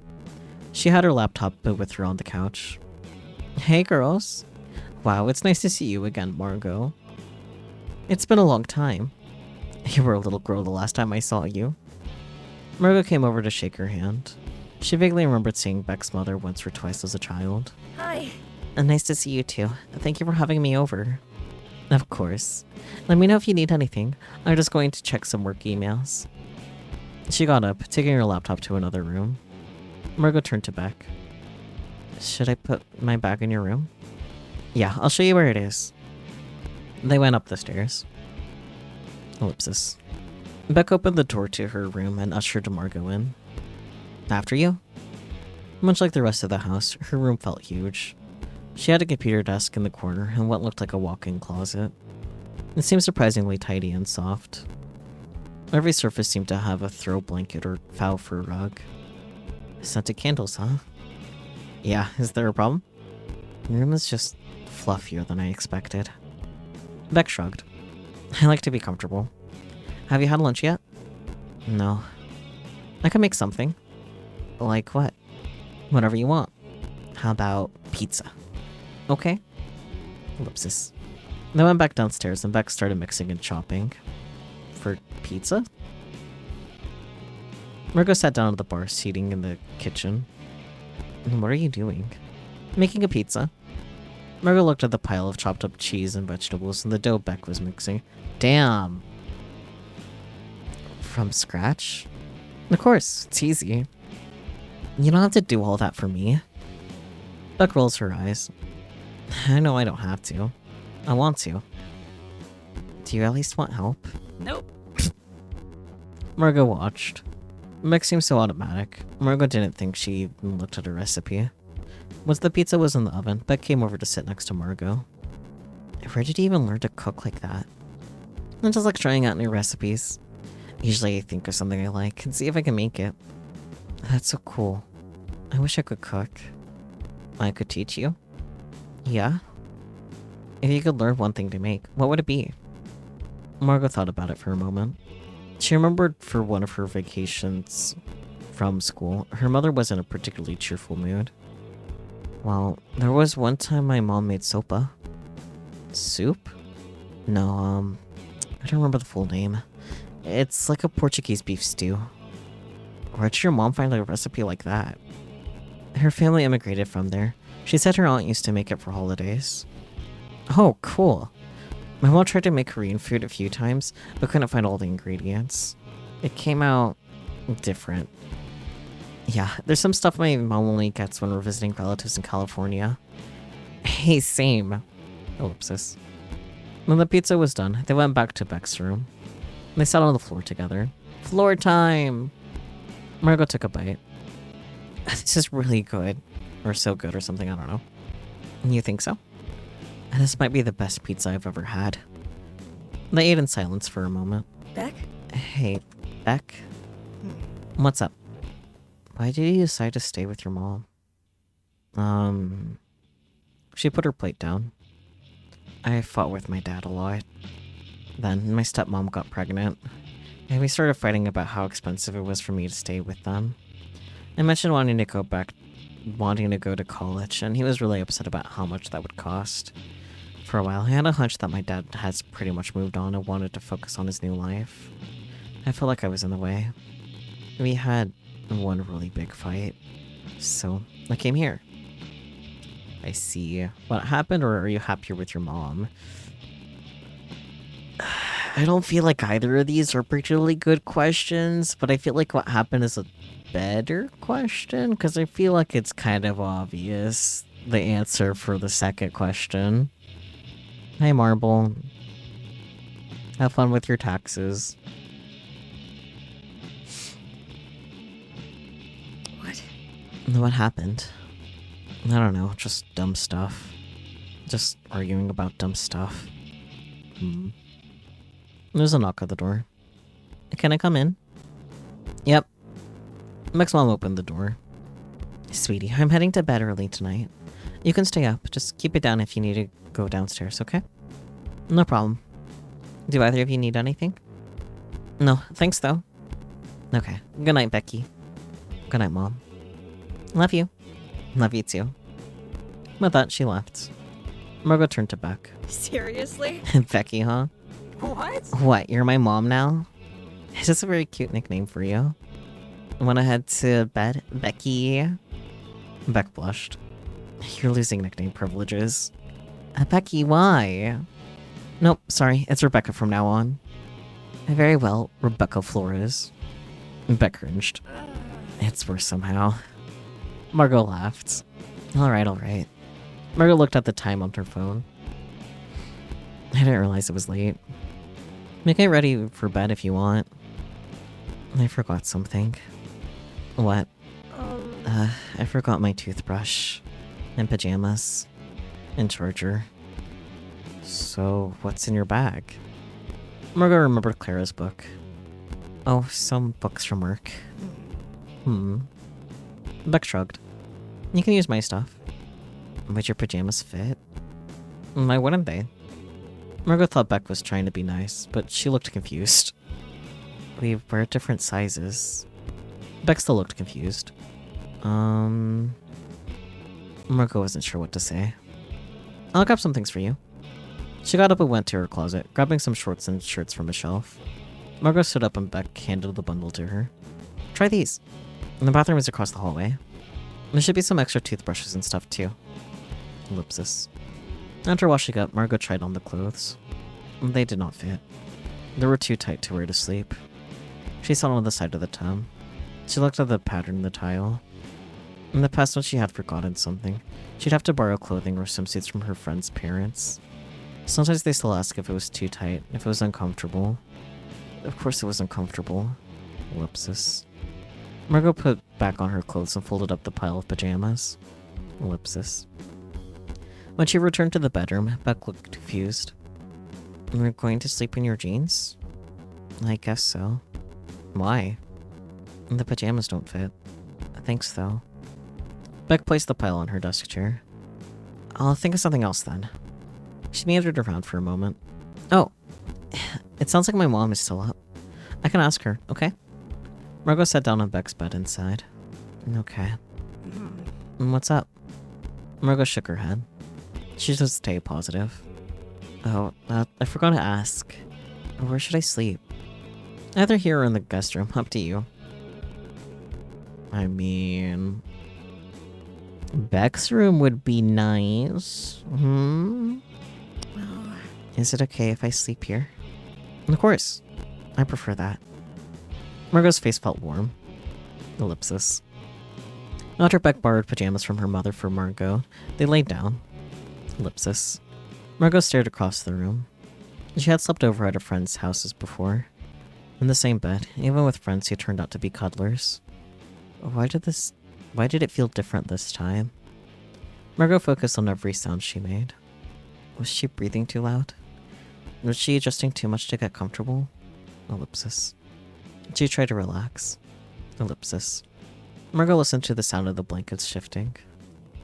She had her laptop with her on the couch. Hey, girls. Wow, it's nice to see you again, Margot. It's been a long time. You were a little girl the last time I saw you. Margot came over to shake her hand. She vaguely remembered seeing Beck's mother once or twice as a child. Hi. Nice to see you too. Thank you for having me over. Of course. Let me know if you need anything. I'm just going to check some work emails. She got up, taking her laptop to another room. Margot turned to Beck. Should I put my bag in your room? Yeah, I'll show you where it is. They went up the stairs. Ellipsis. Beck opened the door to her room and ushered Margot in. After you? Much like the rest of the house, her room felt huge. She had a computer desk in the corner and what looked like a walk-in closet. It seems surprisingly tidy and soft. Every surface seemed to have a throw blanket or foul fur rug. Scented candles, huh? Yeah, is there a problem? The room is just fluffier than I expected. Beck shrugged. I like to be comfortable. Have you had lunch yet? No. I can make something. Like what? Whatever you want. How about pizza? Okay. Ellipsis. They went back downstairs and Beck started mixing and chopping. For pizza? Margot sat down at the bar seating in the kitchen. What are you doing? Making a pizza. Margot looked at the pile of chopped up cheese and vegetables and the dough Beck was mixing. Damn. From scratch? Of course, it's easy. You don't have to do all that for me. Beck rolls her eyes. I know I don't have to. I want to. Do you at least want help? Nope. Margot watched. Beck seemed so automatic. Margot didn't think she even looked at her recipe. Once the pizza was in the oven, Beck came over to sit next to Margot. Where did you even learn to cook like that? I just like trying out new recipes. Usually I think of something I like and see if I can make it. That's so cool. I wish I could cook. I could teach you? Yeah? If you could learn one thing to make, what would it be? Margot thought about it for a moment. She remembered for one of her vacations from school, her mother was in a particularly cheerful mood. Well, there was one time my mom made sopa. Soup? No, I don't remember the full name. It's like a Portuguese beef stew. Where did your mom find a recipe like that? Her family immigrated from there. She said her aunt used to make it for holidays. Oh, cool. My mom tried to make Korean food a few times, but couldn't find all the ingredients. It came out different. Yeah, there's some stuff my mom only gets when we're visiting relatives in California. Hey, same. Ellipsis. When the pizza was done, they went back to Beck's room. They sat on the floor together. Floor time! Margot took a bite. This is really good. Or so good or something, I don't know. You think so? This might be the best pizza I've ever had. They ate in silence for a moment. Beck? Hey, Beck? What's up? Why did you decide to stay with your mom? She put her plate down. I fought with my dad a lot. Then my stepmom got pregnant, and we started fighting about how expensive it was for me to stay with them. I mentioned wanting to go to college, and he was really upset about how much that would cost. For a while, I had a hunch that my dad has pretty much moved on and wanted to focus on his new life. I felt like I was in the way. We had one really big fight, so I came here. I see. What happened, or are you happier with your mom? I don't feel like either of these are particularly good questions, but I feel like what happened is a better question, because I feel like it's kind of obvious, the answer for the second question. Hi, Marble. Have fun with your taxes. What happened? I don't know, just dumb stuff. Just arguing about dumb stuff. There's a knock at the door. Can I come in? Yep. Beck's mom opened the door. Sweetie, I'm heading to bed early tonight. You can stay up, just keep it down if you need to go downstairs, okay? No problem. Do either of you need anything? No, thanks though. Okay, good night, Becky. Good night, Mom. Love you. Love you too. With that, she left. Margot turned to Beck. Seriously? Becky, huh? What? What, you're my mom now? It's just a very cute nickname for you. Wanna head to bed, Becky? Beck blushed. You're losing nickname privileges. Becky, why? Nope, sorry, it's Rebecca from now on. Very well, Rebecca Flores. Beck cringed. It's worse somehow. Margot laughed. Alright. Margot looked at the time on her phone. I didn't realize it was late. Get ready for bed if you want. I forgot something. What? I forgot my toothbrush. And pajamas. And charger. So, what's in your bag? Margot remembered Clara's book. Oh, some books from work. Beck shrugged. You can use my stuff. Would your pajamas fit? Why wouldn't they? Margot thought Beck was trying to be nice, but she looked confused. We wear different sizes. Beck still looked confused. Margot wasn't sure what to say. I'll grab some things for you. She got up and went to her closet, grabbing some shorts and shirts from a shelf. Margot stood up and Beck handed the bundle to her. Try these. And the bathroom is across the hallway. There should be some extra toothbrushes and stuff too. Ellipsis. After washing up, Margot tried on the clothes. They did not fit. They were too tight to wear to sleep. She sat on the side of the tub. She looked at the pattern in the tile. In the past, when she had forgotten something, she'd have to borrow clothing or swimsuits from her friends' parents. Sometimes they still ask if it was too tight, if it was uncomfortable. Of course it was uncomfortable. Ellipsis. Margot put back on her clothes and folded up the pile of pajamas. Ellipsis. When she returned to the bedroom, Beck looked confused. You're going to sleep in your jeans? I guess so. Why? The pajamas don't fit. Thanks, though. Beck placed the pile on her desk chair. I'll think of something else then. She meandered around for a moment. Oh, it sounds like my mom is still up. I can ask her, okay? Margot sat down on Beck's bed inside. Okay. What's up? Margot shook her head. She should stay positive. Oh, I forgot to ask. Where should I sleep? Either here or in the guest room, up to you. I mean... Beck's room would be nice. Well... Is it okay if I sleep here? Of course. I prefer that. Margot's face felt warm. Ellipsis. After Beck borrowed pajamas from her mother for Margot, they laid down. Ellipsis. Margot stared across the room. She had slept over at a friend's houses before. In the same bed, even with friends who turned out to be cuddlers. Why did it feel different this time? Margot focused on every sound she made. Was she breathing too loud? Was she adjusting too much to get comfortable? Ellipsis. She tried to relax. Ellipsis. Margot listened to the sound of the blankets shifting.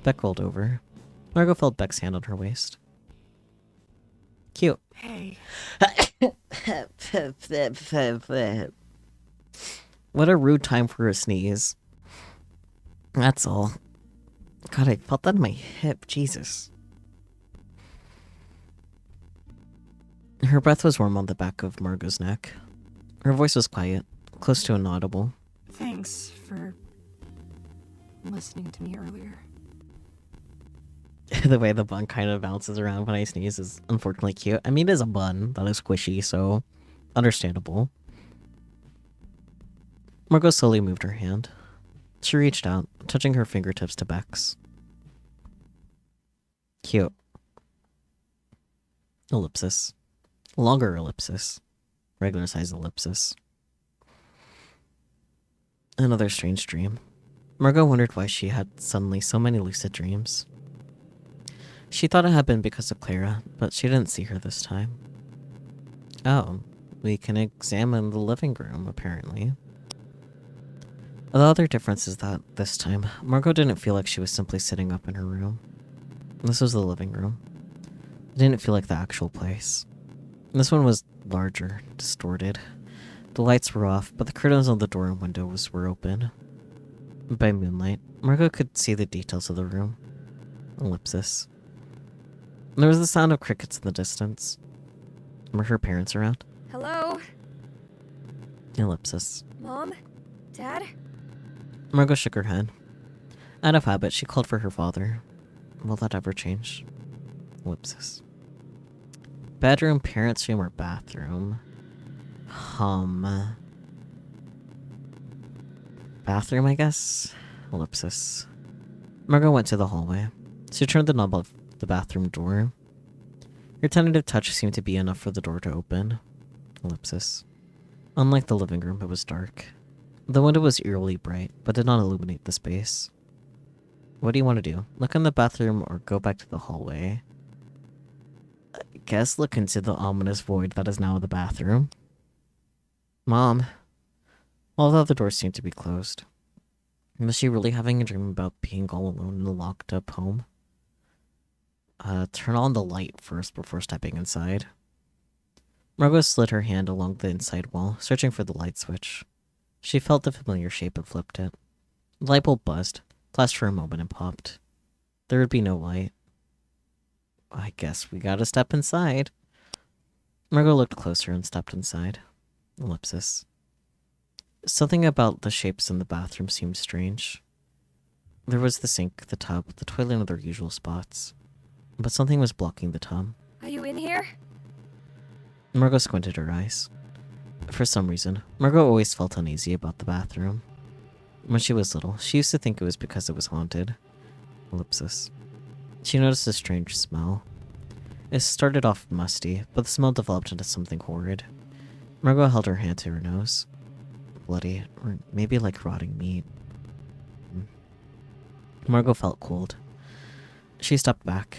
Beck rolled over. Margot felt Beck's hand on her waist. Cute. Hey. What a rude time for a sneeze. That's all. God, I felt that in my hip. Jesus. Her breath was warm on the back of Margot's neck. Her voice was quiet, close to inaudible. Thanks for listening to me earlier. The way the bun kind of bounces around when I sneeze is unfortunately cute. I mean, it is a bun that is squishy, so understandable. Margot slowly moved her hand. She reached out, touching her fingertips to Beck's. Cute. Ellipsis. Longer ellipsis. Regular size ellipsis. Another strange dream. Margot wondered why she had suddenly so many lucid dreams. She thought it had been because of Clara, but she didn't see her this time. Oh, we can examine the living room, apparently. The other difference is that, this time, Margot didn't feel like she was simply sitting up in her room. This was the living room. It didn't feel like the actual place. This one was larger, distorted. The lights were off, but the curtains on the door and windows were open. By moonlight, Margot could see the details of the room. Ellipsis. There was the sound of crickets in the distance. Were her parents around? Hello? Ellipsis. Mom? Dad? Margot shook her head. Out of habit, she called for her father. Will that ever change? Ellipsis. Bedroom, parents' room, or bathroom? Bathroom, I guess? Ellipsis. Margot went to the hallway. She turned the knob of the bathroom door. Her tentative touch seemed to be enough for the door to open. Ellipsis. Unlike the living room, it was dark. The window was eerily bright, but did not illuminate the space. What do you want to do? Look in the bathroom or go back to the hallway? guess look into the ominous void that is now the bathroom. Mom. All the other doors seem to be closed. Was she really having a dream about being all alone in a locked up home? Turn on the light first before stepping inside. Margot slid her hand along the inside wall, searching for the light switch. She felt the familiar shape and flipped it. The light bulb buzzed, flashed for a moment and popped. There would be no light. I guess we gotta step inside. Margot looked closer and stepped inside. Ellipsis. Something about the shapes in the bathroom seemed strange. There was the sink, the tub, the toilet in their usual spots. But something was blocking the tub. Are you in here? Margot squinted her eyes. For some reason, Margot always felt uneasy about the bathroom. When she was little, she used to think it was because it was haunted. Ellipsis. She noticed a strange smell. It started off musty, but the smell developed into something horrid. Margot held her hand to her nose. Bloody, or maybe like rotting meat. Margot felt cold. She stepped back.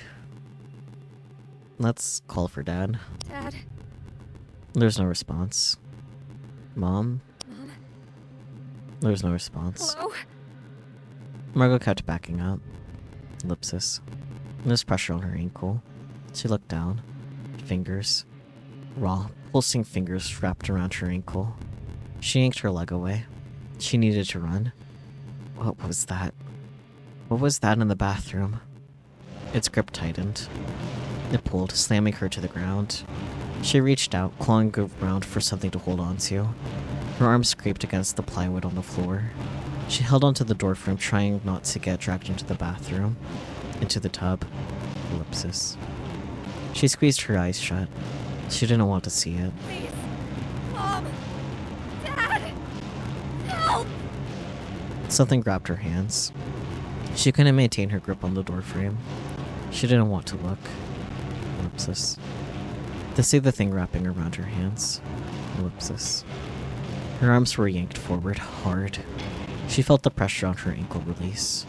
Let's call for Dad. Dad? There's no response. Mom? Mom? There's no response. Hello? Margot kept backing up. Ellipsis. There's pressure on her ankle. She looked down. Fingers. Raw, pulsing fingers wrapped around her ankle. She yanked her leg away. She needed to run. What was that? What was that in the bathroom? Its grip tightened. It pulled, slamming her to the ground. She reached out, clawing around for something to hold on to. Her arms scraped against the plywood on the floor. She held onto the door frame, trying not to get dragged into the bathroom. Into the tub. Ellipsis. She squeezed her eyes shut. She didn't want to see it. Please. Mom. Dad. Help. Something grabbed her hands. She couldn't maintain her grip on the door frame. She didn't want to look. Ellipsis. To see the thing wrapping around her hands. Ellipsis. Her arms were yanked forward, hard. She felt the pressure on her ankle release.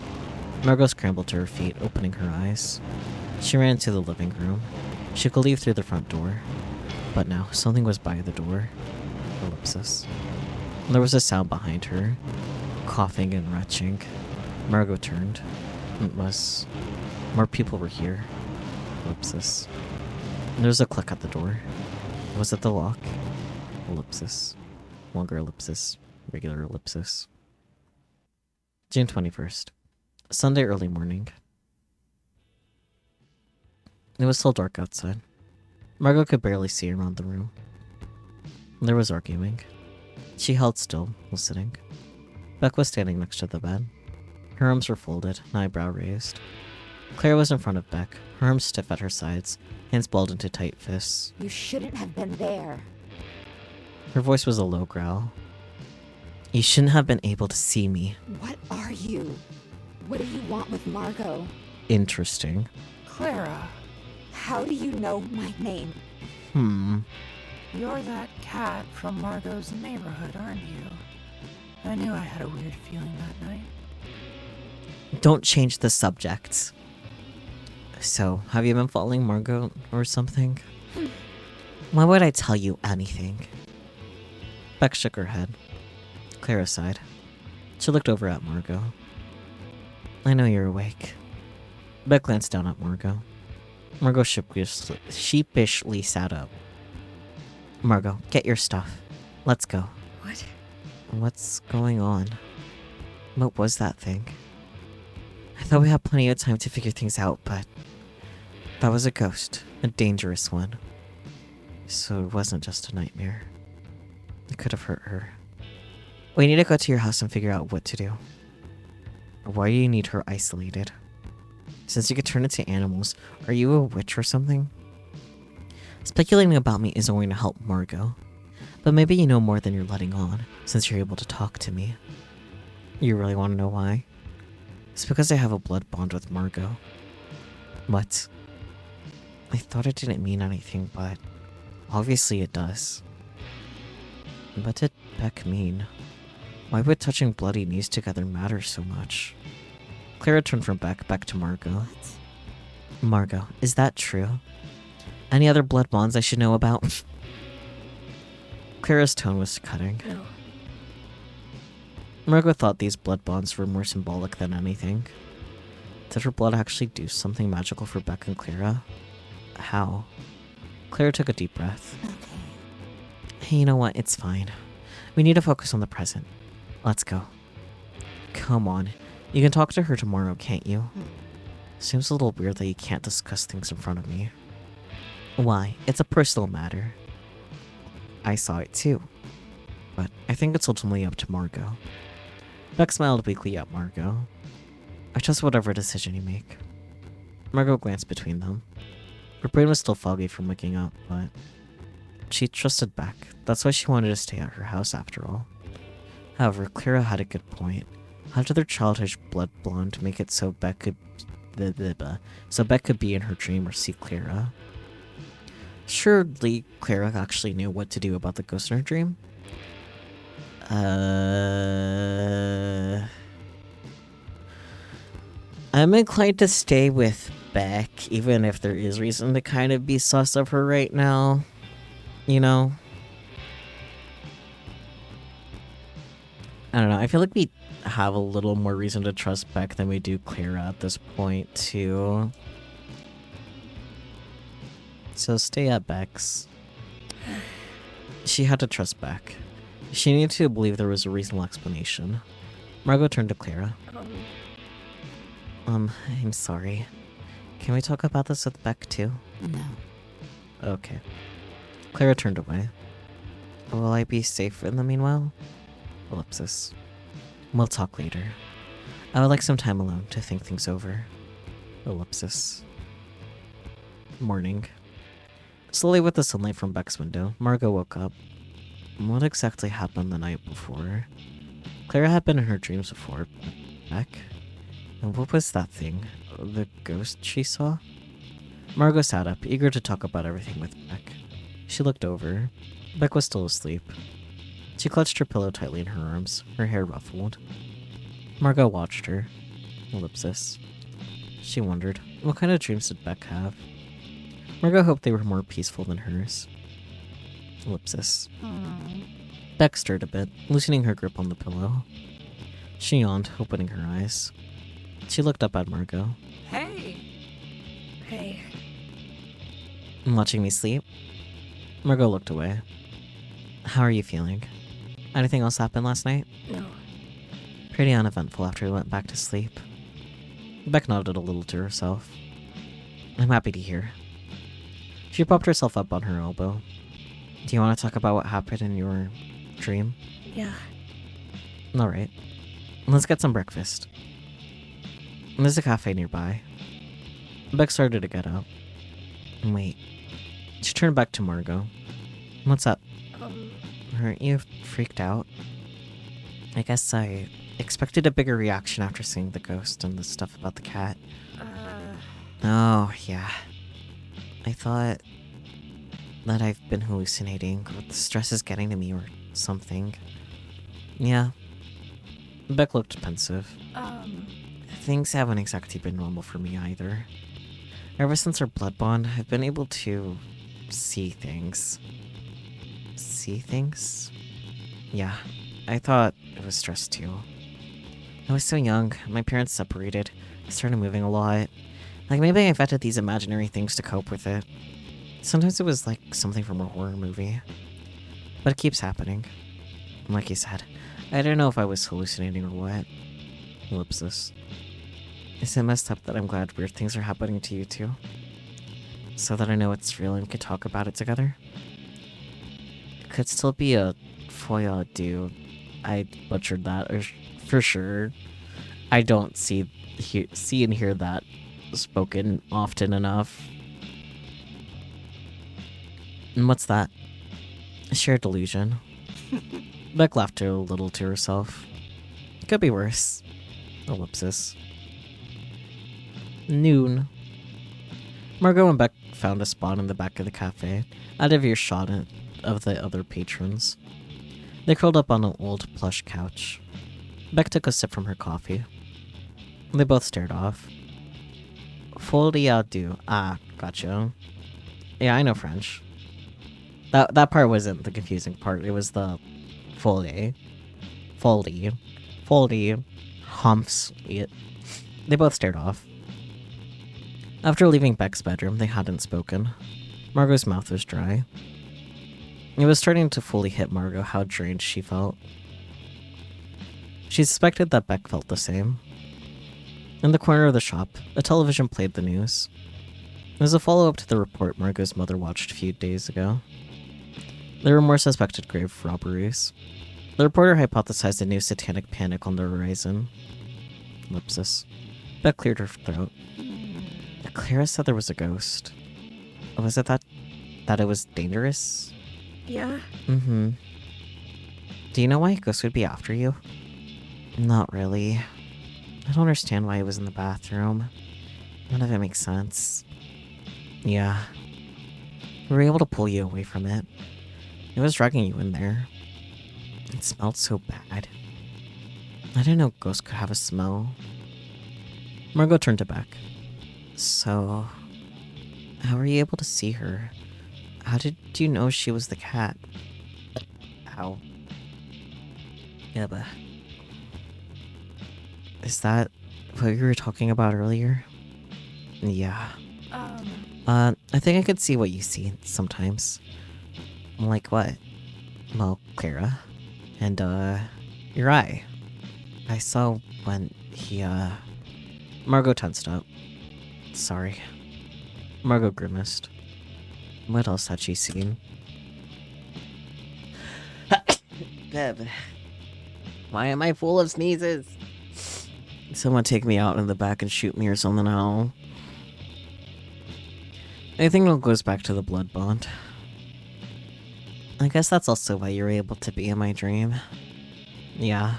Margot scrambled to her feet, opening her eyes. She ran into the living room. She could leave through the front door. But now, something was by the door. Ellipsis. There was a sound behind her. Coughing and retching. Margot turned. It was... More people were here. Ellipsis. There was a click at the door. Was it the lock? Ellipsis. Longer ellipsis. Regular ellipsis. June 21st. Sunday early morning. It was still dark outside. Margot could barely see around the room. There was arguing. She held still, listening. Beck was standing next to the bed. Her arms were folded, an eyebrow raised. Claire was in front of Beck, her arms stiff at her sides, hands balled into tight fists. You shouldn't have been there. Her voice was a low growl. You shouldn't have been able to see me. What are you? What do you want with Margot? Interesting. Clara, How do you know my name? you're that cat from Margot's neighborhood, aren't you? I knew I had a weird feeling that night. Don't change the subject. So, have you been following Margot or something? Why would I tell you anything? Beck shook her head. Clara sighed. She looked over at Margot. I know you're awake. Beck glanced down at Margot. Margot sheepishly sat up. Margot, get your stuff. Let's go. What? What's going on? What was that thing? I thought we had plenty of time to figure things out, but that was a ghost, a dangerous one. So it wasn't just a nightmare. It could have hurt her. We need to go to your house and figure out what to do. Why do you need her isolated? Since you could turn into animals, are you a witch or something? Speculating about me isn't going to help Margot. But maybe you know more than you're letting on, since you're able to talk to me. You really want to know why? It's because I have a blood bond with Margot. What? I thought it didn't mean anything, but obviously it does. What did Beck mean? Why would touching bloody knees together matter so much? Clara turned from Beck back to Margot. Margot, is that true? Any other blood bonds I should know about? Clara's tone was cutting. No. Margot thought these blood bonds were more symbolic than anything. Did her blood actually do something magical for Beck and Clara? How? Clara took a deep breath. Hey, you know what? It's fine. We need to focus on the present. Let's go. Come on. You can talk to her tomorrow, can't you? Seems a little weird that you can't discuss things in front of me. Why? It's a personal matter. I saw it too. But I think it's ultimately up to Margot. Beck smiled weakly at Margot. I trust whatever decision you make. Margot glanced between them. Her brain was still foggy from waking up, but she trusted Beck. That's why she wanted to stay at her house after all. However, Clara had a good point. How did their childish blood blonde make it so Beck could be in her dream or see Clara? Surely Clara actually knew what to do about the ghost in her dream. I'm inclined to stay with Beck, even if there is reason to kind of be sus of her right now. You know? I don't know, I feel like we have a little more reason to trust Beck than we do Clara at this point, too. So stay at Beck's. She had to trust Beck. She needed to believe there was a reasonable explanation. Margot turned to Clara. I'm sorry. Can we talk about this with Beck too? No. Okay. Clara turned away. Will I be safe in the meanwhile? Ellipsis. We'll talk later. I would like some time alone to think things over. Ellipsis. Morning. Slowly with the sunlight from Beck's window, Margot woke up. What exactly happened the night before? Clara had been in her dreams before, but Beck? And what was that thing? The ghost she saw? Margot sat up, eager to talk about everything with Beck. She looked over. Beck was still asleep. She clutched her pillow tightly in her arms, her hair ruffled. Margot watched her. Ellipsis. She wondered, what kind of dreams did Beck have? Margot hoped they were more peaceful than hers. Ellipsis. Beck stirred a bit, loosening her grip on the pillow. She yawned, opening her eyes. She looked up at Margot. Hey! Hey. Watching me sleep? Margot looked away. How are you feeling? Anything else happen last night? No. Pretty uneventful after we went back to sleep. Beck nodded a little to herself. I'm happy to hear. She propped herself up on her elbow. Do you want to talk about what happened in your dream? Yeah. Alright. Let's get some breakfast. There's a cafe nearby. Beck started to get up. Wait. She turned back to Margot. What's up? Aren't you freaked out? I guess I expected a bigger reaction after seeing the ghost and the stuff about the cat. Oh, yeah. I thought that I've been hallucinating, or the stress is getting to me or something. Yeah. Beck looked pensive. Things haven't exactly been normal for me either. Ever since our blood bond, I've been able to see things. See things? Yeah, I thought it was stress too. I was so young, my parents separated, I started moving a lot. Like maybe I invented these imaginary things to cope with it. Sometimes it was like something from a horror movie. But it keeps happening. And like you said, I don't know if I was hallucinating or what. Ellipsis. Is it messed up that I'm glad weird things are happening to you too? So that I know it's real and we could talk about it together? It could still be a VOD. I butchered that for sure. I don't see and hear that spoken often enough. And what's that? A shared delusion. Beck laughed a little to herself. Could be worse. Ellipsis. Noon. Margot and Beck found a spot in the back of the cafe, out of earshot of the other patrons. They curled up on an old plush couch. Beck took a sip from her coffee. They both stared off. VOD. Ah, gotcha. Yeah, I know French. That part wasn't the confusing part. It was the foldy, humps. They both stared off. After leaving Beck's bedroom, they hadn't spoken. Margot's mouth was dry. It was starting to fully hit Margot how drained she felt. She suspected that Beck felt the same. In the corner of the shop, a television played the news. It was a follow-up to the report Margot's mother watched a few days ago. There were more suspected grave robberies. The reporter hypothesized a new satanic panic on the horizon. Ellipsis. Beck cleared her throat. Clara said there was a ghost. Was it that it was dangerous? Yeah? Mm-hmm. Do you know why a ghost would be after you? Not really. I don't understand why it was in the bathroom. None of it makes sense. Yeah. We were able to pull you away from it. It was dragging you in there. It smelled so bad. I didn't know ghosts could have a smell. Margot turned to Beck. So, how were you able to see her? How did you know she was the cat? Ow. Yeah, but... Is that what you were talking about earlier? Yeah. I think I could see what you see sometimes. Like what? Well, Clara. And, your eye. I saw when he, Margot tensed up. Sorry. Margot grimaced. What else had she seen? Beb. Why am I full of sneezes? Someone take me out in the back and shoot me or something now. I think it goes back to the blood bond. I guess that's also why you were able to be in my dream. Yeah.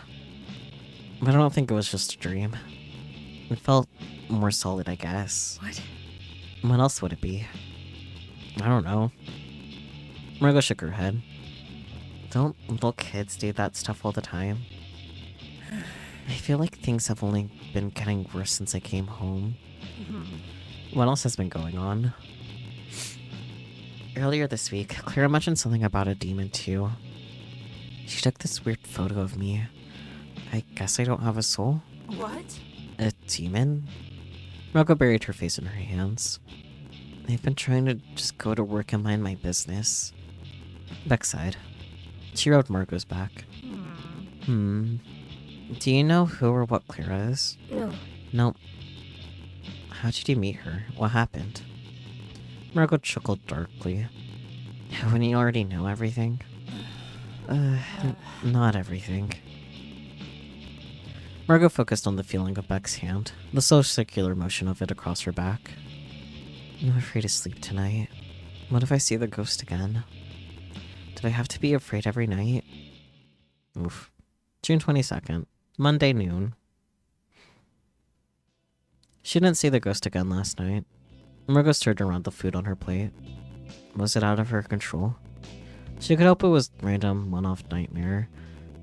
But I don't think it was just a dream. It felt more solid, I guess. What? What else would it be? I don't know. Margot shook her head. Don't little kids do that stuff all the time? I feel like things have only been getting worse since I came home. What else has been going on? Earlier this week, Clara mentioned something about a demon too. She took this weird photo of me. I guess I don't have a soul? What? A demon? Margot buried her face in her hands. I've been trying to just go to work and mind my business. Beck sighed. She rubbed Margot's back. Do you know who or what Clara is? No. Nope. How did you meet her? What happened? Margot chuckled darkly. When you already know everything? Not everything. Margot focused on the feeling of Beck's hand, the slow circular motion of it across her back. I'm afraid to sleep tonight. What if I see the ghost again? Do I have to be afraid every night? Oof. June 22nd, Monday noon. She didn't see the ghost again last night. Margot stirred around the food on her plate. Was it out of her control? She could hope it was random, one-off nightmare,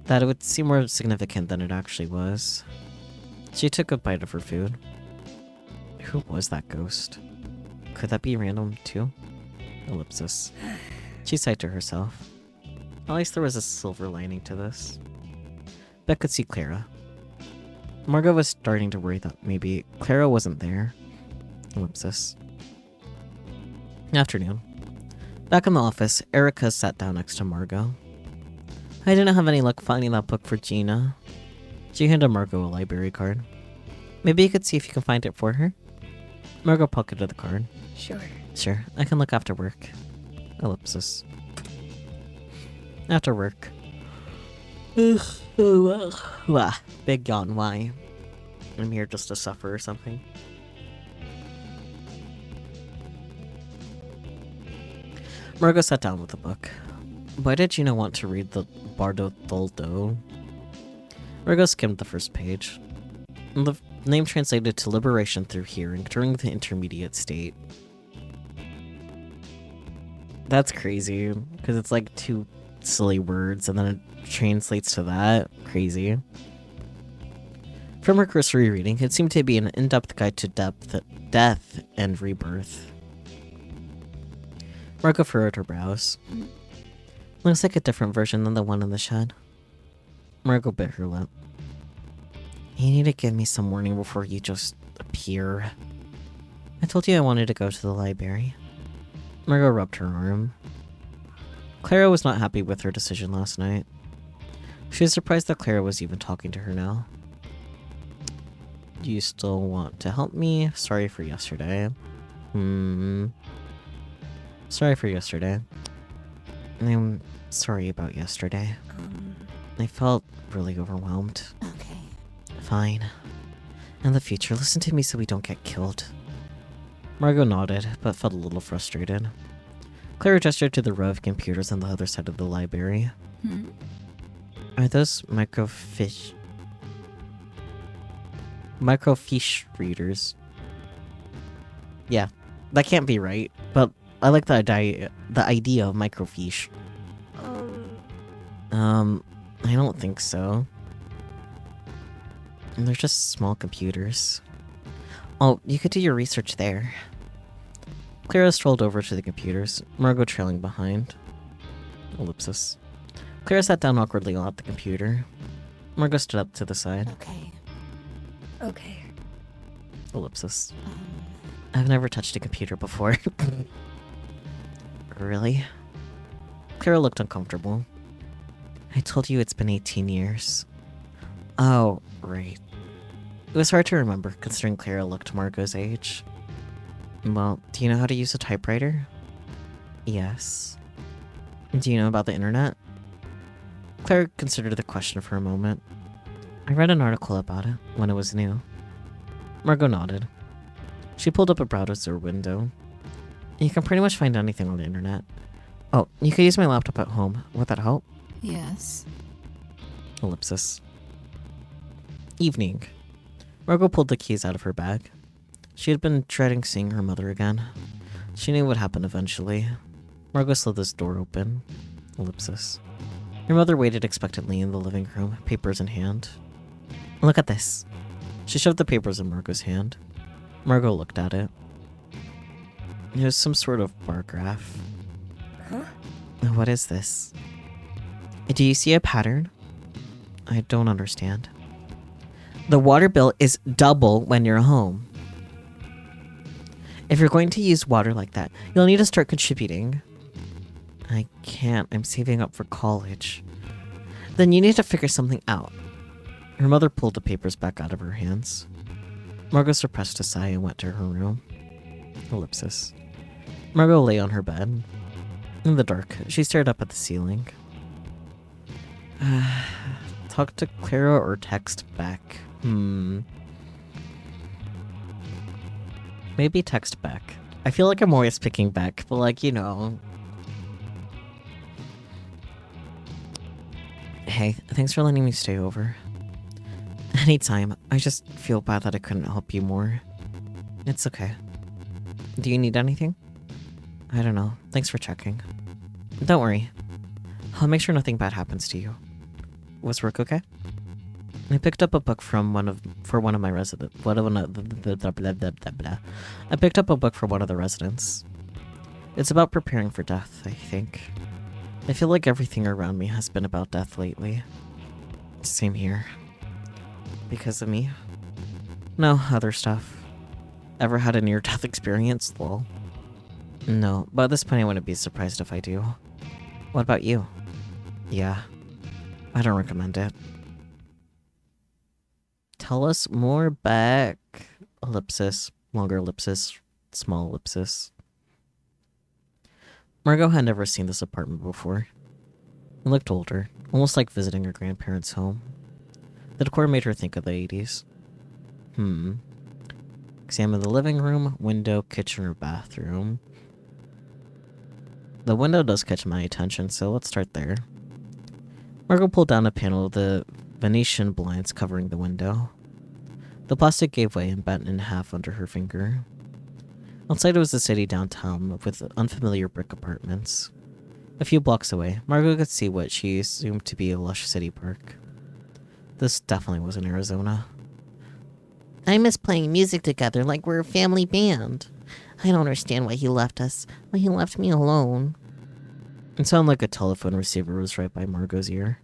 that it would seem more significant than it actually was. She took a bite of her food. Who was that ghost? Could that be random too? Ellipsis. She sighed to herself. At least there was a silver lining to this. Beck could see Clara. Margot was starting to worry that maybe Clara wasn't there. Ellipsis. Afternoon. Back in the office, Erica sat down next to Margot. I didn't have any luck finding that book for Gina. She handed Margot a library card. Maybe you could see if you can find it for her? Margot pocketed the card. Sure. Sure, I can look after work. Ellipsis. After work. Big yawn, why? I'm here just to suffer or something. Margot sat down with the book. Why did Gina want to read the Bardo Tholdo? Margot skimmed the first page. The name translated to Liberation Through Hearing during the intermediate state. That's crazy, because it's like two silly words and then it translates to that. Crazy. From her cursory reading, it seemed to be an in-depth guide to death and rebirth. Margot furrowed her brows. Looks like a different version than the one in the shed. Margot bit her lip. You need to give me some warning before you just appear. I told you I wanted to go to the library. Margot rubbed her arm. Clara was not happy with her decision last night. She was surprised that Clara was even talking to her now. Do you still want to help me? Sorry for yesterday. Sorry for yesterday. I'm sorry about yesterday. I felt really overwhelmed. Okay. Fine. In the future, listen to me so we don't get killed. Margot nodded, but felt a little frustrated. Clara gestured to the row of computers on the other side of the library. Are those microfiche readers? Yeah, that can't be right, but I like the idea of microfiche. I don't think so. They're just small computers. Oh, you could do your research there. Clara strolled over to the computers, Margot trailing behind. Ellipsis. Clara sat down awkwardly at the computer. Margot stood up to the side. Okay. Ellipsis. I've never touched a computer before. Really? Clara looked uncomfortable. I told you it's been 18 years. Oh, right. It was hard to remember, considering Clara looked Margot's age. Well, do you know how to use a typewriter? Yes. Do you know about the internet? Clara considered the question for a moment. I read an article about it when it was new. Margot nodded. She pulled up a browser window. You can pretty much find anything on the internet. Oh, you could use my laptop at home. Would that help? Yes. Ellipsis. Evening. Margot pulled the keys out of her bag. She had been dreading seeing her mother again. She knew what would happen eventually. Margot slid this door open. Ellipsis. Her mother waited expectantly in the living room, papers in hand. Look at this. She shoved the papers in Margot's hand. Margot looked at it. It was some sort of bar graph. Huh? What is this? Do you see a pattern? I don't understand. The water bill is double when you're home. If you're going to use water like that, you'll need to start contributing. I can't. I'm saving up for college. Then you need to figure something out. Her mother pulled the papers back out of her hands. Margot suppressed a sigh and went to her room. Ellipsis. Margot lay on her bed. In the dark, she stared up at the ceiling. Talk to Clara or text back? Maybe text back. I feel like I'm always picking back, but like, you know. Hey, thanks for letting me stay over. Anytime. I just feel bad that I couldn't help you more. It's okay. Do you need anything? I don't know. Thanks for checking. Don't worry. I'll make sure nothing bad happens to you. Was work okay? I picked up a book from one of my residents. I picked up a book for one of the residents. It's about preparing for death, I think. I feel like everything around me has been about death lately. Same here. Because of me? No, other stuff. Ever had a near-death experience? Lol. No, but at this point I wouldn't be surprised if I do. What about you? Yeah. I don't recommend it. Tell us more back. Ellipsis. Longer ellipsis. Small ellipsis. Margot had never seen this apartment before. It looked older, almost like visiting her grandparents' home. The decor made her think of the 80s. Examine the living room, window, kitchen, or bathroom. The window does catch my attention, so let's start there. Margot pulled down a panel of the Venetian blinds covering the window. The plastic gave way and bent in half under her finger. Outside was the city downtown with unfamiliar brick apartments. A few blocks away, Margot could see what she assumed to be a lush city park. This definitely wasn't Arizona. I miss playing music together like we're a family band. I don't understand why he left us. Why he left me alone. It sounded like a telephone receiver was right by Margot's ear.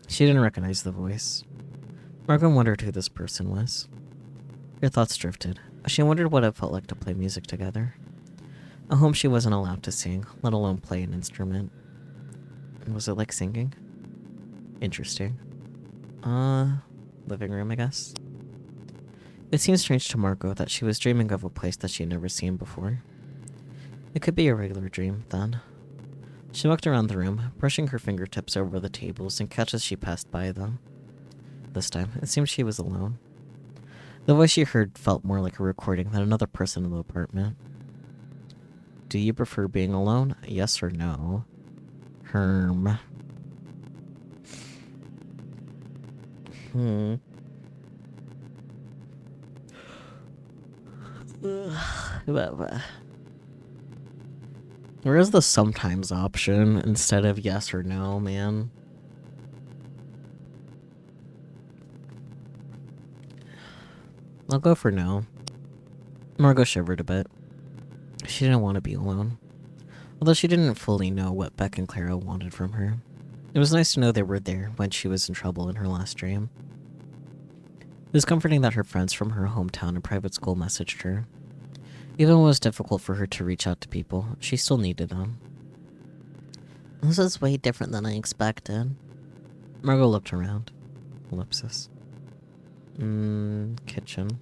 She didn't recognize the voice. Margot wondered who this person was. Her thoughts drifted. She wondered what it felt like to play music together. At home she wasn't allowed to sing, let alone play an instrument. Was it like singing? Interesting. Living room, I guess. It seemed strange to Margot that she was dreaming of a place that she had never seen before. It could be a regular dream, then. She walked around the room, brushing her fingertips over the tables and couches as she passed by them. This time, it seemed she was alone. The voice she heard felt more like a recording than another person in the apartment. Do you prefer being alone? Yes or no? Herm. Where is the sometimes option instead of yes or no, man? I'll go for no. Margot shivered a bit. She didn't want to be alone. Although she didn't fully know what Beck and Clara wanted from her. It was nice to know they were there when she was in trouble in her last dream. It was comforting that her friends from her hometown and private school messaged her. Even when it was difficult for her to reach out to people, she still needed them. This is way different than I expected. Margot looked around. Ellipsis. Kitchen.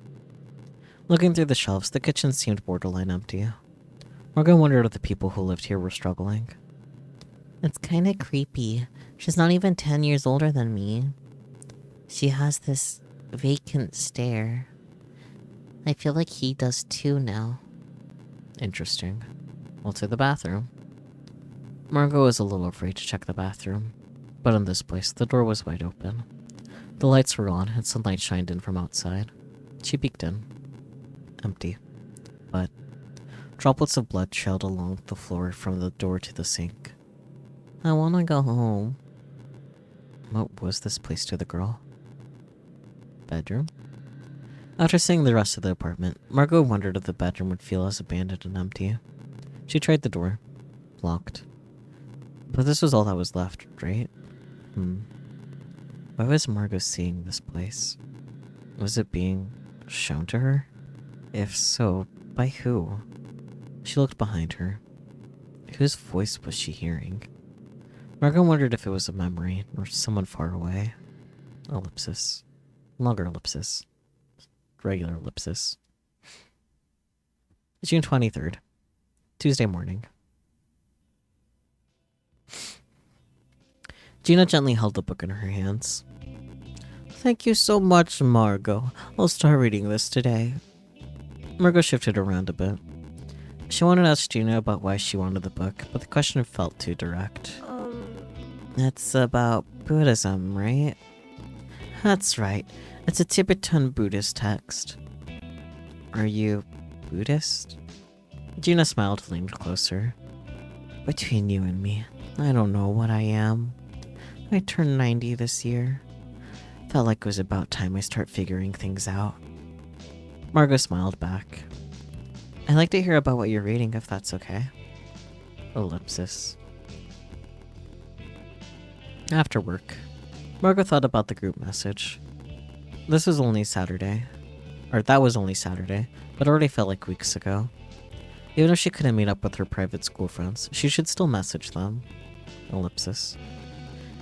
Looking through the shelves, the kitchen seemed borderline empty. Margot wondered if the people who lived here were struggling. It's kinda creepy. She's not even 10 years older than me. She has this vacant stare. I feel like he does too now. Interesting. Well, to the bathroom. Margot was a little afraid to check the bathroom. But in this place, the door was wide open. The lights were on, and sunlight shined in from outside. She peeked in. Empty. But droplets of blood trailed along the floor from the door to the sink. I wanna go home. What was this place to the girl? Bedroom? After seeing the rest of the apartment, Margot wondered if the bedroom would feel as abandoned and empty. She tried the door. Locked. But this was all that was left, right? Why was Margot seeing this place? Was it being shown to her? If so, by who? She looked behind her. Whose voice was she hearing? Margot wondered if it was a memory or someone far away. Ellipsis. Longer ellipsis. Regular ellipsis. June 23rd. Tuesday morning. Gina gently held the book in her hands. Thank you so much, Margot. I'll start reading this today. Margot shifted around a bit. She wanted to ask Gina about why she wanted the book, but the question felt too direct. It's about Buddhism, right? That's right. It's a Tibetan Buddhist text. Are you Buddhist? Gina smiled and leaned closer. Between you and me, I don't know what I am. I turned 90 this year. Felt like it was about time I start figuring things out. Margot smiled back. I'd like to hear about what you're reading, if that's okay. Ellipsis. After work, Margot thought about the group message. That was only Saturday, but it already felt like weeks ago. Even if she couldn't meet up with her private school friends, she should still message them. Ellipsis.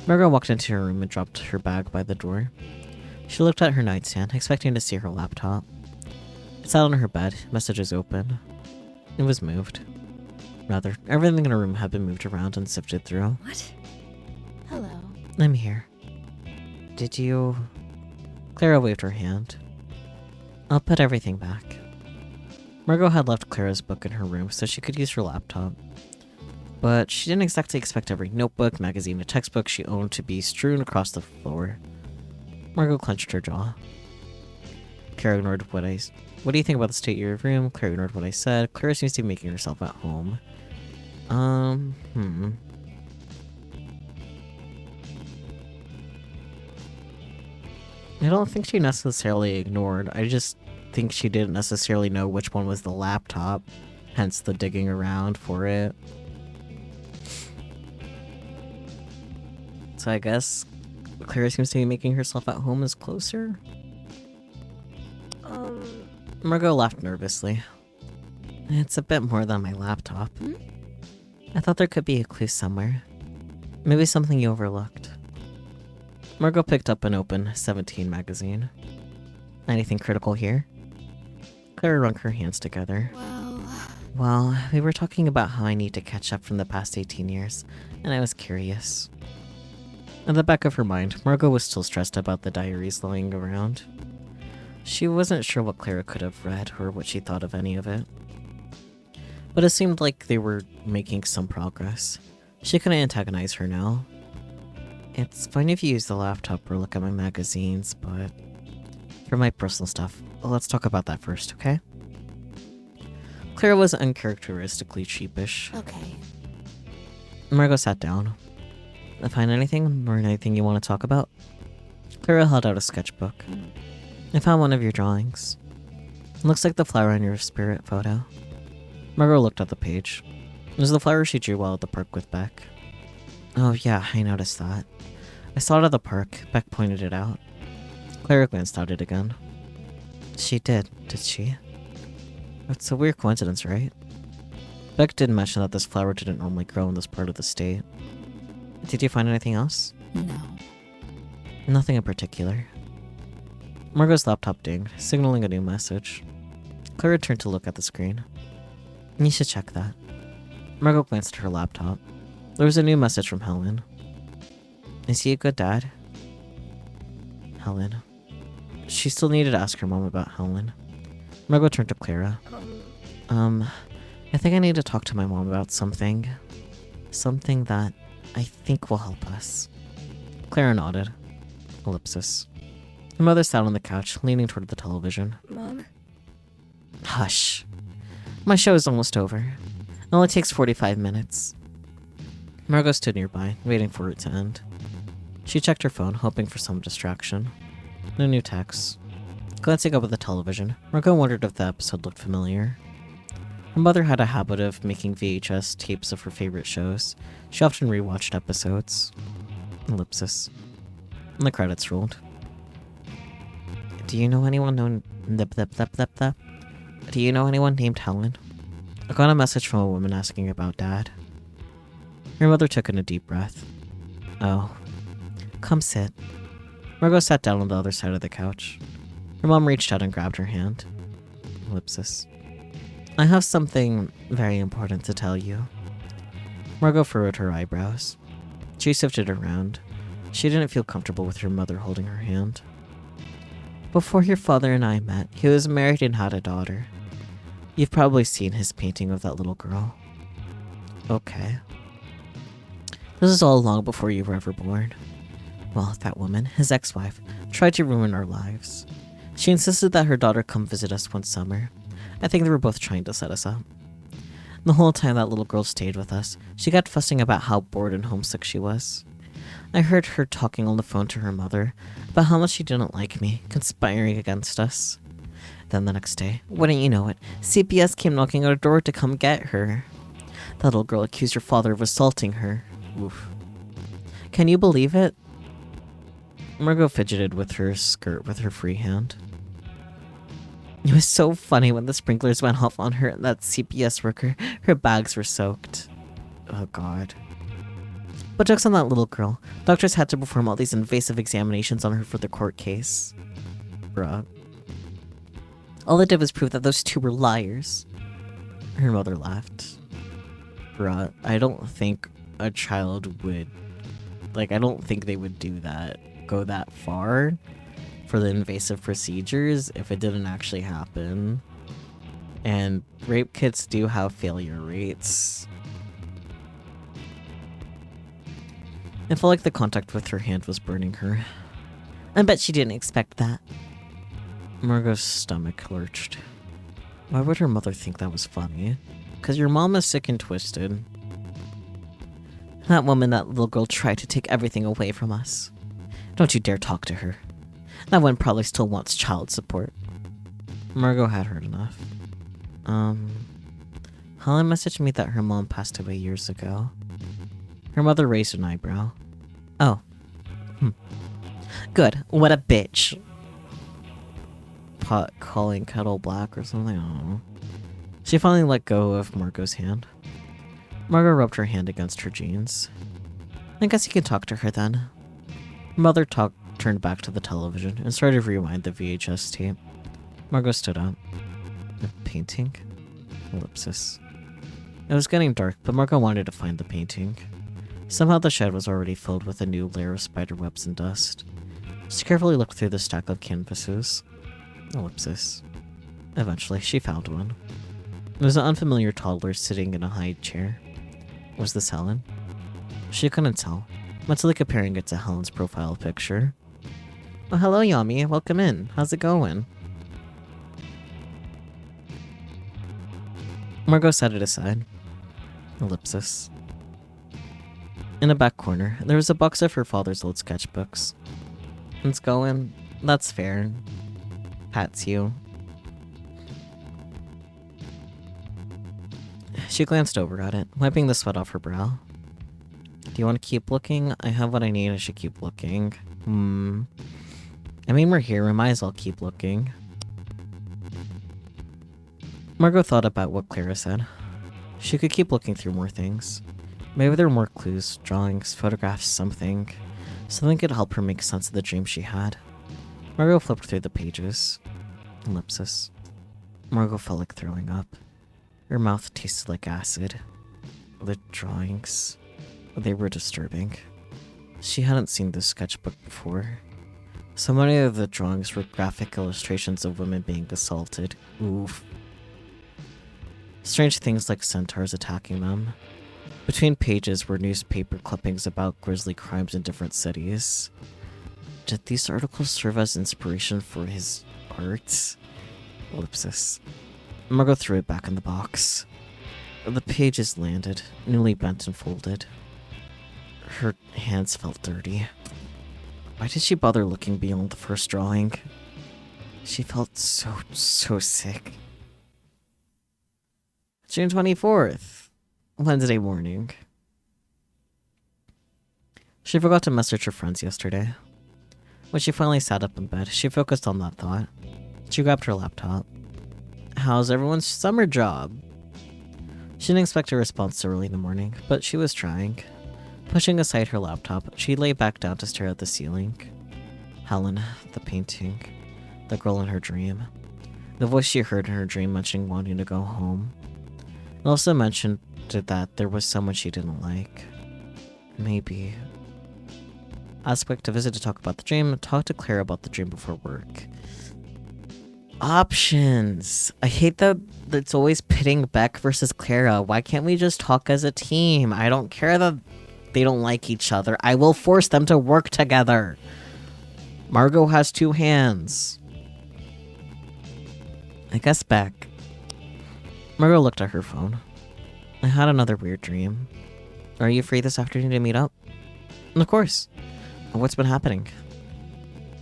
Margot walked into her room and dropped her bag by the door. She looked at her nightstand, expecting to see her laptop. It sat on her bed, messages open. It was moved. Rather, everything in her room had been moved around and sifted through. What? Hello. I'm here. Did you... Clara waved her hand. I'll put everything back. Margot had left Clara's book in her room so she could use her laptop. But she didn't exactly expect every notebook, magazine, and textbook she owned to be strewn across the floor. Margot clenched her jaw. Clara ignored what do you think about the state of your room? Clara ignored what I said. Clara seems to be making herself at home. I don't think she necessarily ignored. I just think she didn't necessarily know which one was the laptop, hence the digging around for it. So I guess Clara seems to be making herself at home is closer. Margot laughed nervously. It's a bit more than my laptop. I thought there could be a clue somewhere. Maybe something you overlooked. Margot picked up an open 17 magazine. Anything critical here? Clara wrung her hands together. Well, we were talking about how I need to catch up from the past 18 years, and I was curious. At the back of her mind, Margot was still stressed about the diaries lying around. She wasn't sure what Clara could have read or what she thought of any of it. But it seemed like they were making some progress. She couldn't antagonize her now. It's fine if you use the laptop or look at my magazines, but for my personal stuff, let's talk about that first, okay? Clara was uncharacteristically sheepish. Okay. Margot sat down. Find anything or anything you want to talk about? Clara held out a sketchbook. I found one of your drawings. It looks like the flower on your spirit photo. Margot looked at the page. It was the flower she drew while at the park with Beck. Oh yeah, I noticed that. I saw it at the park. Beck pointed it out. Clara glanced at it again. She did she? It's a weird coincidence, right? Beck did mention that this flower didn't normally grow in this part of the state. Did you find anything else? No. Nothing in particular. Margot's laptop dinged, signaling a new message. Clara turned to look at the screen. You should check that. Margot glanced at her laptop. There was a new message from Helen. Is he a good dad? Helen. She still needed to ask her mom about Helen. Margot turned to Clara. I think I need to talk to my mom about something. Something that I think will help us. Clara nodded. Ellipsis. Her mother sat on the couch, leaning toward the television. Mom? Hush. My show is almost over. It only takes 45 minutes. Margot stood nearby, waiting for it to end. She checked her phone, hoping for some distraction. No new texts. Glancing up at the television, Margot wondered if the episode looked familiar. Her mother had a habit of making VHS tapes of her favorite shows. She often rewatched episodes. Ellipsis. And the credits rolled. Do you know anyone known... Do you know anyone named Helen? I got a message from a woman asking about Dad. Her mother took in a deep breath. Oh. Come sit. Margot sat down on the other side of the couch. Her mom reached out and grabbed her hand. Ellipsis. I have something very important to tell you. Margot furrowed her eyebrows. She sifted around. She didn't feel comfortable with her mother holding her hand. Before your father and I met, he was married and had a daughter. You've probably seen his painting of that little girl. Okay. This is all long before you were ever born. Well, that woman, his ex-wife, tried to ruin our lives. She insisted that her daughter come visit us one summer. I think they were both trying to set us up. The whole time that little girl stayed with us, she kept fussing about how bored and homesick she was. I heard her talking on the phone to her mother about how much she didn't like me, conspiring against us. Then the next day, wouldn't you know it, CPS came knocking on our door to come get her. That little girl accused her father of assaulting her. Oof. Can you believe it? Margot fidgeted with her skirt with her free hand. It was so funny when the sprinklers went off on her and that CPS worker. Her bags were soaked. Oh god. But joke's on that little girl. Doctors had to perform all these invasive examinations on her for the court case. Bruh. All it did was prove that those two were liars. Her mother laughed. Bruh, I don't think a child would... I don't think they would do that. Go that far for the invasive procedures if it didn't actually happen. And rape kits do have failure rates. It felt like the contact with her hand was burning her. I bet she didn't expect that. Margot's stomach lurched. Why would her mother think that was funny? 'Cause your mom is sick and twisted. That woman, that little girl, tried to take everything away from us. Don't you dare talk to her. That one probably still wants child support. Margot had heard enough. Helen messaged me that her mom passed away years ago. Her mother raised an eyebrow. Oh. Good. What a bitch. Pot calling kettle black or something. I don't know. She finally let go of Margot's hand. Margot rubbed her hand against her jeans. I guess you can talk to her then. Her mother turned back to the television and started to rewind the VHS tape. Margot stood up. A painting? Ellipsis. It was getting dark, but Margot wanted to find the painting. Somehow the shed was already filled with a new layer of spider webs and dust. She carefully looked through the stack of canvases. Ellipsis. Eventually, she found one. There was an unfamiliar toddler sitting in a high chair. Was this Helen? She couldn't tell, mentally comparing it to Helen's profile picture. Oh, hello, Yami. Welcome in. How's it going? Margot set it aside. Ellipsis. In a back corner, there was a box of her father's old sketchbooks. It's going. That's fair. Pats you. She glanced over at it, wiping the sweat off her brow. Do you want to keep looking? I have what I need. I should keep looking. I mean, we're here. We might as well keep looking. Margot thought about what Clara said. She could keep looking through more things. Maybe there were more clues, drawings, photographs, something. Something could help her make sense of the dream she had. Margot flipped through the pages. Ellipsis. Margot felt like throwing up. Her mouth tasted like acid. The drawings. They were disturbing. She hadn't seen this sketchbook before. So many of the drawings were graphic illustrations of women being assaulted. Oof. Strange things like centaurs attacking them. Between pages were newspaper clippings about grisly crimes in different cities. Did these articles serve as inspiration for his art? Ellipsis. Margot threw it back in the box. The pages landed, newly bent and folded. Her hands felt dirty. Why did she bother looking beyond the first drawing? She felt so sick. June 24th. Wednesday morning. She forgot to message her friends yesterday. When she finally sat up in bed, she focused on that thought. She grabbed her laptop. How's everyone's summer job? She didn't expect a response so early in the morning, but she was trying. Pushing aside her laptop, she lay back down to stare at the ceiling. Helen, the painting, the girl in her dream. The voice she heard in her dream mentioning wanting to go home. It also mentioned that there was someone she didn't like. Maybe. Asked Quick to visit to talk about the dream. Talk to Claire about the dream before work. Options. I hate that it's always pitting Beck versus Clara. Why can't we just talk as a team? I don't care that they don't like each other. I will force them to work together. Margot has two hands. I guess Beck. Margot looked at her phone. I had another weird dream. Are you free this afternoon to meet up? Of course. What's been happening?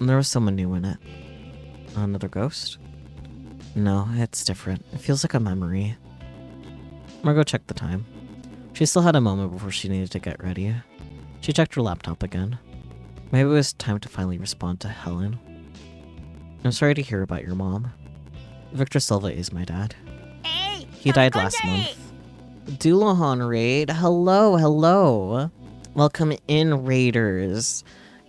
There was someone new in it. Another ghost? No, it's different. It feels like a memory. Margot checked the time. She still had a moment before she needed to get ready. She checked her laptop again. Maybe it was time to finally respond to Helen. I'm sorry to hear about your mom. Victor Silva is my dad. Hey, He died last month. Doulahan Raid, hello. Welcome in, Raiders.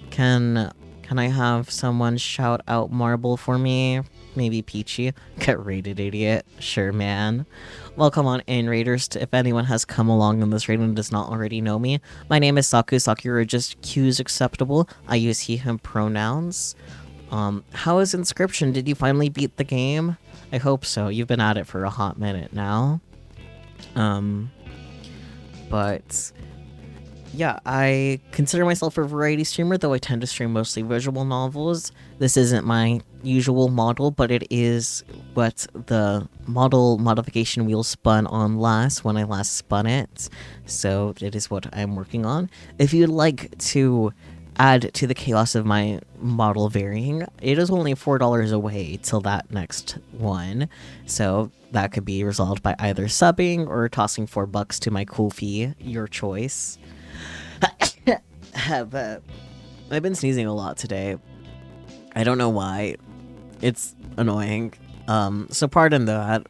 Can I have someone shout out Marble for me? Maybe Peachy. Get raided, idiot. Sure, man. Welcome on in, Raiders. If anyone has come along in this raid and does not already know me, my name is Saku. Sakura, just Q's acceptable. I use he, him pronouns. How is Inscription? Did you finally beat the game? I hope so. You've been at it for a hot minute now. But yeah, I consider myself a variety streamer, though I tend to stream mostly visual novels. This isn't my usual model, but it is what the model modification wheel spun on last when I last spun it. So it is what I'm working on. If you'd like to add to the chaos of my model varying, it is only $4 away till that next one. So that could be resolved by either subbing or tossing $4 to my cool fee, your choice. But I've been sneezing a lot today. I don't know why. It's annoying. So pardon that.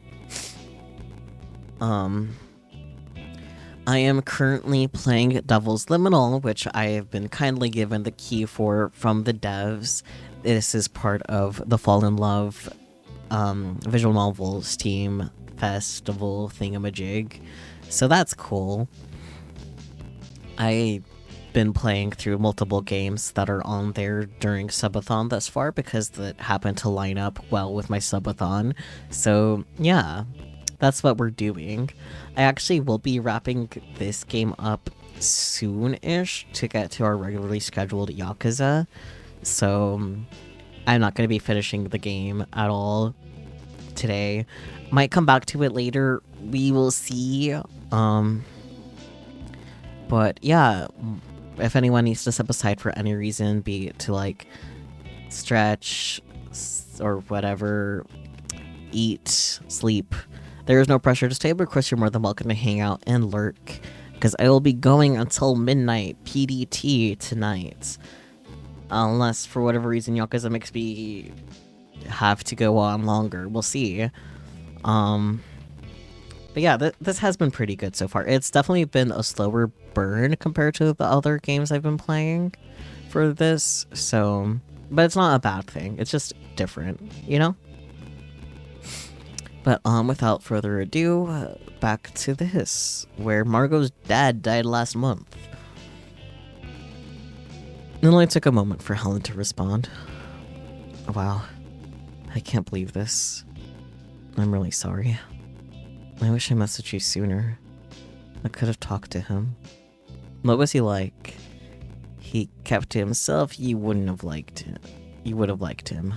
I am currently playing Devil's Liminal, which I have been kindly given the key for from the devs. This is part of the Fall in Love visual novel Steam festival thingamajig. So that's cool. I've been playing through multiple games that are on there during subathon thus far because that happened to line up well with my subathon. So yeah. That's what we're doing. I actually will be wrapping this game up soon-ish to get to our regularly scheduled Yakuza. So I'm not going to be finishing the game at all today. Might come back to it later. We will see. But yeah, if anyone needs to step aside for any reason, be it to like stretch or whatever, eat, sleep, there is no pressure to stay, but of course you're more than welcome to hang out and lurk, because I will be going until midnight PDT tonight. Unless, for whatever reason, Yakuza makes me have to go on longer. We'll see. But yeah, this has been pretty good so far. It's definitely been a slower burn compared to the other games I've been playing for this, so... But it's not a bad thing. It's just different, you know? But without further ado, back to this, where Margot's dad died last month. It only took a moment for Helen to respond. Wow, I can't believe this. I'm really sorry. I wish I messaged you sooner. I could have talked to him. What was he like? He kept to himself. You wouldn't have liked him. You would have liked him.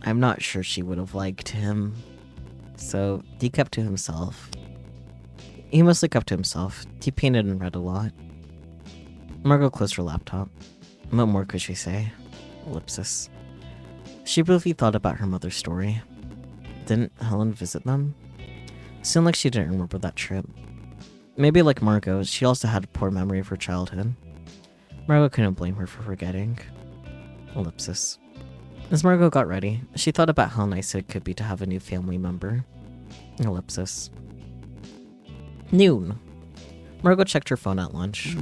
I'm not sure she would have liked him. So, he kept to himself. He mostly kept to himself. He painted and read a lot. Margot closed her laptop. What more could she say? Ellipsis. She briefly thought about her mother's story. Didn't Helen visit them? Seemed like she didn't remember that trip. Maybe like Margot, she also had a poor memory of her childhood. Margot couldn't blame her for forgetting. Ellipsis. As Margot got ready, she thought about how nice it could be to have a new family member. Ellipsis. Noon. Margot checked her phone at lunch.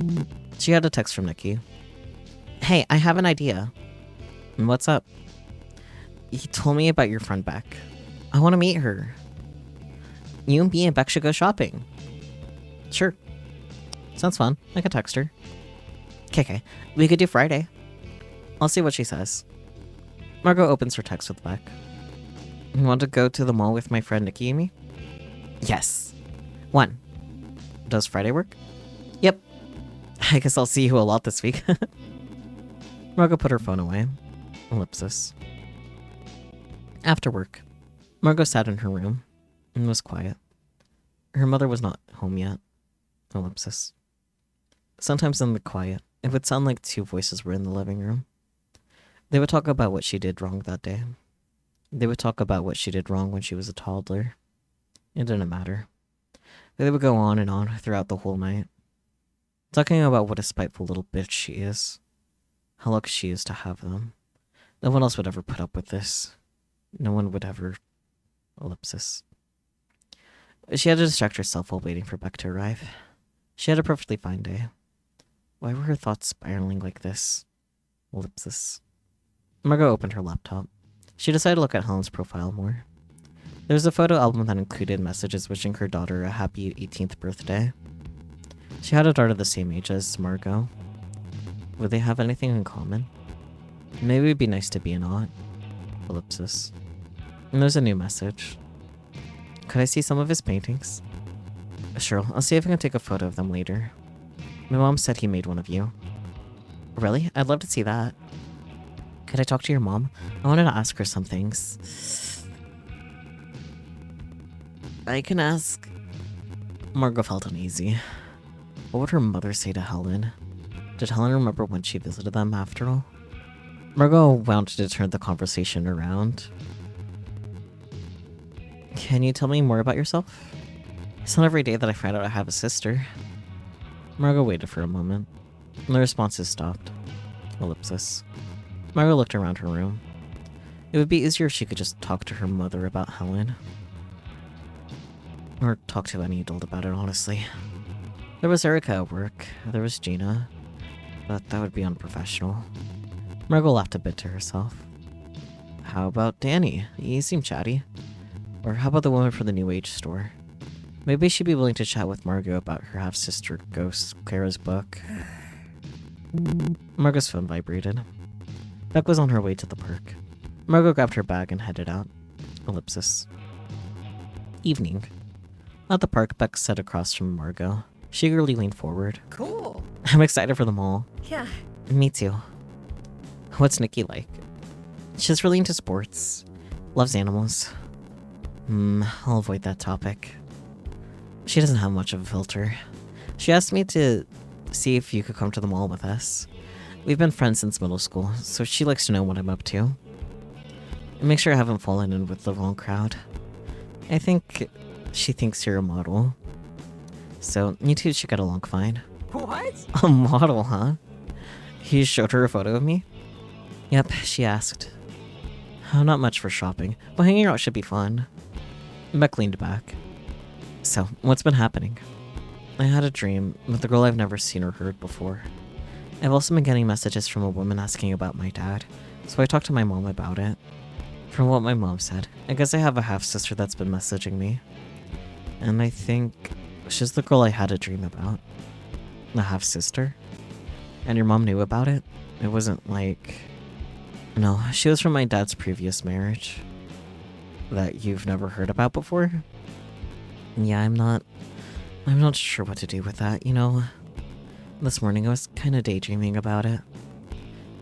She had a text from Nikki. Hey, I have an idea. What's up? He told me about your friend Beck. I want to meet her. You and me and Beck should go shopping. Sure. Sounds fun. I could text her. Okay. We could do Friday. I'll see what she says. Margot opens her text with Beck. You want to go to the mall with my friend Nikki and me? Yes. 1. Does Friday work? Yep. I guess I'll see you a lot this week. Margot put her phone away. Ellipsis. After work, Margot sat in her room and was quiet. Her mother was not home yet. Ellipsis. Sometimes in the quiet, it would sound like 2 voices were in the living room. They would talk about what she did wrong that day. They would talk about what she did wrong when she was a toddler. It didn't matter. They would go on and on throughout the whole night, talking about what a spiteful little bitch she is. How lucky she is to have them. No one else would ever put up with this. No one would ever... Ellipsis. She had to distract herself while waiting for Beck to arrive. She had a perfectly fine day. Why were her thoughts spiraling like this? Ellipsis. Margot opened her laptop. She decided to look at Helen's profile more. There was a photo album that included messages wishing her daughter a happy 18th birthday. She had a daughter the same age as Margot. Would they have anything in common? Maybe it'd be nice to be an aunt. Ellipsis. And there's a new message. Could I see some of his paintings? Sure, I'll see if I can take a photo of them later. My mom said he made one of you. Really? I'd love to see that. Could I talk to your mom? I wanted to ask her some things. I can ask. Margot felt uneasy. What would her mother say to Helen? Did Helen remember when she visited them after all? Margot wanted to turn the conversation around. Can you tell me more about yourself? It's not every day that I find out I have a sister. Margot waited for a moment. The responses stopped. Ellipsis. Margot looked around her room. It would be easier if she could just talk to her mother about Helen. Or talk to any adult about it, honestly. There was Erica at work. There was Gina. But that would be unprofessional. Margot laughed a bit to herself. How about Danny? He seemed chatty. Or how about the woman from the New Age store? Maybe she'd be willing to chat with Margot about her half-sister Ghost, Clara's book. Margot's phone vibrated. Beck was on her way to the park. Margot grabbed her bag and headed out. Ellipsis. Evening. At the park, Beck sat across from Margot. She eagerly leaned forward. Cool. I'm excited for them all. Yeah. Me too. What's Nikki like? She's really into sports. Loves animals. I'll avoid that topic. She doesn't have much of a filter. She asked me to see if you could come to the mall with us. We've been friends since middle school, so she likes to know what I'm up to. And make sure I haven't fallen in with the wrong crowd. I think she thinks you're a model. So you two should get along fine. What? A model, huh? He showed her a photo of me? Yep, she asked. Not much for shopping, but hanging out should be fun. Beck leaned back. So, what's been happening? I had a dream with a girl I've never seen or heard before. I've also been getting messages from a woman asking about my dad, so I talked to my mom about it. From what my mom said, I guess I have a half-sister that's been messaging me. And I think she's the girl I had a dream about. The half-sister? And your mom knew about it? It wasn't like... No, she was from my dad's previous marriage. That you've never heard about before? Yeah, I'm not sure what to do with that, you know? This morning I was kind of daydreaming about it.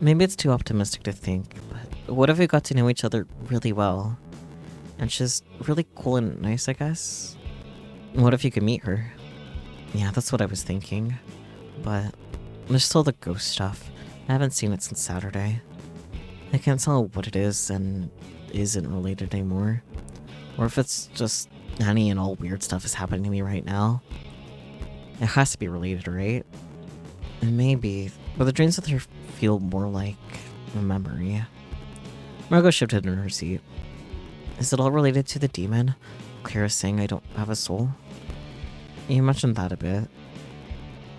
Maybe it's too optimistic to think, but what if we got to know each other really well? And she's really cool and nice, I guess? What if you could meet her? Yeah, that's what I was thinking. But there's still the ghost stuff. I haven't seen it since Saturday. I can't tell what it is and isn't related anymore. Or if it's just any and all weird stuff is happening to me right now. It has to be related, right? And maybe, but the dreams with her feel more like a memory. Margot shifted in her seat. Is it all related to the demon? Clara's saying I don't have a soul? You mentioned that a bit.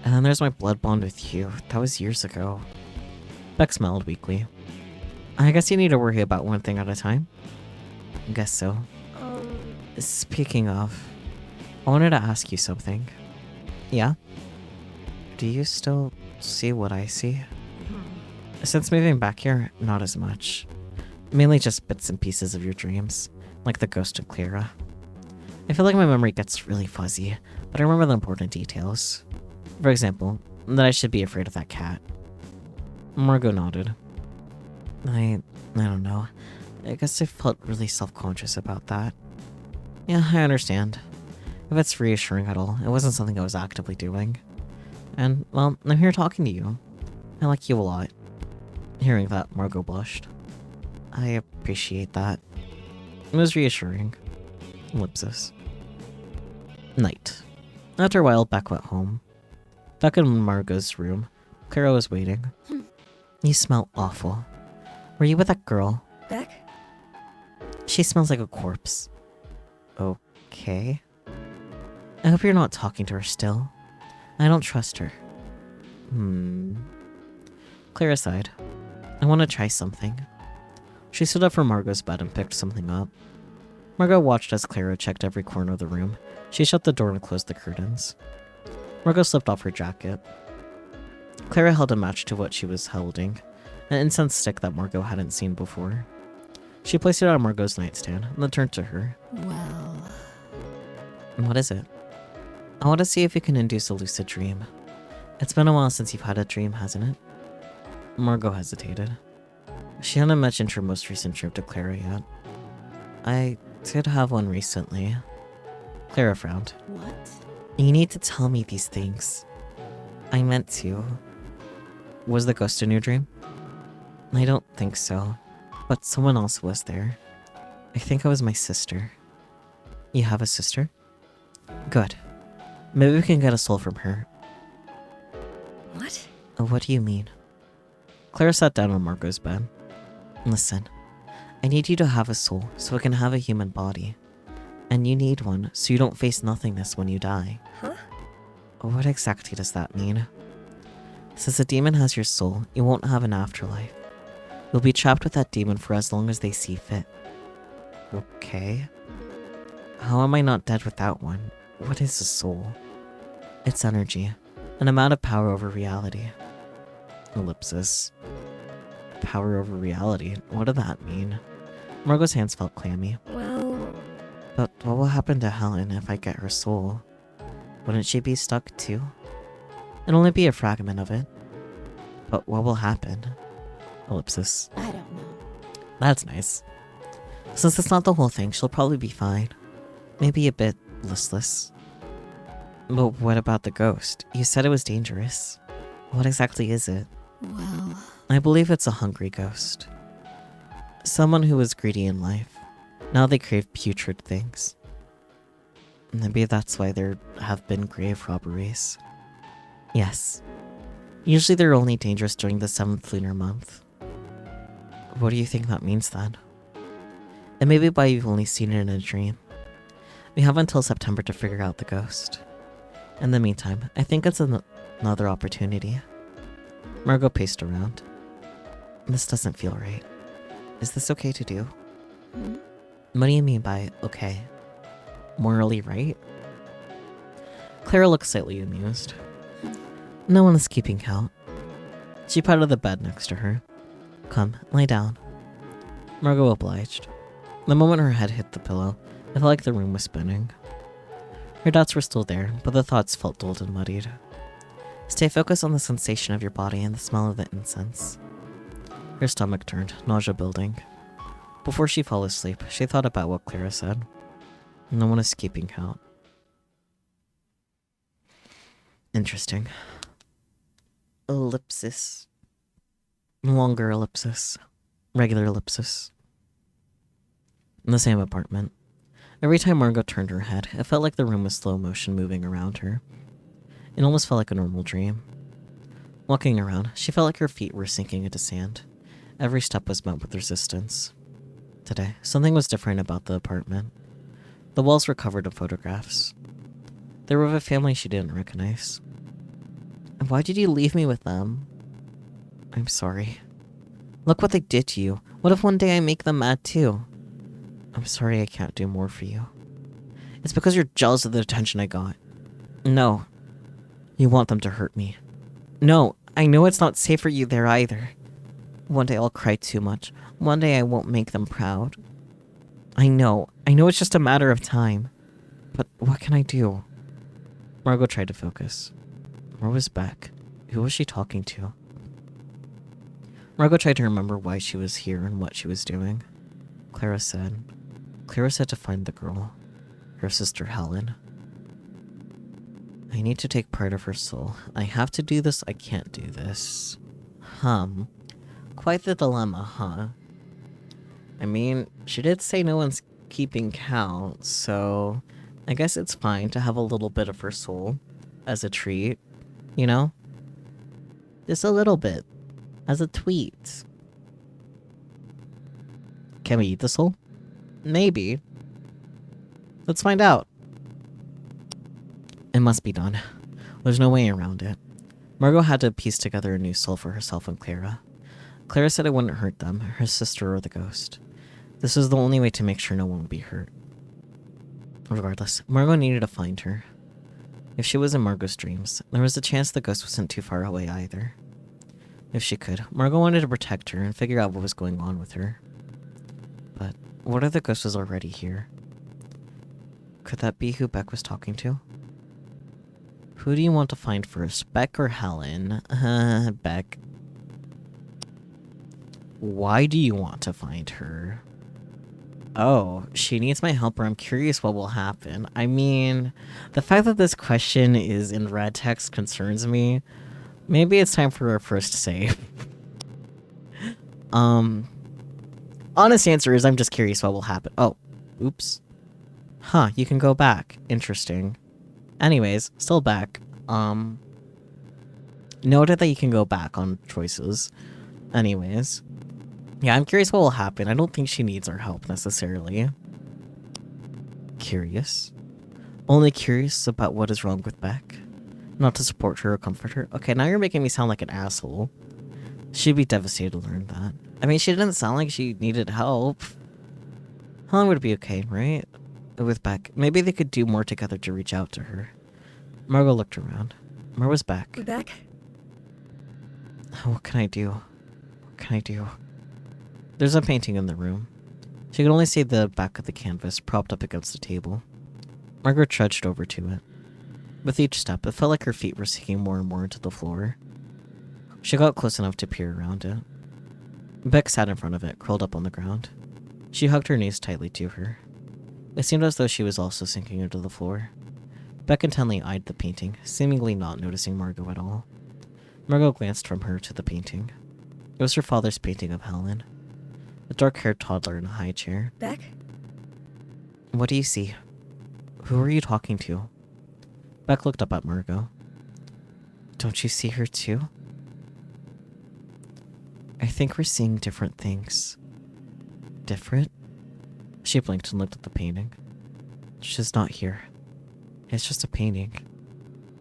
And then there's my blood bond with you. That was years ago. Beck smiled weakly. I guess you need to worry about one thing at a time. Guess so. Speaking of, I wanted to ask you something. Yeah? Do you still see what I see? Since moving back here, not as much. Mainly just bits and pieces of your dreams, like the ghost of Clara. I feel like my memory gets really fuzzy, but I remember the important details. For example, that I should be afraid of that cat. Margot nodded. I don't know. I guess I felt really self-conscious about that. Yeah, I understand. If it's reassuring at all, it wasn't something I was actively doing. And, well, I'm here talking to you. I like you a lot. Hearing that, Margot blushed. I appreciate that. It was reassuring. Ellipsis. Night. After a while, Beck went home. Back in Margot's room, Clara was waiting. You smell awful. Were you with that girl? Beck? She smells like a corpse. Okay. I hope you're not talking to her still. I don't trust her. Clara sighed. I want to try something. She stood up from Margot's bed and picked something up. Margot watched as Clara checked every corner of the room. She shut the door and closed the curtains. Margot slipped off her jacket. Clara held a match to what she was holding, an incense stick that Margot hadn't seen before. She placed it on Margot's nightstand and then turned to her. Well, What is it? I want to see if you can induce a lucid dream. It's been a while since you've had a dream, hasn't it? Margot hesitated. She hadn't mentioned her most recent dream to Clara yet. I did have one recently. Clara frowned. what? You need to tell me these things. I meant to. Was the ghost in your dream? I don't think so. But someone else was there. I think it was my sister. You have a sister? Good. Maybe we can get a soul from her. What? What do you mean? Clara sat down on Margot's bed. Listen, I need you to have a soul so it can have a human body. And you need one so you don't face nothingness when you die. Huh? What exactly does that mean? Since a demon has your soul, you won't have an afterlife. You'll be trapped with that demon for as long as they see fit. Okay. How am I not dead without one? What is a soul? It's energy, an amount of power over reality. Ellipsis. Power over reality? What did that mean? Margot's hands felt clammy. Well, But what will happen to Helen if I get her soul? Wouldn't she be stuck too? It'll only be a fragment of it. But what will happen? Ellipsis. I don't know. That's nice. Since it's not the whole thing, she'll probably be fine. Maybe a bit listless. But what about the ghost? You said it was dangerous. What exactly is it? Well, I believe it's a hungry ghost. Someone who was greedy in life. Now they crave putrid things. Maybe that's why there have been grave robberies. Yes. Usually they're only dangerous during the 7th lunar month. What do you think that means then? And maybe why you've only seen it in a dream. We have until September to figure out the ghost. In the meantime, I think it's another opportunity. Margot paced around. This doesn't feel right. Is this okay to do? hmm? What do you mean by okay? Morally right? Clara looked slightly amused. No one is keeping count. She patted the bed next to her. Come, lie down. Margot obliged. The moment her head hit the pillow, it felt like the room was spinning. Her doubts were still there, but the thoughts felt dulled and muddied. Stay focused on the sensation of your body and the smell of the incense. Her stomach turned, nausea building. Before she fell asleep, she thought about what Clara said. No one is keeping count. Interesting. Ellipsis. Longer ellipsis. Regular ellipsis. In the same apartment. Every time Margot turned her head, it felt like the room was slow motion moving around her. It almost felt like a normal dream. Walking around, she felt like her feet were sinking into sand. Every step was met with resistance. Today, something was different about the apartment. The walls were covered in photographs. They were of a family she didn't recognize. Why did you leave me with them? I'm sorry. Look what they did to you. What if one day I make them mad too? I'm sorry I can't do more for you. It's because you're jealous of the attention I got. No. You want them to hurt me. No, I know it's not safe for you there either. One day I'll cry too much. One day I won't make them proud. I know it's just a matter of time. But what can I do? Margot tried to focus. Where was Beck? Who was she talking to? Margot tried to remember why she was here and what she was doing. Clara said to find the girl. Her sister Helen. I need to take part of her soul. I have to do this, I can't do this. Quite the dilemma, huh? I mean, she did say no one's keeping count, so I guess it's fine to have a little bit of her soul as a treat, you know? Just a little bit, as a tweet. Can we eat the soul? Maybe. Let's find out. It must be done. There's no way around it. Margot had to piece together a new soul for herself and Clara. Clara said it wouldn't hurt them, her sister or the ghost. This was the only way to make sure no one would be hurt. Regardless, Margot needed to find her. If she was in Margot's dreams, there was a chance the ghost wasn't too far away either. If she could, Margot wanted to protect her and figure out what was going on with her. But what if the ghost was already here? Could that be who Beck was talking to? Who do you want to find first, Beck or Helen? Beck. Why do you want to find her? Oh, she needs my help or I'm curious what will happen. I mean, the fact that this question is in red text concerns me. Maybe it's time for our first save. Honest answer is I'm just curious what will happen. Oh, oops. Huh, you can go back. Interesting. Anyways, still back. Noted that you can go back on choices. Anyways. Yeah, I'm curious what will happen. I don't think she needs our help necessarily. Curious. Only curious about what is wrong with Beck. Not to support her or comfort her. Okay, now you're making me sound like an asshole. She'd be devastated to learn that. I mean, she didn't sound like she needed help. Helen would be okay, right? With Beck. Maybe they could do more together to reach out to her. Margot looked around. Where was Beck? We're back. What can I do? What can I do? There's a painting in the room. She could only see the back of the canvas propped up against the table. Margaret trudged over to it. With each step, it felt like her feet were sinking more and more into the floor. She got close enough to peer around it. Beck sat in front of it, curled up on the ground. She hugged her knees tightly to her. It seemed as though she was also sinking into the floor. Beck intently eyed the painting, seemingly not noticing Margot at all. Margot glanced from her to the painting. It was her father's painting of Helen. A dark-haired toddler in a high chair. Beck? What do you see? Who are you talking to? Beck looked up at Margot. Don't you see her too? I think we're seeing different things. Different? She blinked and looked at the painting. She's not here. It's just a painting.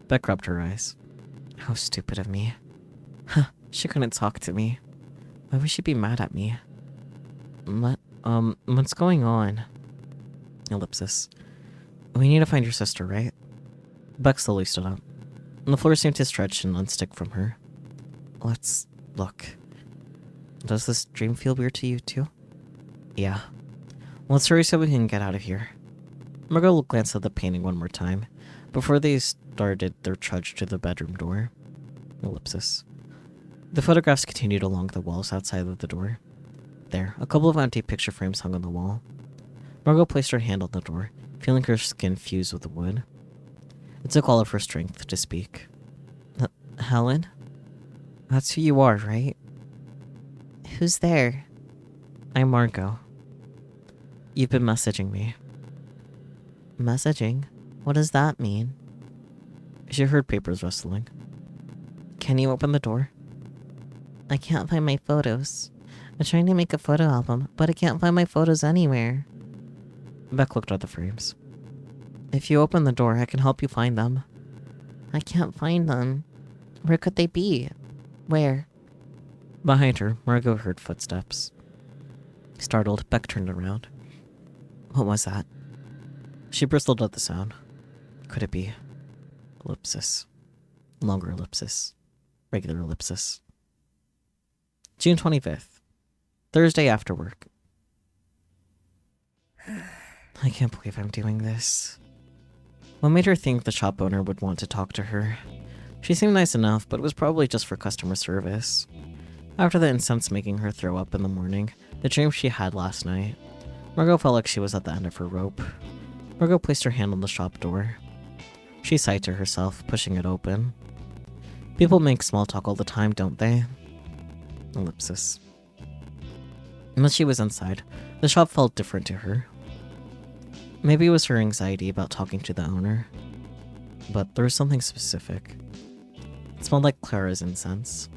Beck rubbed her eyes. How stupid of me. Huh, she couldn't talk to me. Why would she be mad at me? What's going on? Ellipsis. We need to find your sister, right? Beck slowly stood up, and the floor seemed to stretch and unstick from her. Let's look. Does this dream feel weird to you, too? Yeah. Let's hurry so we can get out of here. Margot glanced at the painting one more time, before they started their trudge to the bedroom door. Ellipsis. The photographs continued along the walls outside of the door. There, a couple of empty picture frames hung on the wall. Margot placed her hand on the door, feeling her skin fuse with the wood. It took all of her strength to speak. Helen? That's who you are, right? Who's there? I'm Margot. You've been messaging me. Messaging? What does that mean? She heard papers rustling. Can you open the door? I can't find my photos. I'm trying to make a photo album, but I can't find my photos anywhere. Beck looked at the frames. If you open the door, I can help you find them. I can't find them. Where could they be? Where? Behind her, Margot heard footsteps. Startled, Beck turned around. What was that? She bristled at the sound. Could it be? Ellipsis. Longer ellipsis. Regular ellipsis. June 25th. Thursday after work. I can't believe I'm doing this. What made her think the shop owner would want to talk to her? She seemed nice enough, but it was probably just for customer service. After the incense making her throw up in the morning, the dream she had last night, Margot felt like she was at the end of her rope. Margot placed her hand on the shop door. She sighed to herself, pushing it open. People make small talk all the time, don't they? Ellipsis. Once she was inside, the shop felt different to her. Maybe it was her anxiety about talking to the owner, but there was something specific. It smelled like Clara's incense.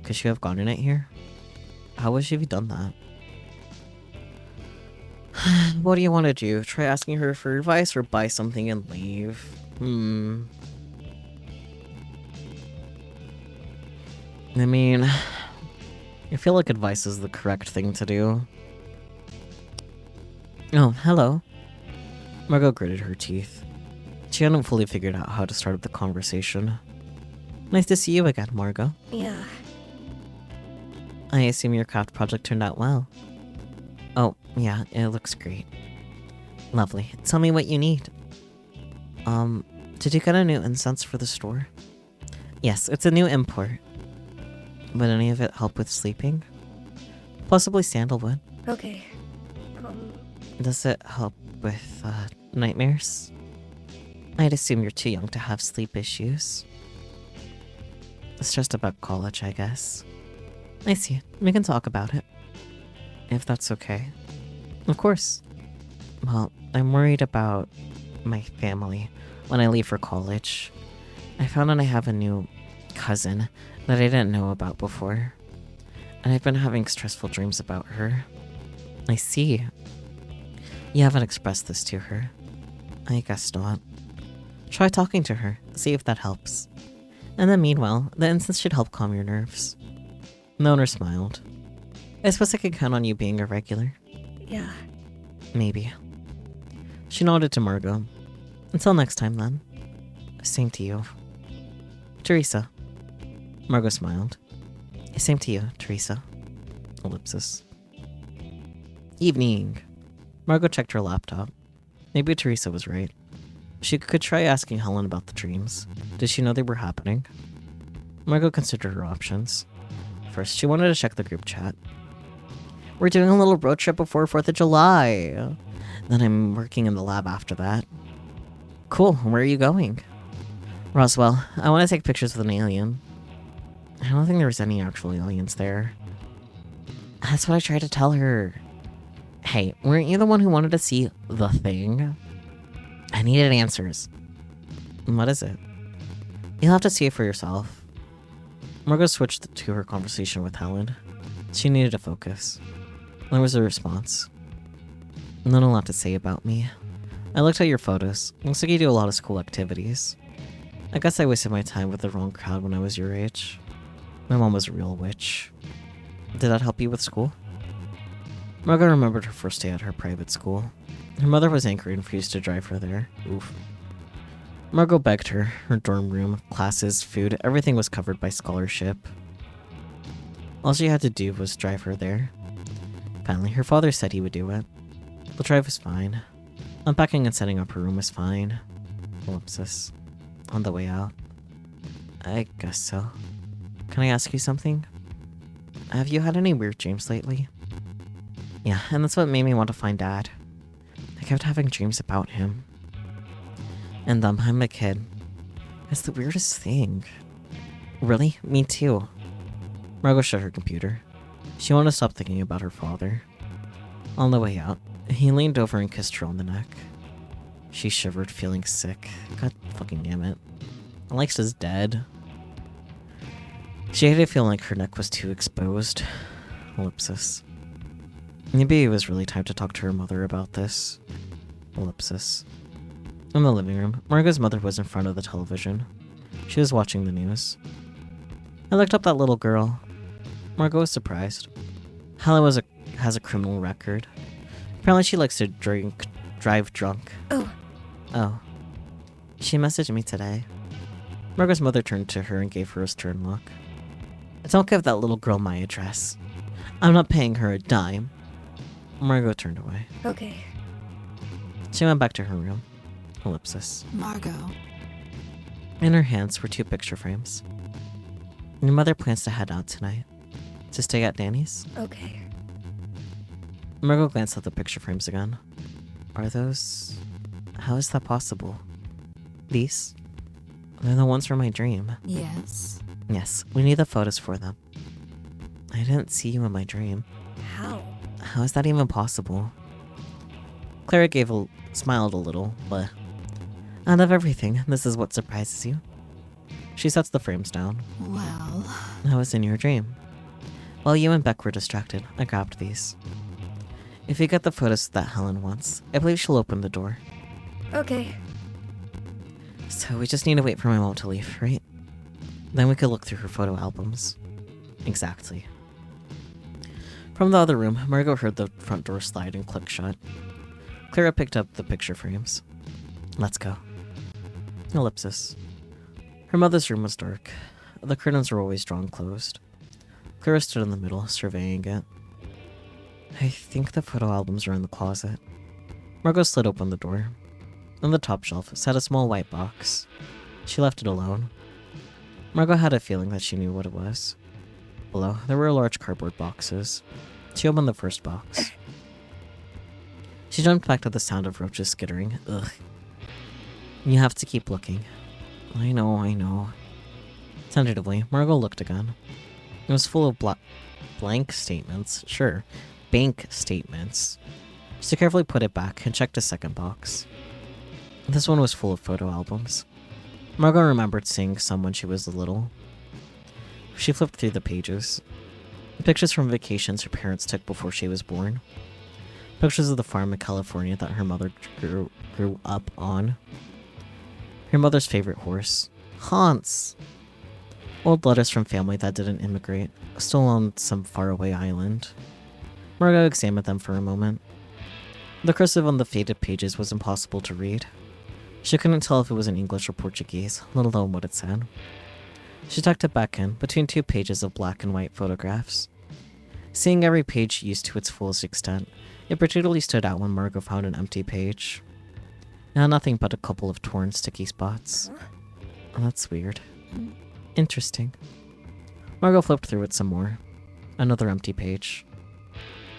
Could she have gotten it here? How would she have done that? What do you want to do? Try asking her for advice or buy something and leave? I mean, I feel like advice is the correct thing to do. Oh, hello. Margot gritted her teeth. She hadn't fully figured out how to start up the conversation. Nice to see you again, Margot. Yeah. I assume your craft project turned out well. Oh, yeah, it looks great. Lovely. Tell me what you need. Did you get a new incense for the store? Yes, it's a new import. Would any of it help with sleeping? Possibly sandalwood. Okay. Does it help with nightmares? I'd assume you're too young to have sleep issues. It's just about college, I guess. I see. We can talk about it. If that's okay. Of course. Well, I'm worried about my family when I leave for college. I found out I have a new cousin that I didn't know about before. And I've been having stressful dreams about her. I see. You haven't expressed this to her. I guess not. Try talking to her, see if that helps. And then meanwhile, the instance should help calm your nerves. Nona smiled. I suppose I could count on you being a regular. Yeah. Maybe. She nodded to Margot. Until next time, then. Same to you. Teresa. Margot smiled. Same to you, Teresa. Ellipsis. Evening. Margot checked her laptop. Maybe Teresa was right. She could try asking Helen about the dreams. Did she know they were happening? Margot considered her options. First, she wanted to check the group chat. We're doing a little road trip before 4th of July. Then I'm working in the lab after that. Cool, where are you going? Roswell, I want to take pictures with an alien. I don't think there was any actual aliens there. That's what I tried to tell her. Hey, weren't you the one who wanted to see the thing? I needed answers. What is it? You'll have to see it for yourself. Margot switched to her conversation with Helen. She needed to focus. There was a response. Not a lot to say about me. I looked at your photos. Looks like you do a lot of school activities. I guess I wasted my time with the wrong crowd when I was your age. My mom was a real witch. Did that help you with school? Margot remembered her first day at her private school. Her mother was angry and refused to drive her there. Oof. Margot begged her. Her dorm room, classes, food, everything was covered by scholarship. All she had to do was drive her there. Finally, her father said he would do it. The drive was fine. Unpacking and setting up her room was fine. Ellipsis. On the way out. I guess so. Can I ask you something? Have you had any weird dreams lately? Yeah, and that's what made me want to find Dad. I kept having dreams about him. And I'm a kid. It's the weirdest thing. Really? Me too. Margot shut her computer. She wanted to stop thinking about her father. On the way out, he leaned over and kissed her on the neck. She shivered, feeling sick. God fucking damn it. Alexa's dead. She hated feeling like her neck was too exposed. Ellipsis. Maybe it was really time to talk to her mother about this. Ellipsis. In the living room, Margot's mother was in front of the television. She was watching the news. I looked up that little girl. Margot was surprised. Helen has a criminal record. Apparently she likes to drive drunk. Oh. She messaged me today. Margot's mother turned to her and gave her a stern look. Don't give that little girl my address. I'm not paying her a dime. Margot turned away. Okay. She went back to her room. Ellipsis. Margot. In her hands were 2 picture frames. Your mother plans to head out tonight. To stay at Danny's? Okay. Margot glanced at the picture frames again. Are those... How is that possible? These? They're the ones from my dream. Yes. Yes, we need the photos for them. I didn't see you in my dream. How? How is that even possible? Clara smiled a little, but... Out of everything, this is what surprises you. She sets the frames down. Well... I was in your dream. While you and Beck were distracted, I grabbed these. If you get the photos that Helen wants, I believe she'll open the door. Okay. So we just need to wait for my mom to leave, right? Then we could look through her photo albums. Exactly. From the other room, Margot heard the front door slide and click shut. Clara picked up the picture frames. Let's go. Ellipsis. Her mother's room was dark. The curtains were always drawn closed. Clara stood in the middle, surveying it. I think the photo albums are in the closet. Margot slid open the door. On the top shelf sat a small white box. She left it alone. Margot had a feeling that she knew what it was. Below, there were large cardboard boxes. She opened the first box. She jumped back to the sound of roaches skittering. Ugh. You have to keep looking. I know. Tentatively, Margot looked again. It was full of blank statements. Sure, bank statements. She carefully put it back and checked a second box. This one was full of photo albums. Margot remembered seeing some when she was little. She flipped through the pages. Pictures from vacations her parents took before she was born. Pictures of the farm in California that her mother grew up on. Her mother's favorite horse, Hans. Old letters from family that didn't immigrate, still on some faraway island. Margot examined them for a moment. The cursive on the faded pages was impossible to read. She couldn't tell if it was in English or Portuguese, let alone what it said. She tucked it back in, between 2 pages of black and white photographs. Seeing every page used to its fullest extent, it particularly stood out when Margot found an empty page. Now nothing but a couple of torn, sticky spots. Oh, that's weird. Interesting. Margot flipped through it some more. Another empty page.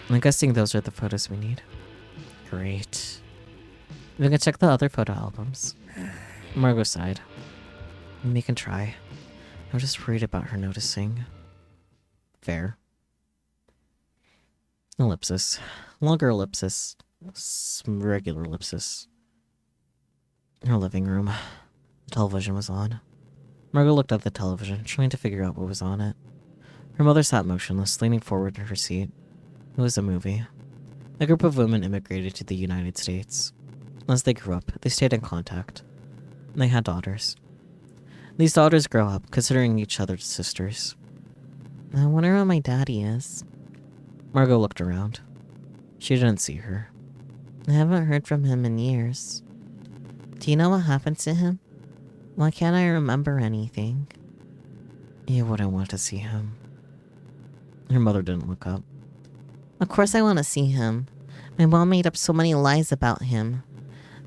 I'm guessing those are the photos we need. Great. We can check the other photo albums. Margot sighed. We can try. I'm just worried about her noticing. Fair. Ellipsis. Longer ellipsis. Regular ellipsis. Her living room. The television was on. Margot looked at the television, trying to figure out what was on it. Her mother sat motionless, leaning forward in her seat. It was a movie. A group of women immigrated to the United States. As they grew up, they stayed in contact. They had daughters. These daughters grow up, considering each other sisters. I wonder where my daddy is. Margot looked around. She didn't see her. I haven't heard from him in years. Do you know what happened to him? Why can't I remember anything? You wouldn't want to see him. Her mother didn't look up. Of course I want to see him. My mom made up so many lies about him.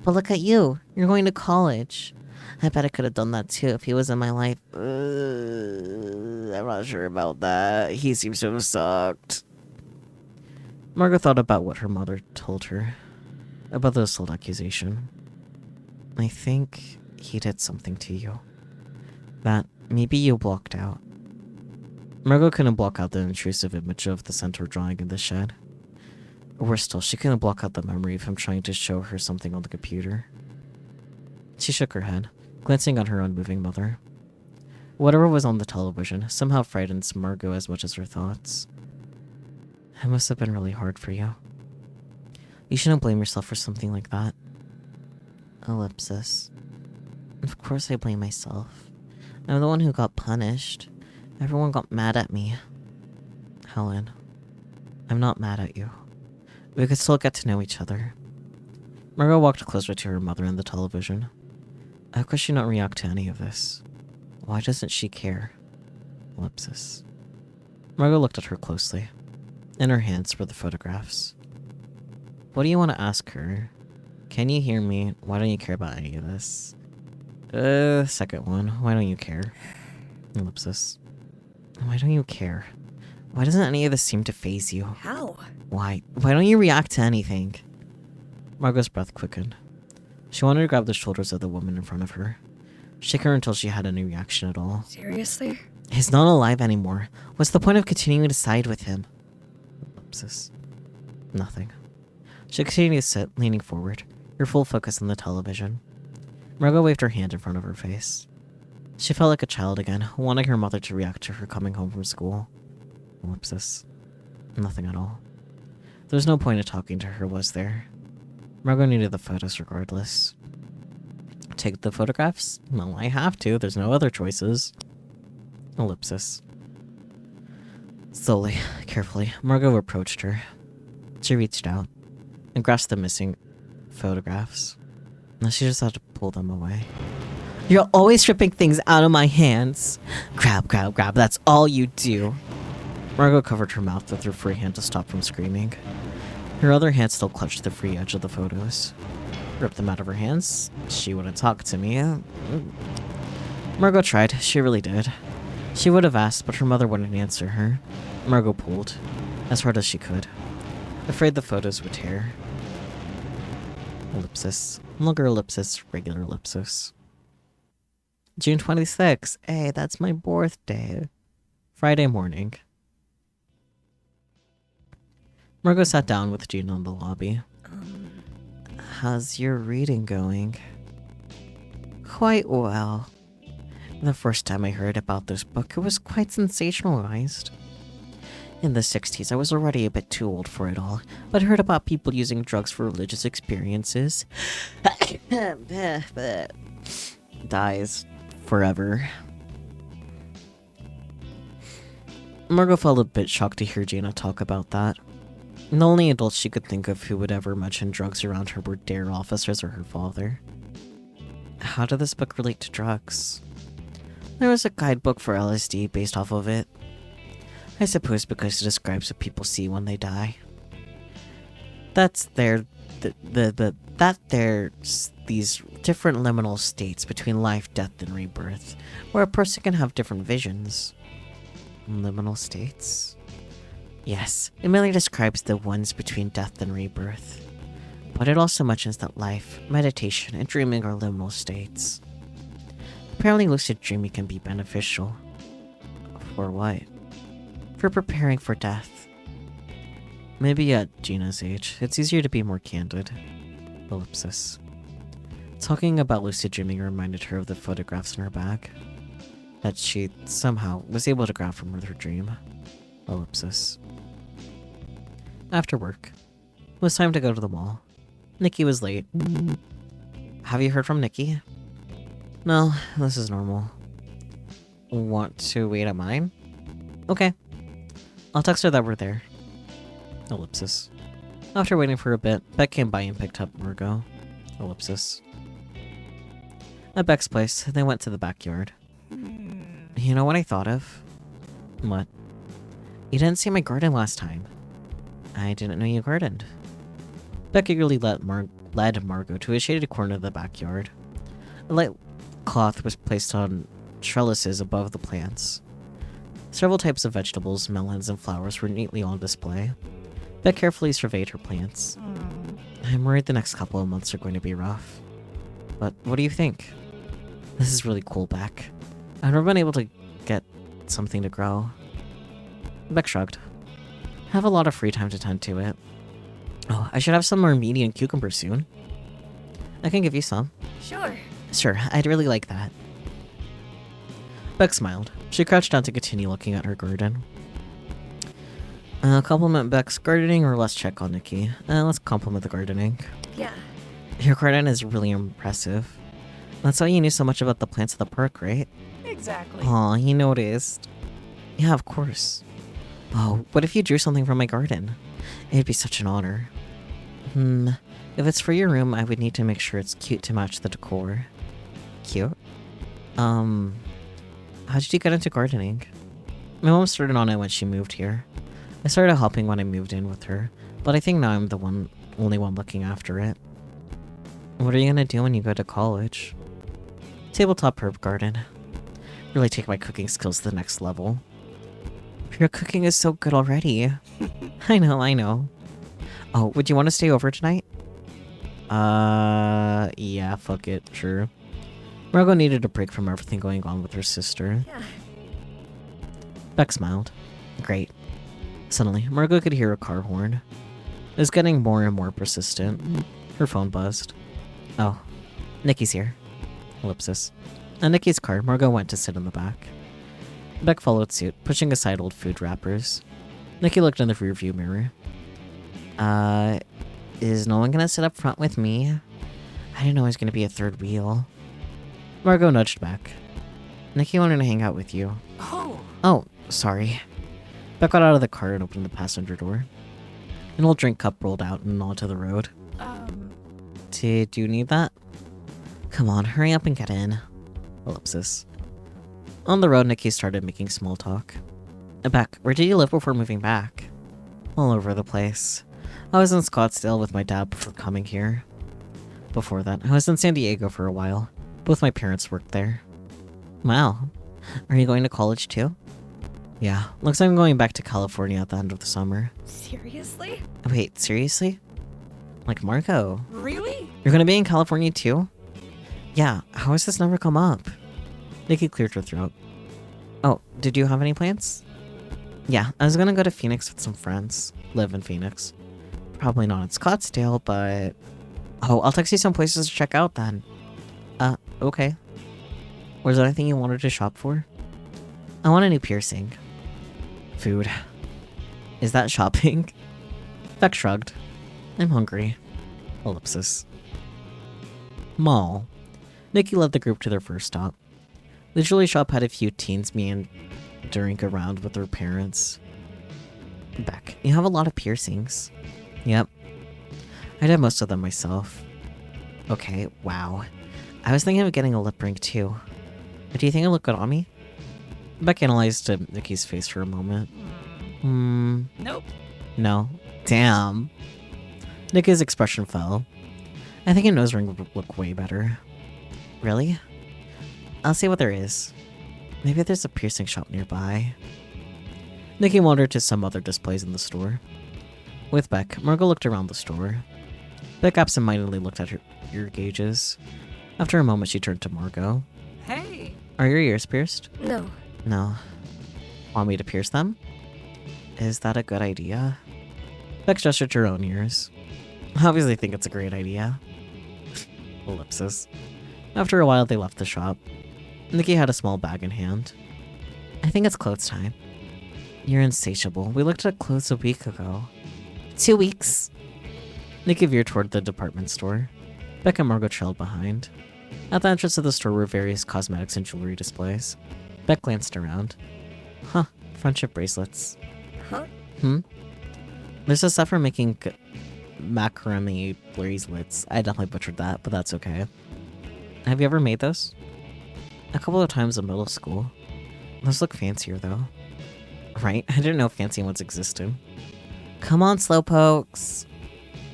But look at you. You're going to college. I bet I could have done that too if he was in my life. I'm not sure about that. He seems to have sucked. Margot thought about what her mother told her. About the assault accusation. I think he did something to you. That maybe you blocked out. Margot couldn't block out the intrusive image of the centaur drawing in the shed. Or worse still, she couldn't block out the memory of him trying to show her something on the computer. She shook her head, glancing at her unmoving mother. Whatever was on the television somehow frightened Margot as much as her thoughts. It must have been really hard for you. You shouldn't blame yourself for something like that. Ellipsis. Of course I blame myself. I'm the one who got punished. Everyone got mad at me. Helen, I'm not mad at you. We could still get to know each other. Margot walked closer to her mother and the television. How could she not react to any of this? Why doesn't she care? Ellipsis. Margot looked at her closely. In her hands were the photographs. What do you want to ask her? Can you hear me? Why don't you care about any of this? Second one. Why don't you care? Ellipsis. Why don't you care? Why doesn't any of this seem to faze you? How? Why don't you react to anything? Margot's breath quickened. She wanted to grab the shoulders of the woman in front of her. Shake her until she had any reaction at all. Seriously? He's not alive anymore. What's the point of continuing to side with him? Ellipsis. Nothing. She continued to sit, leaning forward, her full focus on the television. Margot waved her hand in front of her face. She felt like a child again, wanting her mother to react to her coming home from school. Ellipsis. Nothing at all. There was no point in talking to her, was there? Margot needed the photos regardless. Take the photographs? Well, I have to. There's no other choices. Ellipsis. Slowly, carefully, Margot approached her. She reached out and grasped the missing photographs. Now she just had to pull them away. You're always stripping things out of my hands. Grab, grab, grab. That's all you do. Margot covered her mouth with her free hand to stop from screaming. Her other hand still clutched the free edge of the photos. Ripped them out of her hands. She wouldn't talk to me. Margot tried. She really did. She would have asked, but her mother wouldn't answer her. Margot pulled, as hard as she could, afraid the photos would tear. Ellipsis. Longer ellipsis, regular ellipsis. June 26th. Hey, that's my birthday. Friday morning. Margot sat down with Gina in the lobby. How's your reading going? Quite well. The first time I heard about this book, it was quite sensationalized. In the 60s, I was already a bit too old for it all, but I heard about people using drugs for religious experiences. Dies forever. Margot felt a bit shocked to hear Jaina talk about that. The only adults she could think of who would ever mention drugs around her were dare officers or her father. How did this book relate to drugs? There was a guidebook for LSD based off of it. I suppose because it describes what people see when they die. There's these different liminal states between life, death, and rebirth, where a person can have different visions. Liminal states? Yes, it merely describes the ones between death and rebirth. But it also mentions that life, meditation, and dreaming are liminal states. Apparently lucid dreaming can be beneficial. For what? For preparing for death. Maybe at Gina's age, it's easier to be more candid. Ellipsis. Talking about lucid dreaming reminded her of the photographs in her bag that she somehow was able to grab from her dream. Ellipsis. After work, it was time to go to the mall. Nikki was late. Have you heard from Nikki? No, this is normal. Want to wait at mine? Okay. I'll text her that we're there. Ellipsis. After waiting for a bit, Beck came by and picked up Margot. Ellipsis. At Beck's place, they went to the backyard. You know what I thought of? What? You didn't see my garden last time. I didn't know you gardened. Beck eagerly led Margot to a shaded corner of the backyard. A light cloth was placed on trellises above the plants. Several types of vegetables, melons, and flowers were neatly on display. Beck carefully surveyed her plants. I'm worried the next couple of months are going to be rough. But what do you think? This is really cool, Beck. I've never been able to get something to grow. Beck shrugged. I have a lot of free time to tend to it. Oh, I should have some more median cucumbers soon. I can give you some. Sure. Sure, I'd really like that. Beck smiled. She crouched down to continue looking at her garden. Compliment Beck's gardening, or let's check on Nikki. Let's compliment the gardening. Yeah. Your garden is really impressive. That's why you knew so much about the plants of the park, right? Exactly. Aw, he noticed. Yeah, of course. Oh, what if you drew something from my garden? It'd be such an honor. If it's for your room, I would need to make sure it's cute to match the decor. Cute? How did you get into gardening? My mom started on it when she moved here. I started helping when I moved in with her, but I think now I'm the only one looking after it. What are you gonna do when you go to college? Tabletop herb garden. Really take my cooking skills to the next level. Your cooking is so good already. I know. Oh, would you want to stay over tonight? Yeah, fuck it, sure. Margot needed a break from everything going on with her sister. Yeah. Beck smiled. Great. Suddenly, Margot could hear a car horn. It was getting more and more persistent. Her phone buzzed. Oh, Nikki's here. Ellipsis. In Nikki's car, Margot went to sit in the back. Beck followed suit, pushing aside old food wrappers. Nikki looked in the rearview mirror. Is no one gonna sit up front with me? I didn't know it was gonna be a third wheel. Margot nudged back. Nikki wanted to hang out with you. Oh, sorry. Beck got out of the car and opened the passenger door. An old drink cup rolled out and onto the road. Did you need that? Come on, hurry up and get in. Ellipsis. On the road, Nikki started making small talk. Beck, where did you live before moving back? All over the place. I was in Scottsdale with my dad before coming here. Before that, I was in San Diego for a while. Both my parents worked there. Wow. Are you going to college too? Yeah, looks like I'm going back to California at the end of the summer. Seriously? Wait, seriously? Like Marco? Really? You're gonna be in California too? Yeah, how has this never come up? Nikki cleared her throat. Oh, did you have any plans? Yeah, I was gonna go to Phoenix with some friends. Live in Phoenix. Probably not in Scottsdale, but... Oh, I'll text you some places to check out then. Okay. Was there anything you wanted to shop for? I want a new piercing. Food. Is that shopping? Beck shrugged. I'm hungry. Ellipsis. Mall. Nikki led the group to their first stop. The jewelry shop had a few teens meandering around with their parents. Beck, you have a lot of piercings. Yep. I did most of them myself. Okay, wow. I was thinking of getting a lip ring too. Do you think it look good on me? Beck analyzed Nikki's face for a moment. Nope. No. Damn. Nikki's expression fell. I think a nose ring would look way better. Really? I'll see what there is. Maybe there's a piercing shop nearby. Nikki wandered to some other displays in the store. With Beck, Margot looked around the store. Beck absentmindedly looked at her ear gauges. After a moment, she turned to Margot. Hey. Are your ears pierced? No. No. Want me to pierce them? Is that a good idea? Beck gestured to her own ears. I obviously think it's a great idea. Ellipsis. After a while, they left the shop. Nikki had a small bag in hand. I think it's clothes time. You're insatiable. We looked at clothes a week ago. 2 weeks. Nikki veered toward the department store. Beck and Margot trailed behind. At the entrance of the store were various cosmetics and jewelry displays. Beck glanced around. Huh, friendship bracelets. Huh? There's a set for making macrame bracelets. I definitely butchered that, but that's okay. Have you ever made those? A couple of times in middle school. Those look fancier though. Right? I didn't know fancy ones existed. Come on, slowpokes.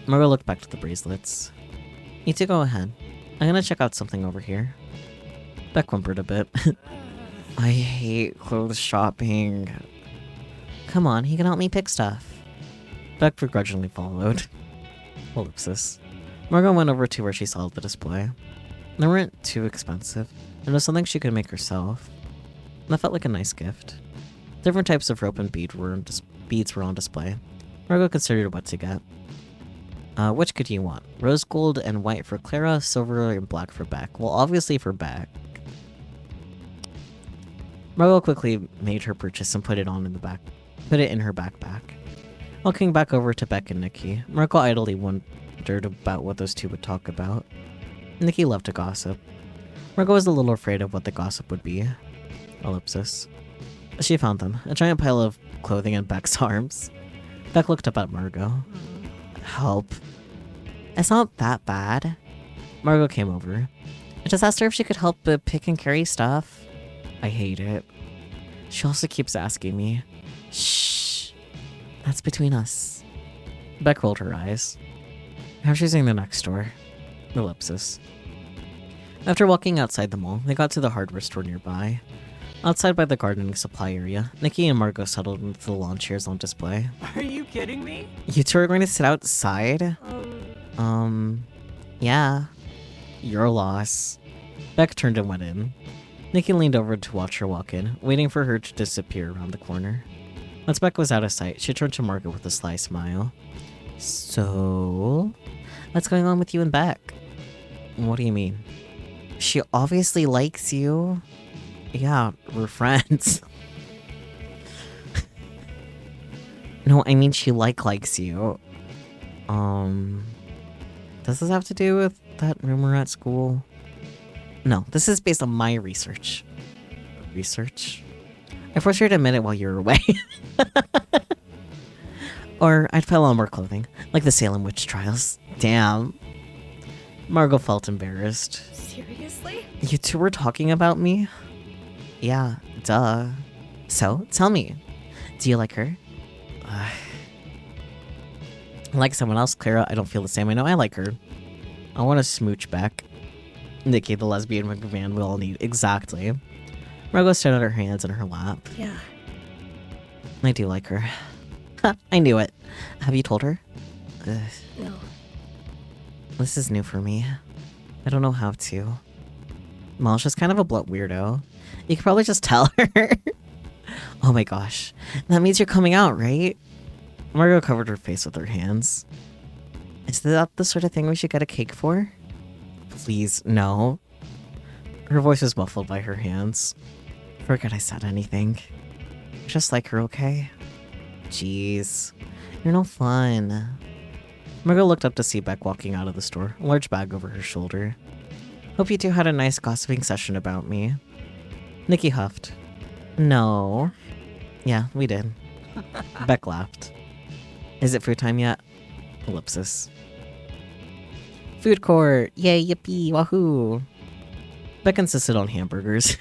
Margot looked back to the bracelets. You two go ahead. I'm gonna check out something over here. Beck whimpered a bit. I hate clothes shopping. Come on, he can help me pick stuff. Beck begrudgingly followed. Ellipsis. Margot went over to where she saw the display. They weren't too expensive, and it was something she could make herself. That felt like a nice gift. Different types of rope and beads were on display. Margot considered what to get. Which could you want? Rose gold and white for Clara, silver and black for Beck. Well, obviously for Beck. Margot quickly made her purchase and put it in her backpack. Walking back over to Beck and Nikki, Margot idly wondered about what those two would talk about. Nikki loved to gossip. Margot was a little afraid of what the gossip would be. Ellipsis. She found them, a giant pile of clothing in Beck's arms. Beck looked up at Margot. Help. It's not that bad. Margot came over. I just asked her if she could help pick and carry stuff. I hate it. She also keeps asking me. Shh. That's between us. Beck rolled her eyes. Now she's in the next door. Ellipsis. After walking outside the mall, they got to the hardware store nearby. Outside by the gardening supply area, Nikki and Margot settled into the lawn chairs on display. Are you kidding me? You two are going to sit outside? Yeah. Your loss. Beck turned and went in. Nikki leaned over to watch her walk in, waiting for her to disappear around the corner. Once Beck was out of sight, she turned to Margot with a sly smile. So, what's going on with you and Beck? What do you mean? She obviously likes you. Yeah, we're friends. No, I mean she likes you. Does this have to do with that rumor at school? No, this is based on my research. Research? I forced her to admit it while you were away. Or I'd pile on more clothing, like the Salem witch trials. Damn. Margot felt embarrassed. Seriously? You two were talking about me? Yeah, duh. So, tell me, do you like her? Like someone else, Clara, I don't feel the same. I know I like her. I want to smooch Beck. Nikki, the lesbian McMahon we all need. Exactly. Margot stood out her hands in her lap. Yeah. I do like her. Ha, I knew it. Have you told her? No. This is new for me. I don't know how to. Well, she's kind of a blunt weirdo. You could probably just tell her. Oh my gosh. That means you're coming out, right? Margot covered her face with her hands. Is that the sort of thing we should get a cake for? Please, no. Her voice was muffled by her hands. Forget I said anything. Just like her, okay? Jeez. You're no fun. Margot looked up to see Beck walking out of the store, a large bag over her shoulder. Hope you two had a nice gossiping session about me. Nikki huffed. No. Yeah, we did. Beck laughed. Is it food time yet? Ellipsis. Food court! Yay, yippee, wahoo! Beck insisted on hamburgers.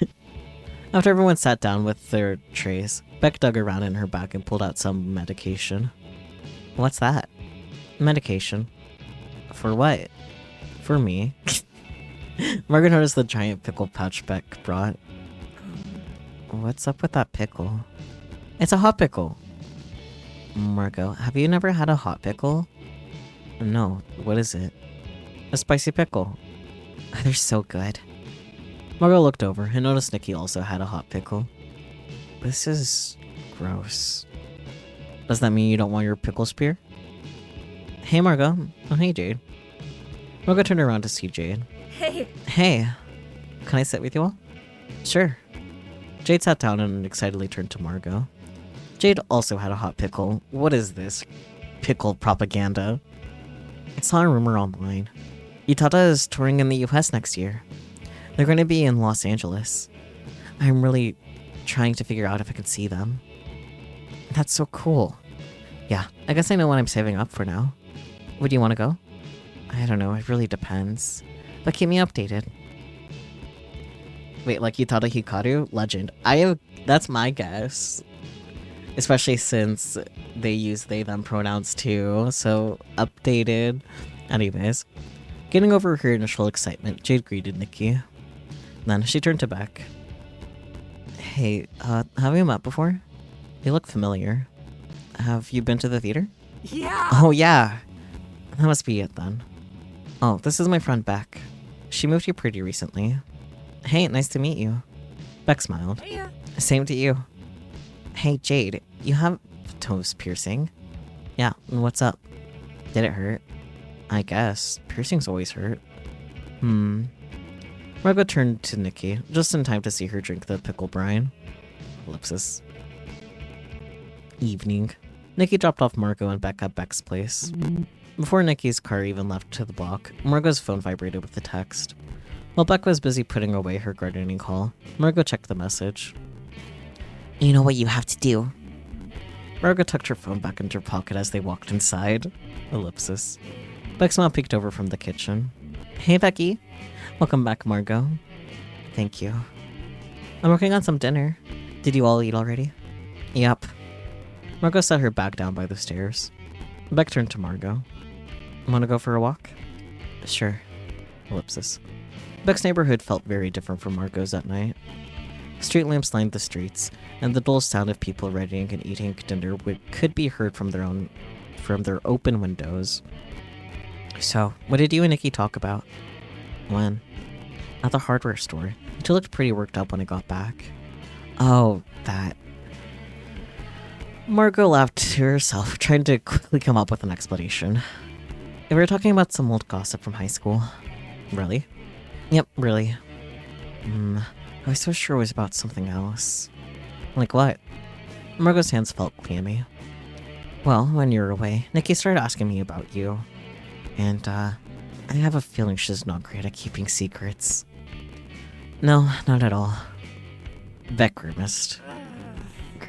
After everyone sat down with their trays, Beck dug around in her bag and pulled out some medication. What's that? Medication. For what? For me. Margaret noticed the giant pickle pouch Beck brought. What's up with that pickle? It's a hot pickle. Margot, have you never had a hot pickle? No, what is it? A spicy pickle. They're so good. Margot looked over and noticed Nikki also had a hot pickle. This is gross. Does that mean you don't want your pickle spear? Hey Margot. Oh hey Jade. Margot turned around to see Jade. Hey. Hey. Can I sit with you all? Sure. Jade sat down and excitedly turned to Margot. Jade also had a hot pickle. What is this? Pickle propaganda. I saw a rumor online. Utada is touring in the US next year. They're going to be in Los Angeles. I'm really trying to figure out if I can see them. That's so cool. Yeah, I guess I know what I'm saving up for now. Would you want to go? I don't know, it really depends. But keep me updated. Wait, like Utada Hikaru? Legend. That's my guess. Especially since they use they them pronouns too, so updated. Anyways, getting over her initial excitement, Jade greeted Nikki. Then she turned to Beck. Hey, have we met before? You look familiar. Have you been to the theater? Yeah. Oh yeah, that must be it then. Oh, this is my friend Beck. She moved here pretty recently. Hey, nice to meet you. Beck smiled. Hey, Same to you. Hey Jade, you have toes piercing? Yeah, what's up? Did it hurt? I guess. Piercings always hurt. Margot turned to Nikki, just in time to see her drink the pickle brine. Ellipsis. Evening. Nikki dropped off Margot and Beck at Beck's place. Before Nikki's car even left to the block, Margot's phone vibrated with a text. While Beck was busy putting away her gardening haul, Margot checked the message. You know what you have to do. Margot tucked her phone back into her pocket as they walked inside. Ellipsis. Beck's mom peeked over from the kitchen. Hey, Becky. Welcome back, Margot. Thank you. I'm working on some dinner. Did you all eat already? Yup. Margot set her bag down by the stairs. Beck turned to Margot. Want to go for a walk? Sure. Ellipsis. Beck's neighborhood felt very different from Margot's at night. Street lamps lined the streets, and the dull sound of people readying and eating dinner could be heard from their open windows. So, what did you and Nikki talk about? When? At the hardware store. You two looked pretty worked up when I got back. Oh, that. Margot laughed to herself, trying to quickly come up with an explanation. We were talking about some old gossip from high school. Really? Yep, really. I was so sure it was about something else. Like what? Margot's hands felt clammy. Well, when you were away, Nikki started asking me about you. And, I have a feeling she's not great at keeping secrets. No, not at all. Beck grimaced.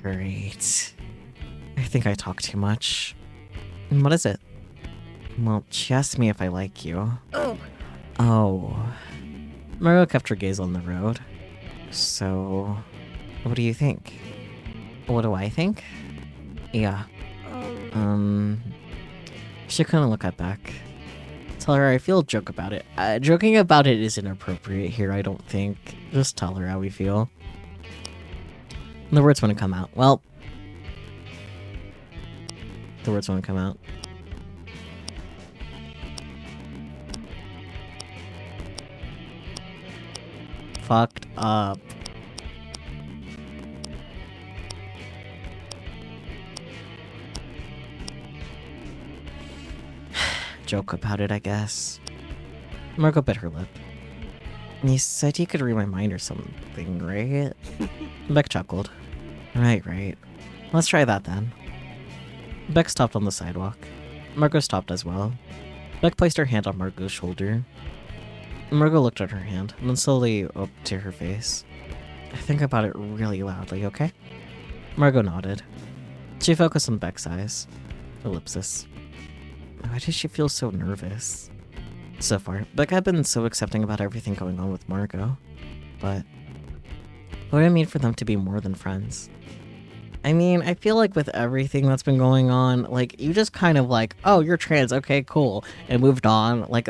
Great. I think I talk too much. What is it? Well, she asked me if I like you. Oh. Margot kept her gaze on the road. So, what do you think? What do I think? Yeah. She couldn't look at Beck. Tell her I feel joke about it. Joking about it is inappropriate here, I don't think. Just tell her how we feel. The words wouldn't come out. Well, the words won't come out. fucked up. Joke about it, I guess. Margot bit her lip. You said you could read my mind or something, right? Beck chuckled. Right. Let's try that then. Beck stopped on the sidewalk. Margot stopped as well. Beck placed her hand on Margot's shoulder. Margot looked at her hand, and then slowly up to her face. Think about it really loudly, okay? Margot nodded. She focused on Beck's eyes. Ellipsis. Why did she feel so nervous? So far, Beck had been so accepting about everything going on with Margot. But what would it mean for them to be more than friends? I mean, I feel like with everything that's been going on, like, you just kind of like, oh, you're trans, okay, cool, and moved on. Like,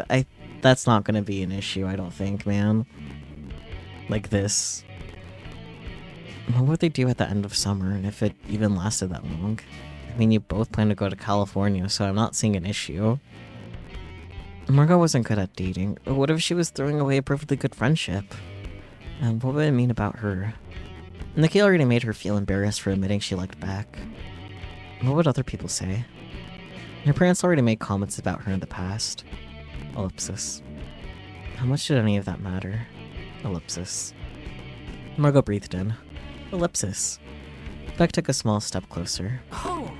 that's not gonna be an issue, I don't think, man. Like this. What would they do at the end of summer, and if it even lasted that long? I mean, you both plan to go to California, so I'm not seeing an issue. Margot wasn't good at dating. What if she was throwing away a perfectly good friendship? And what would it mean about her? Nikki already made her feel embarrassed for admitting she liked Beck. What would other people say? Her parents already made comments about her in the past. Ellipsis. How much did any of that matter? Ellipsis. Margot breathed in. Ellipsis. Beck took a small step closer. Oh,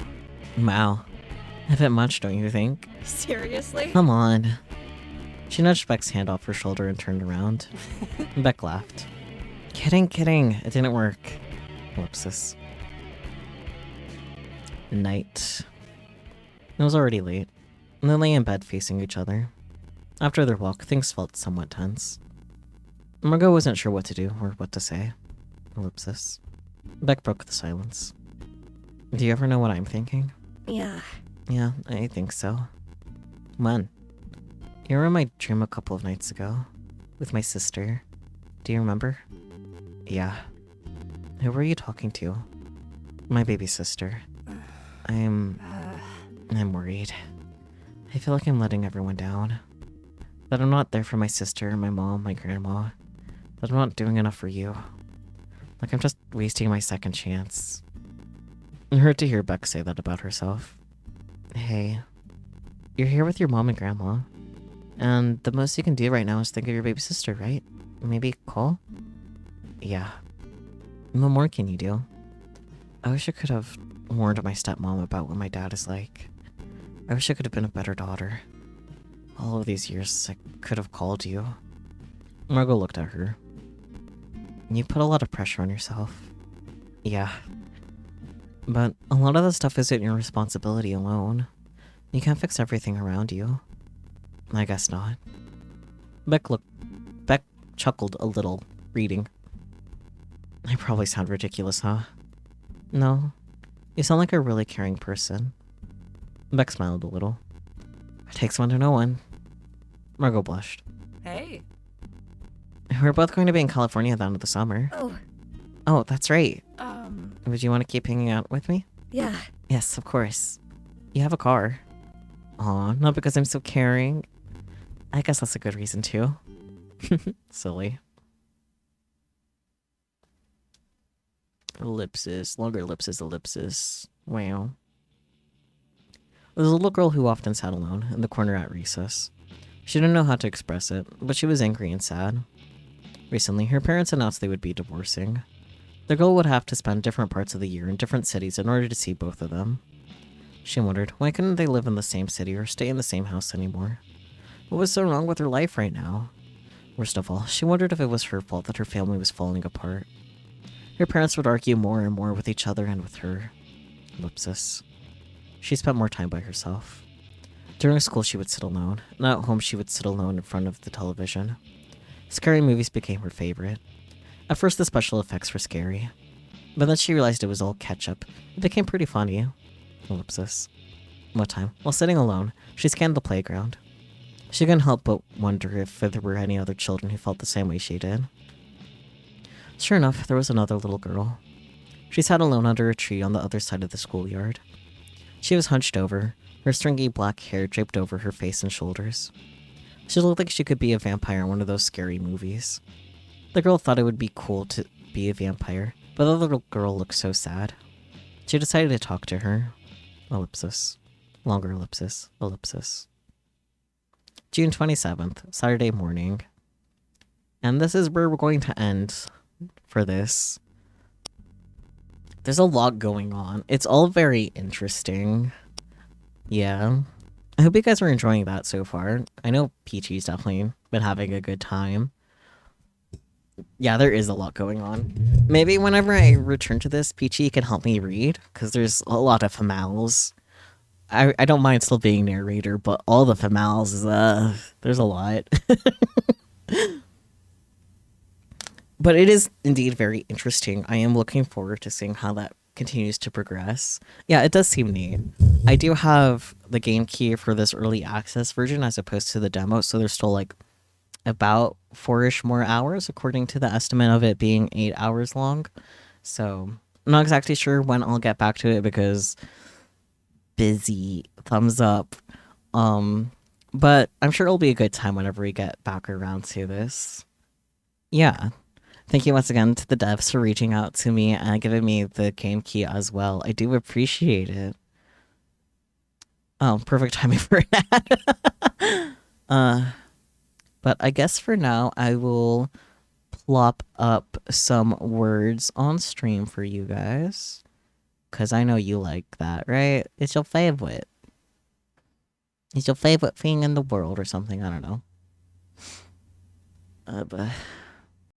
Wow. A bit much, don't you think? seriously? Come on. She nudged Beck's hand off her shoulder and turned around. Beck laughed. Kidding. It didn't work. Ellipsis. Night. It was already late, and they lay in bed facing each other. After their walk, things felt somewhat tense. Margot wasn't sure what to do or what to say. Ellipsis. Beck broke the silence. Do you ever know what I'm thinking? Yeah. Yeah, I think so. When? You were in my dream a couple of nights ago. With my sister. Do you remember? Yeah. Who were you talking to? My baby sister. I'm worried. I feel like I'm letting everyone down. That I'm not there for my sister, my mom, my grandma. That I'm not doing enough for you. Like I'm just wasting my second chance. It hurt to hear Beck say that about herself. Hey, you're here with your mom and grandma. And the most you can do right now is think of your baby sister, right? Maybe call? Yeah. What more can you do? I wish I could have warned my stepmom about what my dad is like. I wish I could have been a better daughter. All of these years, I could have called you. Margot looked at her. You put a lot of pressure on yourself. Yeah. But a lot of the stuff isn't your responsibility alone. You can't fix everything around you. I guess not. Beck chuckled a little, reading. I probably sound ridiculous, huh? No. You sound like a really caring person. Beck smiled a little. It takes one to know one. Margot blushed. Hey. We're both going to be in California at the end of the summer. Oh, that's right. Would you want to keep hanging out with me? Yeah. Yes, of course. You have a car. Aw, not because I'm so caring. I guess that's a good reason too. Silly. Ellipsis. Longer ellipsis, ellipsis. Wow. There's a little girl who often sat alone in the corner at recess. She didn't know how to express it, but she was angry and sad. Recently, her parents announced they would be divorcing. The girl would have to spend different parts of the year in different cities in order to see both of them. She wondered, why couldn't they live in the same city or stay in the same house anymore? What was so wrong with her life right now? Worst of all, she wondered if it was her fault that her family was falling apart. Her parents would argue more and more with each other and with her. Ellipsis. She spent more time by herself. During school, she would sit alone, and at home she would sit alone in front of the television. Scary movies became her favorite. At first, the special effects were scary, but then she realized it was all ketchup. It became pretty funny. Ellipsis. One time, while sitting alone, she scanned the playground. She couldn't help but wonder if there were any other children who felt the same way she did. Sure enough, there was another little girl. She sat alone under a tree on the other side of the schoolyard. She was hunched over, her stringy black hair draped over her face and shoulders. She looked like she could be a vampire in one of those scary movies. The girl thought it would be cool to be a vampire, but the little girl looked so sad. She decided to talk to her. Ellipsis. Longer ellipsis. Ellipsis. June 27th, Saturday morning. And this is where we're going to end for this. There's a lot going on. It's all very interesting. Yeah. I hope you guys are enjoying that so far. I know Peachy's definitely been having a good time. Yeah, there is a lot going on. Maybe whenever I return to this, Peachy can help me read, because there's a lot of females. I don't mind still being narrator, but all the females is, there's a lot. But it is indeed very interesting. I am looking forward to seeing how that continues to progress. Yeah, it does seem neat. I do have the game key for this early access version as opposed to the demo, so there's still like about 4-ish more hours according to the estimate of it being 8 hours long. So I'm not exactly sure when I'll get back to it because busy, thumbs up. But I'm sure it'll be a good time whenever we get back around to this. Yeah. Thank you once again to the devs for reaching out to me and giving me the game key as well. I do appreciate it. Oh, perfect timing for that. But I guess for now, I will plop up some words on stream for you guys. Because I know you like that, right? It's your favorite. It's your favorite thing in the world or something. I don't know. But